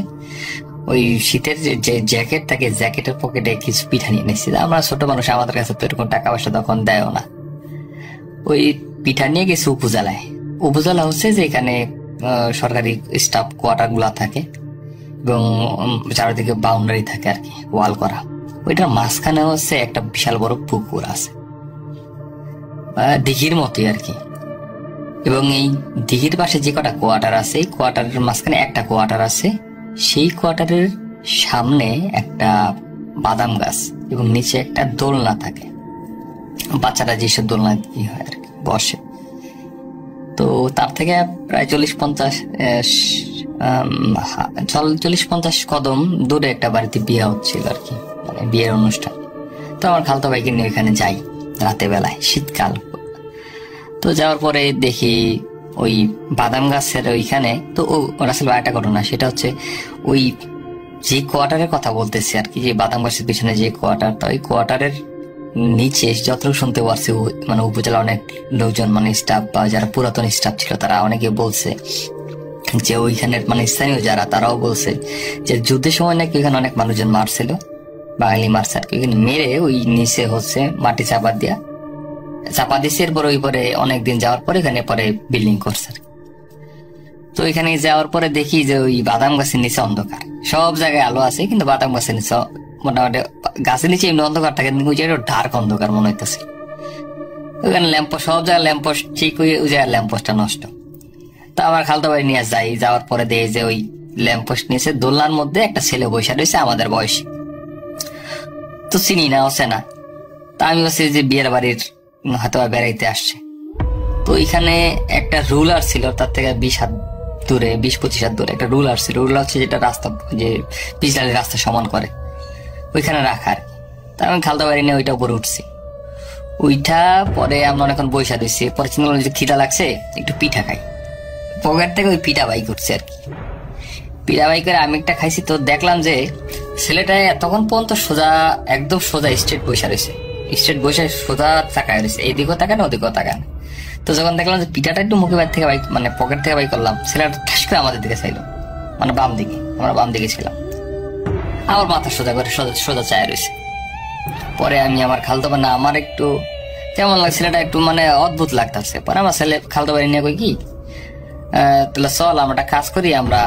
ওই শীতের যে জ্যাকেট থাকে, জ্যাকেটের পকেটে কিছু পিঠা নিয়ে নিয়েছি। আমরা ছোট মানুষ, আমাদের কাছে তো এরকম টাকা পয়সা তখন দেয়ও না। ওই পিঠা নিয়ে গেছি উপজেলায়। উপজেলা হচ্ছে যে এখানে সরকারি স্টাফ কোয়ার্টার গুলা থাকে এবং চারিদিকে বাউন্ডারি থাকে আর কি, ওয়াল করা। ওইটার মাঝখানে হচ্ছে একটা বিশাল বড় পুকুর আছে, দিঘির মতোই আর কি। এবং এই দিঘির পাশে যে কটা কোয়ার্টার আছে, এই কোয়ার্টারের মাঝখানে একটা কোয়ার্টার আছে। সেই কোয়ার্টারের সামনে একটা বাদাম গাছ এবং নিচে একটা দোলনা থাকে, বাচ্চারা যেসব দোলনা কি হয় আর কি বসে। তো তার থেকে প্রায় 40-50 কদম দূরে একটা বাড়িতে বিয়ে হচ্ছিল আর কি, মানে বিয়ের অনুষ্ঠান। তো আমার খালাতো ভাইকে নিয়ে ওখানে যাই রাতে বেলায়, শীতকাল। তো যাওয়ার পরে দেখি ওই বাদাম গাছের ওইখানে, তো ওর আসলে একটা ঘটনা, সেটা হচ্ছে ওই যে কোয়ার্টারের কথা বলতেছি আর কি, যে বাদাম গাছের পিছনে যে কোয়ার্টার, তো ওই কোয়ার্টারের নিচে যতটুকু শুনতে পারছি মানে উপজেলা অনেক লোকজন, মানে স্টাফ বা যারা পুরাতন স্টাফ ছিল তারা অনেকে বলছে যে ওইখানের মানে স্থানীয় যারা, তারাও বলছে যে যুদ্ধের সময় নাকি ওইখানে অনেক মানুষজন মারছিল, বাঙালি মারছে আর কি। ওইখানে মেরে ওই নিচে হচ্ছে মাটি চাপা দিচ্ছে। এরপর ওই পরে অনেকদিন যাওয়ার পরে এখানে পরে বিল্ডিং করছে। তো এখানে যাওয়ার পরে দেখি যে ওই বাদাম গাছের নিচে অন্ধকার, সব জায়গায় আলো আছে কিন্তু বাদাম গাছের নিচে মোটামুটি গাছের নিচে এমনি অন্ধকার থাকে, ওই জায়গাটা ডার্ক অন্ধকার মনে হইতেছে। ওখানে ল্যাম্পোস্ট, সব জায়গায় ল্যাম্পোস্ট ঠিক, ওই জায়গায় ল্যাম্পোস্টটা নষ্ট। তা আমার খালতো ভাই নিয়ে যাই, যাওয়ার পরে দেখে যে ওই ল্যাম্পোস্ট নিয়েছে, দোলনার মধ্যে একটা ছেলে বসে রয়েছে আমাদের বয়সী। তো চিনি না, অসে না। তা আমি বলছি যে বিয়ের বাড়ির হয়তো বেড়াইতে আসছে। তো ওইখানে একটা রুলার ছিল, তার থেকে 20 হাত দূরে, 20-25 হাত দূরে একটা রুলার ছিল। রুলার হচ্ছে যেটা রাস্তা, যে পিছলার রাস্তা সমান করে, ওইখানে রাখার। তা আমি খালতো বাড়ি নিয়ে ওইটা উপরে উঠছি। ওইটা পরে আমরা অনেকক্ষণ বৈশা দিচ্ছি। পরে চিন্তা করলাম যে খিদা লাগছে, একটু পিঠা খাই। পকেট থেকে ওই পিঠা বাই করছে আর কি। পিঠা বাই করে আমি একটা খাইছি। তো দেখলাম যে ছেলেটা তখন পর্যন্ত সোজা, একদম সোজা স্ট্রেট বৈশা রয়েছে। স্ট্রেট বসে সোজা তাকায় রয়েছে, এইদিকেও তাকায় না ওদিকেও তাকায় না। তো যখন দেখলাম যে পিঠাটা একটু মুখে বাইর থেকে বাই, মানে পকেট থেকে বাই করলাম, ছেলেটা ঠাস করে আমাদের দিকে চাইলো, মানে বাম দিকে। আমরা বাম দিকে ছিলাম। আমার মাথা সোজা করে সোজা চায় রয়েছে। পরে আমি আমার খালতো ভাই, না আমার একটু কেমন লাগে, ছেলেটা একটু মানে অদ্ভুত লাগতেছে। পরে আমার ছেলে খালতো বাড়ি নিয়ে কই কি, তাহলে চল আমরা একটা কাজ করি, আমরা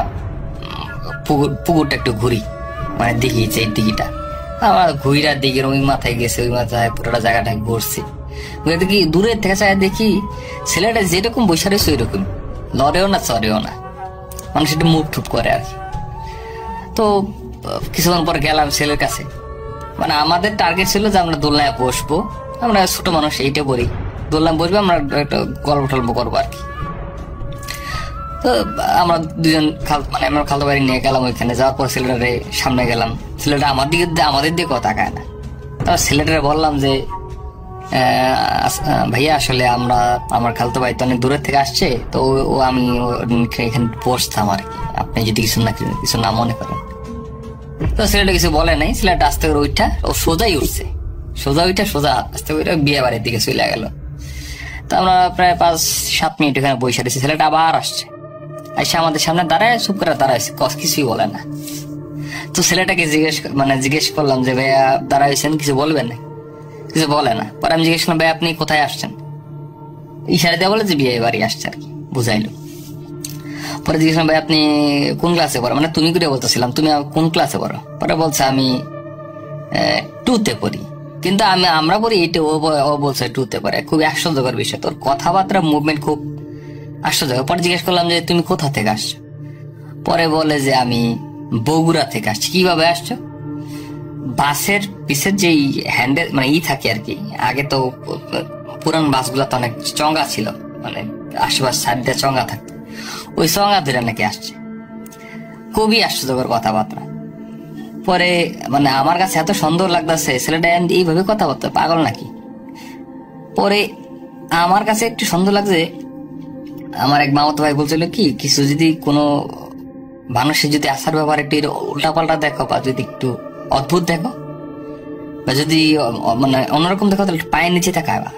পুকুরটা একটু ঘুরি, মানে দিঘি, যে দিঘিটা। আমার ঘুইরা দিঘি ওই মাথায় গেছে, ওই মাথায় পুরোটা জায়গাটা ঘুরছি। দেখি দূরের থেকে চাই দেখি ছেলেটা যেরকম বসে রয়েছে ওইরকম, লড়েও না চড়েও না, মানুষ একটু মুখ টুপ করে আর কি। তো কিছুক্ষণ পর গেলাম ছেলের কাছে। মানে আমাদের টার্গেট ছিল যে আমরা দোলনায় বসবো, আমরা ছোট মানুষ, এইটা বলি দোলনায় বসবো, আমরা একটা গল্প টল্প করবো আর কি। তো আমরা দুজন মানে আমরা খালতো বাড়ি নিয়ে গেলাম। ওইখানে যাওয়ার পর ছেলেটারে সামনে গেলাম, ছেলেটা আমাদের দিকে কথা কায় না। তারপর ছেলেটারে বললাম যে ভাইয়া আসলে আমার খালতো ভাই তো অনেক দূরের থেকে আসছে, তো আমি এখানে বসতাম আর কি, আপনি যদি কিছু না মনে করেন। তো ছেলেটা কিছু বলে নাই, ছেলেটা আস্তে করে উঠা, ও সোজাই উঠছে, সোজা আস্তে করে বিয়ে বাড়ির দিকে চলে গেল। তো আমরা প্রায় 5-7 মিনিট এখানে বসে রয়েছি। ছেলেটা আবার আসছে, এসে আমাদের সামনে দাঁড়ায়, চুপ করে দাঁড়াইছে, কিছুই বলে না। তো ছেলেটাকে জিজ্ঞেস করলাম যে ভাইয়া দাঁড়াইছেন, কিছু বলবেন না? কিছু বলে না। পরে আমি জিজ্ঞেস করলাম ভাই আপনি কোথায় আসছেন? ইশারা দিয়ে বলে যে বিয়ে বাড়ি আসছে আর কি, বুঝাইলো। পরে জিজ্ঞেস করলাম ভাই আপনি কোন ক্লাসে পড়ো, মানে তুমি করে বলতেছিলাম, তুমি কোন ক্লাসে পড়ো? পরে বলছে আমি 2তে পড়ি। কিন্তু আমরা পড়ি 8-এ, ও বলছে 2তে পড়ে। খুবই আশ্চর্যকর বিষয়, তোর কথাবার্তা মুভমেন্ট খুব আশ্চর্যকর। পরে জিজ্ঞেস করলাম যে তুমি কোথা থেকে আসছো? পরে বলে যে আমি বগুড়া থেকে আসছি। কিভাবে আসছো? বাসের পিছের যে হ্যান্ডেল, মানে থাকে আর কি, আগে তো পুরান বাসগুলো তো অনেক চঙ্গা ছিল, মানে আশেপাশে সাইড দিয়ে চঙ্গা থাকতো, ওই চঙ্গা ধরে নাকি আসছে। খুবই আশ্চর্যকর কথাবার্তা। পরে মানে আমার কাছে এত সুন্দর লাগতেছে, ছেলেটা এইভাবে কথাবার্তা, পাগল নাকি? পরে আমার কাছে একটু সুন্দর লাগছে, আমার এক মামাতো ভাই বলছিল কি, কিছু যদি কোনো মানুষের যদি আসার ব্যাপার একটু উল্টাপাল্টা দেখো, বা যদি একটু অদ্ভুত দেখো, বা যদি মানে অন্যরকম দেখো, তাহলে পায়ের নিচে তাকাবা।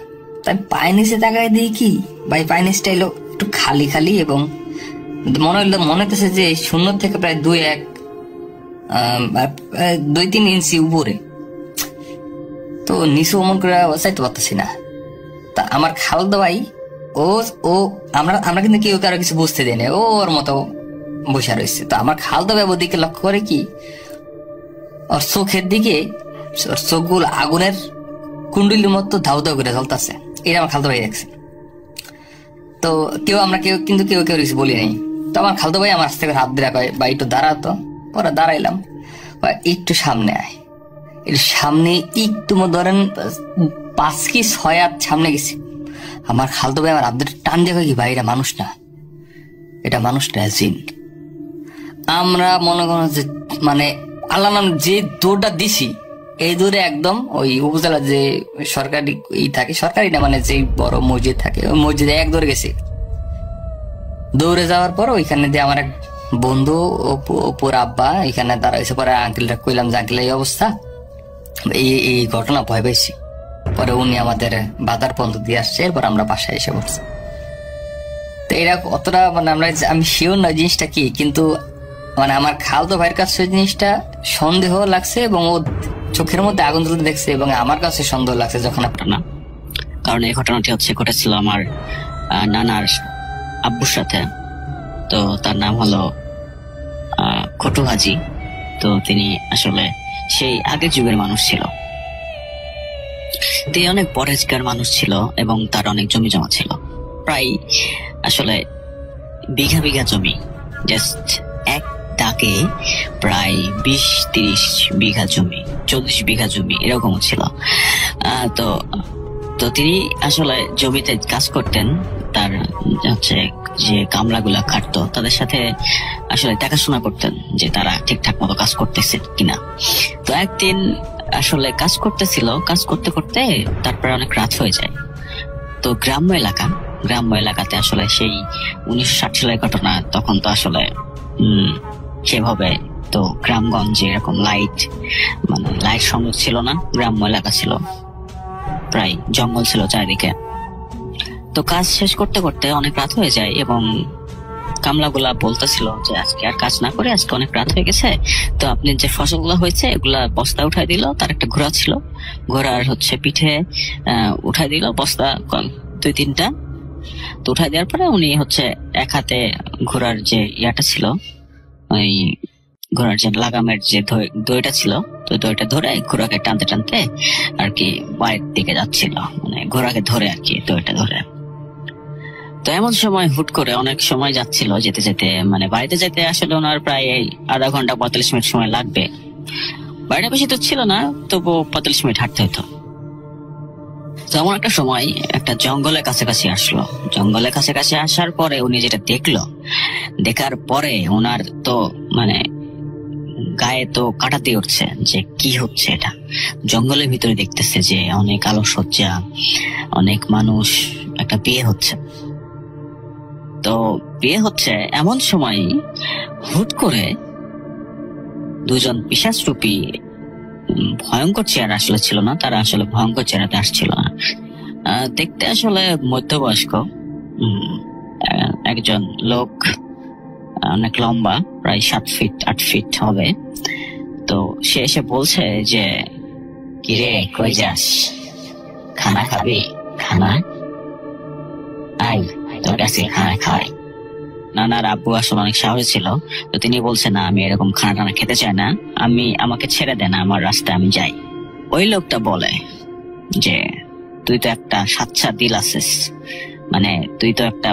তাই পায়ের নিচে তাকায় দিই কি ভাই, পায়ের নিচটা এলো একটু খালি খালি, এবং মনে হতেছে যে 0 থেকে প্রায় 2-3 ইঞ্চি উপরে। তো নিচু অমন করে চাইতে পারতেছি না। তা আমার খালদা ভাই আমরা কিন্তু কেউ কারো কিছু বুঝতে দেয় না, ওর মতো বসে রয়েছে। তো আমার খালদা ভাই ওদিকে লক্ষ্য করে কি, ওর চোখের দিকে, ওর চোখগুলো আগুনের কুণ্ডলির মতো ধাউ ধাউ করে জ্বলতেছে। এটা আমার খালদা ভাই দেখছে। তো কেউ কিছু বলি নাই। তো আমার খালদা ভাই আমার আস্তে করে হাত দিয়ে কয় বা একটু দাঁড়াতো। পরে দাঁড়াইলাম, একটু সামনে আয়। একটু সামনে একটু ধরেন 5 কি 6 হাত সামনে গেছি। আমার খালদা ভাই আমার হাত দিয়ে টান দিয়ে কয় কি ভাই এটা মানুষ না, এটা মানুষ না, জিন। আমরা মনে করেন যে মানে আল্লাহ নাম যে দৌড়টা দিছি, এই দৌড়ে একদম ওই উপজেলা যে সরকারি থাকে, সরকারি না মানে যে বড় মসজিদ থাকে, ওই মসজিদে এক দৌড়ে গেছি। দৌড়ে যাওয়ার পর ওইখানে দিয়ে আমার এক বন্ধু অপুর আব্বা এখানে দাঁড়াইছে। পরে আঙ্কেলটা কইলাম যে আঙ্কেল এই অবস্থা, এই ঘটনা ভয় পেয়েছি। পরে উনি আমাদের বাজার পর্যন্ত দিয়ে আসছে, এরপর আমরা বাসায় এসে পড়ছি। তো এরা অতটা মানে আমি শিওর না জিনিসটা কি, কিন্তু মানে আমার খালতো ভাইয়ের কাছে জিনিসটা সন্দেহ লাগছে, এবং ও চোখের মধ্যে আগুন জ্বলতে দেখছে, এবং আমার কাছে সন্দেহ লাগছে যখন না, কারণ এই ঘটনাটি ঘটেছিল আমার নানার আব্বুর সাথে। তো তার নাম হলো খটু হাজি। তো তিনি আসলে সেই আগের যুগের মানুষ ছিল। তিনি অনেক পরেজগার মানুষ ছিল এবং তার অনেক জমি জমা ছিল, প্রায় আসলে বিঘা বিঘা জমি, জাস্ট এক দাগে প্রায় 20-30 বিঘা জমি, 40 বিঘা জমি এরকম ছিল। তো তো তিনি আসলে জমিতে কাজ করতেন, তার হচ্ছে যে কামলাগুলা খাটতো তাদের সাথে আসলে দেখাশোনা করতেন যে তারা ঠিকঠাক মতো কাজ করতেছে কিনা। তো একদিন আসলে কাজ করতেছিল, কাজ করতে করতে তারপরে অনেক রাত হয়ে যায়। তো গ্রাম্য এলাকাতে আসলে সেই 1960 সালের ঘটনা, তখন তো আসলে সেভাবে তো গ্রামগঞ্জে এরকম লাইট সংযোগ ছিল না, গ্রাম্য এলাকা ছিল, প্রায় জঙ্গল ছিল চারিদিকে। তো কাজ শেষ করতে করতে অনেক রাত হয়ে যায় এবং কামলাগুলা বলতেছিল যে আজকে আর কাজ না করে, আজকে অনেক রাত হয়ে গেছে, তো আপনি যে ফসলগুলো হয়েছে এগুলা বস্তা উঠাই দিল। তার একটা ঘোড়া ছিল, ঘোড়ার হচ্ছে পিঠে উঠাই দিল বস্তা 2-3টা। তো উঠাই দেওয়ার পরে উনি হচ্ছে এক হাতে ঘোড়ার যে ইয়াটা ছিল, ওই ঘোড়ার যে লাগামের যে দড়িটা ছিল, তো দড়িটা ধরে ঘোড়াকে টানতে টানতে আর কি বাড়ির দিকে যাচ্ছিল, মানে ঘোড়াকে ধরে আর কি দড়িটা ধরে। তো এমন সময় হুট করে অনেক সময় যাচ্ছিল, যেতে যেতে মানে বাড়িতে যেতে আসলে ওনার প্রায় 1/2 ঘন্টা 45 মিনিট সময় লাগবে। বাড়িটা বেশি তো ছিল না, তবু 45 মিনিট হাঁটতে হতো। তো এমন একটা সময় একটা জঙ্গলের কাছাকাছি আসলো। জঙ্গলের কাছাকাছি আসার পরে উনি যেটা দেখার পরে ওনার তো মানে গায়ে তো কাঁটাতে উঠছে যে কি হচ্ছে এটা। জঙ্গলের ভিতরে দেখতেছে যে অনেক আলোকসজ্জা, অনেক মানুষ, একটা বিয়ে হচ্ছে। তো বিয়ে হচ্ছে এমন সময় হুট করে দুজন পিশাচরূপী ভয়ঙ্কর চেহারা আসলে ছিল না, তারা আসলে ভয়ঙ্কর চেহারাতে আসছিল না, দেখতে আসলে মধ্যবয়স্ক একজন লোক, অনেক লম্বা, প্রায় 7-8 ফিট হবে। তো সে এসে বলছে যে কিরে কই যাস, খানা খাবি? খানা আই তোর কাছে খানা খাওয়াই। নানার আব্বু আসলে অনেক সাহসী ছিল, তো তিনি বলছে না আমি এরকম খানা টানা খেতে চাই না, আমাকে ছেড়ে দেন, আমার রাস্তায় আমি যাই। ওই লোকটা বলে যে তুই তো একটা সাচ্চা দিল আছিস, মানে তুই তো একটা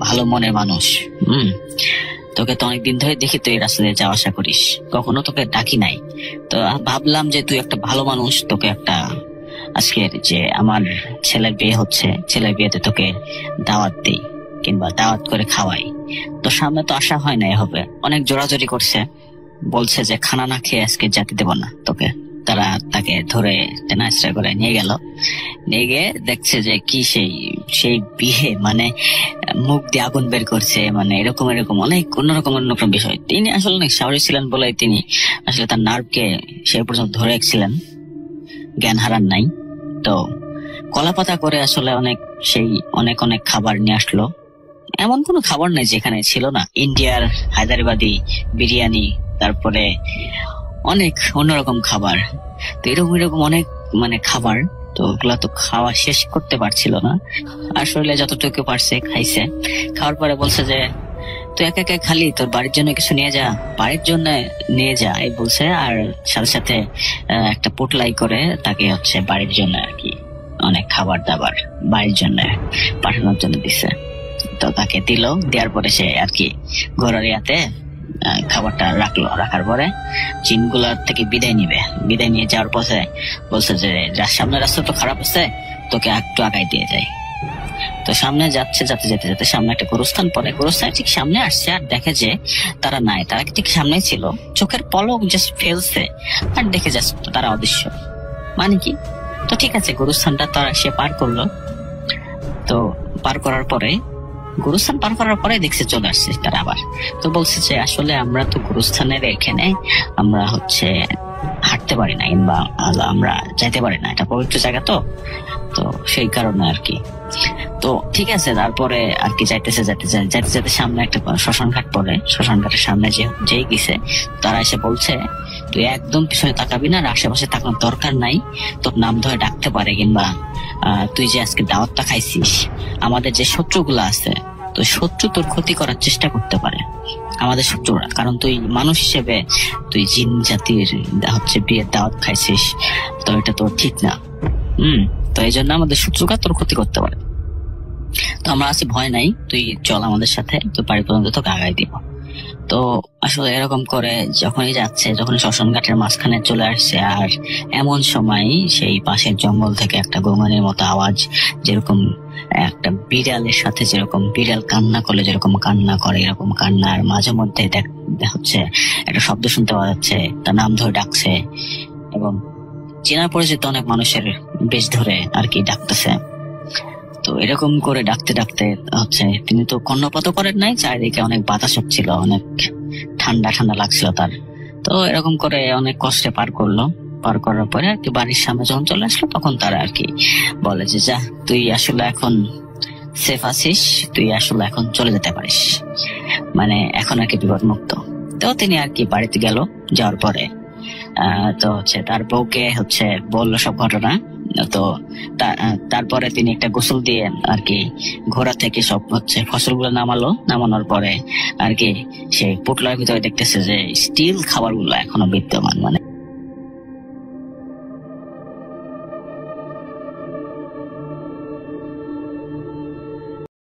ভালো মনের মানুষ, তোকে তো অনেকদিন ধরে দেখি তুই রাস্তা দিয়ে যাওয়া আসা করিস, কখনো তোকে ডাকি নাই, তো ভাবলাম যে তুই একটা ভালো মানুষ, তোকে একটা আজকের যে আমার ছেলের বিয়ে হচ্ছে, ছেলের বিয়েতে তোকে দাওয়াত দিই কিংবা দাওয়াত করে খাওয়াই। তো সামনে তো আসা হয় না, হবে অনেক জোরাজোরি করছে, বলছে যে খানা না খেয়ে আজকে যেতে দেব না তোকে। তারা তাকে ধরে টেনাস্টার করে নিয়ে গেল, নিয়ে গিয়ে দেখছে যে কি সেই বিয়ে, মানে মুখ দিয়ে আগুন বের করছে, মানে এরকম অনেক অন্যরকম বিষয়। তিনি আসলে অনেক সাহসী ছিলেন বলে তিনি আসলে তার নার্ভকে সে পর্যন্ত ধরে রেখেছিলেন, জ্ঞান হারান নাই। তো কলাপাতা করে আসলে অনেক খাবার নিয়ে আসলো। এমন কোনো খাবার নাই যেখানে ছিল না, ইন্ডিয়ার হায়দ্রাবাদি বিরিয়ানি, তারপরে অনেক অন্যরকম খাবার। তো এরকম অনেক মানে খাবার, তো ওগুলা তো খাওয়া শেষ করতে পারছিল না, আসলে যতটুকু পারছে খাইছে। খাওয়ার পরে বলছে যে তুই একা একা খালি, তোর বাড়ির জন্য কিছু নিয়ে যা, বাড়ির জন্য নিয়ে যা এই বলছে। আর সাথে সাথে একটা পোটলাই করে তাকে হচ্ছে বাড়ির জন্য আর কি অনেক খাবার দাবার বাড়ির জন্য পাঠানোর জন্য দিছে। তো তাকে দিল, দেওয়ার পরে সে আর কি ঘোড়ার ইয়াতে খাবারটা রাখার পরে চিনগুলার থেকে বিদায় নিয়ে যাওয়ার পথে বলছে যে সামনে রাস্তা তো খারাপ আছে, তোকে একটু আগাই দিয়ে যায়। তো সামনে যেতে সামনে একটা গোরস্থান পড়ে, গোরস্থানের ঠিক সামনে আসছে আর দেখে যে তারা নাই, তারা ঠিক সামনে ছিল, চোখের পলক জাস্ট ফেলছে আর দেখে যাচ্ছে তারা অদৃশ্য। মানে কি, তো ঠিক আছে গোরস্থানটা সে পার করলো। তো গোরস্থান পার করার পরে দেখছে চলে আসছে তারা আবার। তো বলছে যে আসলে আমরা তো গোরস্থানের এখানে আমরা হচ্ছে হাঁটতে পারি না কিংবা আমরা যাইতে পারি না, এটা পবিত্র জায়গা তো সেই কারণে আর কি। তো ঠিক আছে, তারপরে আর কি যাইতে সামনে একটা শ্মশান ঘাট পড়ে, শ্মশান ঘাটের সামনে যেই গেছে তারা এসে বলছে তুই একদম পিছনে তাকাবি না, আর আশেপাশে তাকানোর দরকার নাই, তোর নাম ধরে ডাকতে পারে কিংবা তুই যে আজকে দাওয়াতটা খাইছিস, আমাদের যে শত্রুগুলো আছে তো শত্রু তোর ক্ষতি করার চেষ্টা করতে পারে, আমাদের শত্রুরা, কারণ তুই মানুষ হিসেবে তুই জিন জাতির বিয়ের দাওয়াত খাইছিস, তো এটা তোর ঠিক না। তো এই জন্য আমাদের শত্রুরা তোর ক্ষতি করতে পারে। তো আমরা আছি, ভয় নাই, তুই চল আমাদের সাথে, তুই বাড়ি পর্যন্ত তোকে আগাই দিব। তো আসলে এরকম করে যখনই যাচ্ছে, যখন শ্মশান ঘাটের মাঝখানে চলে আসছে, আর এমন সময় সেই পাশের জঙ্গল থেকে একটা গোঙানির মতো আওয়াজ, যেরকম একটা বিড়ালের সাথে যেরকম বিড়াল কান্না করলে যেরকম কান্না করে, এরকম কান্নার মাঝে মধ্যে একটা শব্দ শুনতে পাওয়া যাচ্ছে, তার নাম ধরে ডাকছে, এবং চেনা পরিচিত অনেক মানুষের বেশ ধরে আর কি ডাকতেছে। তো এরকম করে ডাকতে ডাকতে তিনি তো কর্ণপাত করেন নাই, চারিদিকে অনেক বাতাস হচ্ছিল, অনেক ঠান্ডা ঠান্ডা লাগছিল তার। তো এরকম করে অনেক কষ্টে পার করলো। পার করার পরে আর কি বাড়ির সামনে যখন চলে আসলো, তখন তারা আর কি বলে যে যা, তুই আসলে এখন সেফ আছিস, তুই আসলে এখন চলে যেতে পারিস, মানে এখন আর কি বিপদ মুক্ত। তো তিনি আর কি বাড়িতে গেল। যাওয়ার পরে তো তার বউকে বললো সব ঘটনা। তো তারপরে তিনি একটা গোসল দিয়ে আর কি ঘোড়া থেকে সব ফসলগুলো নামালো। নামানোর পরে আর কি সেই পুটলার ভিতরে দেখতেছে যে স্টিল খাবারগুলো এখনো বিদ্যমান, মানে